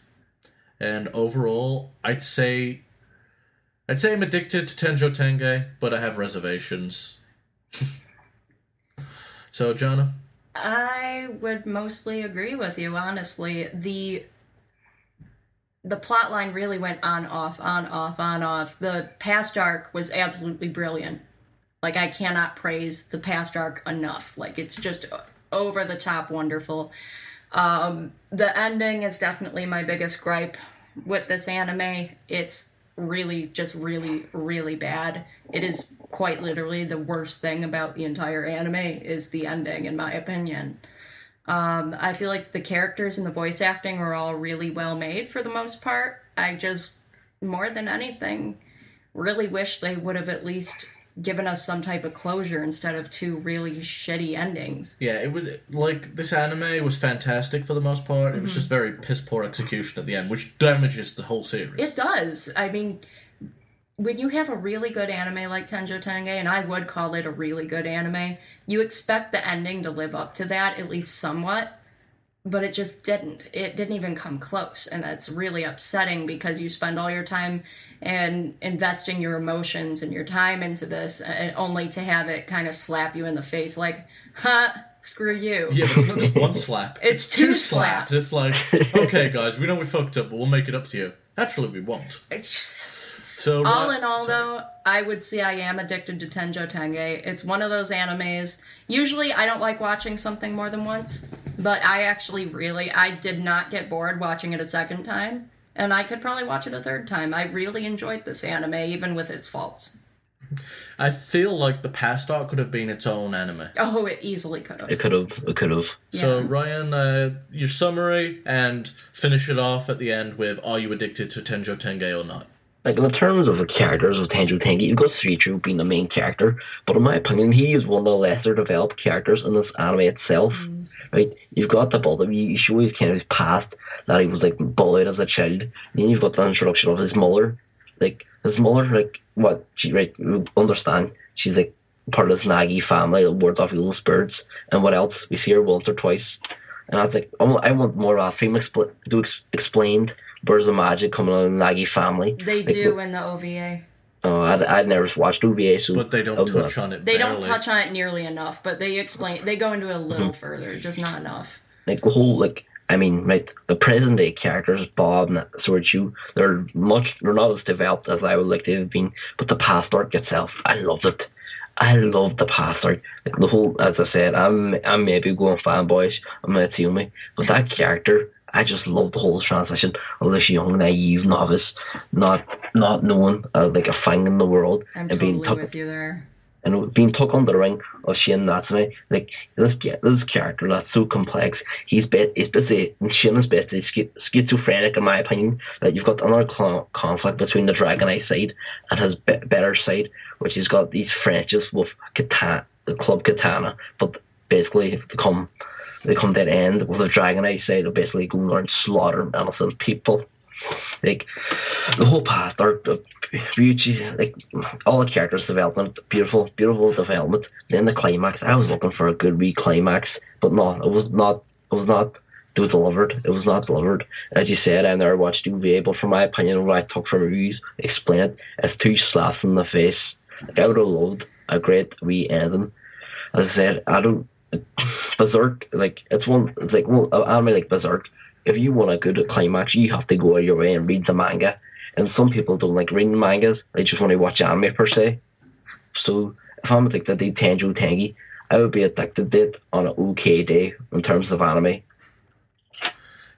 [SPEAKER 1] And overall, I'd say I'm addicted to Tenjo Tenge, but I have reservations. So, Jana?
[SPEAKER 2] I would mostly agree with you, honestly. The plot line really went on, off, on, off, on, off. The past arc was absolutely brilliant. Like, I cannot praise the past arc enough. Like, it's just over the top wonderful. The ending is definitely my biggest gripe with this anime. It's really, just really, really bad. It is quite literally the worst thing about the entire anime is the ending, in my opinion. I feel like the characters and the voice acting are all really well made for the most part. I just, more than anything, really wish they would have at least given us some type of closure instead of two really shitty endings.
[SPEAKER 1] Yeah, it was like this anime was fantastic for the most part. It was just very piss poor execution at the end, which damages the whole series.
[SPEAKER 2] It does. I mean, when you have a really good anime like Tenjo Tenge, and I would call it a really good anime, you expect the ending to live up to that, at least somewhat. but it just didn't. It didn't even come close, and that's really upsetting because you spend all your time and investing your emotions and your time into this, and only to have it kind of slap you in the face like, screw you.
[SPEAKER 1] Yeah, but it's not just one slap.
[SPEAKER 2] It's two slaps.
[SPEAKER 1] It's like, okay, guys, we know we fucked up, but we'll make it up to you. Actually, we won't. So
[SPEAKER 2] all in all, though, I would say I am addicted to Tenjo Tenge. It's one of those animes. Usually, I don't like watching something more than once, but I did not get bored watching it a second time, and I could probably watch it a third time. I really enjoyed this anime, even with its faults.
[SPEAKER 1] I feel like the past arc could have been its own anime.
[SPEAKER 2] Oh, it easily could have.
[SPEAKER 3] It could have.
[SPEAKER 2] Yeah.
[SPEAKER 1] So, Ryan, your summary, and finish it off at the end with, are you addicted to Tenjo Tenge or not?
[SPEAKER 3] Like, in terms of the characters of Tenjo Tenge, you've got Suichu being the main character, but in my opinion, he is one of the lesser developed characters in this anime itself. Right? You've got the bullet, you show his kind of his past, that he was, like, bullied as a child, and then you've got the introduction of his mother. Like, his mother, like, what, she, right, you understand, she's, like, part of this Nagi family, the ward of evil spirits, and what else? We see her once or twice, and I was like, I want more of that theme explained. Birds of Magic coming on in the Nagi family.
[SPEAKER 2] They do in the OVA.
[SPEAKER 3] Oh, I'd never watched OVA, so...
[SPEAKER 1] But they don't touch on it
[SPEAKER 2] They don't touch on it nearly enough, but they go into it a little further, just not enough.
[SPEAKER 3] Like, the whole, like, I mean, right, the present-day characters, Bob and Suichu, they're not as developed as I would like to have been, but the past arc itself, I loved it. I loved the past arc. Like, the whole, as I said, I'm maybe going fanboyish, I'm not telling me, but that character... I just love the whole transition of this young, naive novice, not knowing like a thing in the world,
[SPEAKER 2] I'm
[SPEAKER 3] and
[SPEAKER 2] totally with you there.
[SPEAKER 3] And being took under the ring of Shin Natsume, like this character that's so complex. He's basically Shin is basically schizophrenic in my opinion. That you've got another conflict between the Dragonite side and his better side, which he's got these friendships with the Club Katana, but basically they come to an end with the Dragonite side of basically going around slaughtering innocent people. Like, the whole past art, the beauty, like, all the characters' development, beautiful development. Then the climax, I was looking for a good climax, but no, it was not delivered. It was not delivered. As you said, I never watched UVA, but from my opinion, what I took from reviews, explain it, it's two slaps in the face. Like, I would have loved a great wee ending. As I said, Berserk, like, anime like Berserk, if you want a good climax, you have to go out of your way and read the manga. And some people don't like reading mangas, they just want to watch anime per se. So, if I'm addicted to Tenjo Tenge, I would be addicted to it on an okay day in terms of anime.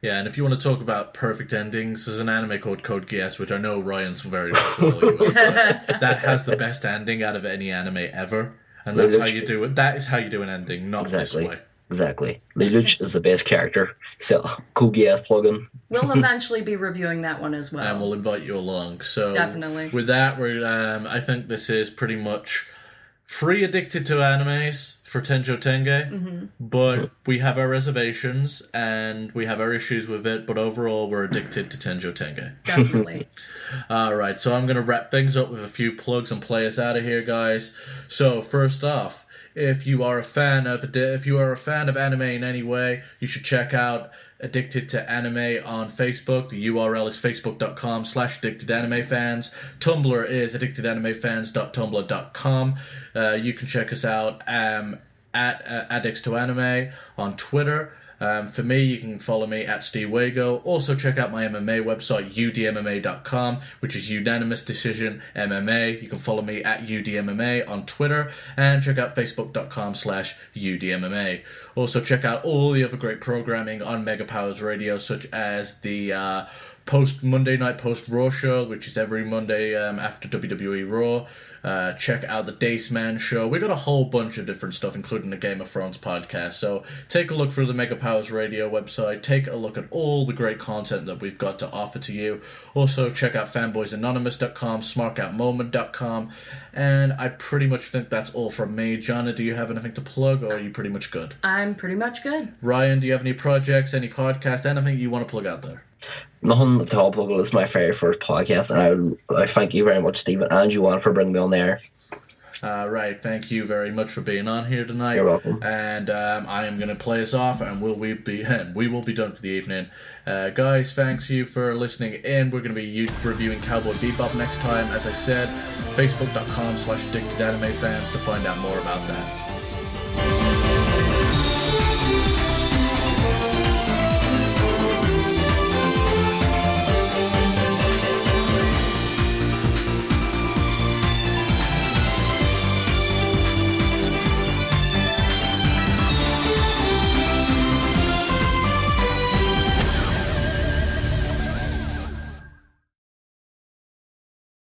[SPEAKER 1] Yeah, and if you want to talk about perfect endings, there's an anime called Code Geass, which I know Ryan's very well familiar with. That has the best ending out of any anime ever. And that's how you do it. That is how you do an ending, not this way.
[SPEAKER 3] Exactly. Lelouch is the best character. So, Kogia plugin.
[SPEAKER 2] We'll eventually be reviewing that one as well.
[SPEAKER 1] And we'll invite you along. So,
[SPEAKER 2] definitely.
[SPEAKER 1] With that, I think this is pretty much free addicted to animes for Tenjo Tenge, but we have our reservations and we have our issues with it, but overall we're addicted to Tenjo Tenge.
[SPEAKER 2] Definitely.
[SPEAKER 1] Alright, so I'm going to wrap things up with a few plugs and play us out of here, guys. So, first off, if you are a fan of anime in any way, you should check out Addicted to Anime on Facebook. The URL is facebook.com/addictedanimefans. Tumblr is addictedanimefans.tumblr.com. You can check us out at Addicts to Anime on Twitter. For me, you can follow me at Steve Wago. Also, check out my MMA website, udmma.com, which is Unanimous Decision MMA. You can follow me at udmma on Twitter, and check out facebook.com/udmma. Also, check out all the other great programming on Mega Powers Radio, such as the Monday Night Post Raw show, which is every Monday after WWE Raw. Check out the Daceman show. We got a whole bunch of different stuff, including the Game of Thrones podcast. So take a look through the Mega Powers Radio website. Take a look at all the great content that we've got to offer to you. Also, check out fanboysanonymous.com, smarkoutmoment.com. And I pretty much think that's all from me. Jonna, do you have anything to plug, or are you pretty much good?
[SPEAKER 2] I'm pretty much good.
[SPEAKER 1] Ryan, do you have any projects, any podcasts, anything you want to plug out there?
[SPEAKER 3] Nothing at all, This is my very first podcast, and I thank you very much, Stephen and Joanne, for bringing me on there.
[SPEAKER 1] Right, thank you very much for being on here tonight.
[SPEAKER 3] You're welcome.
[SPEAKER 1] And I am going to play us off, and we will be done for the evening. Guys, thanks you for listening in. We're going to be reviewing Cowboy Bebop next time. As I said, facebook.com/addictedanimefans to find out more about that.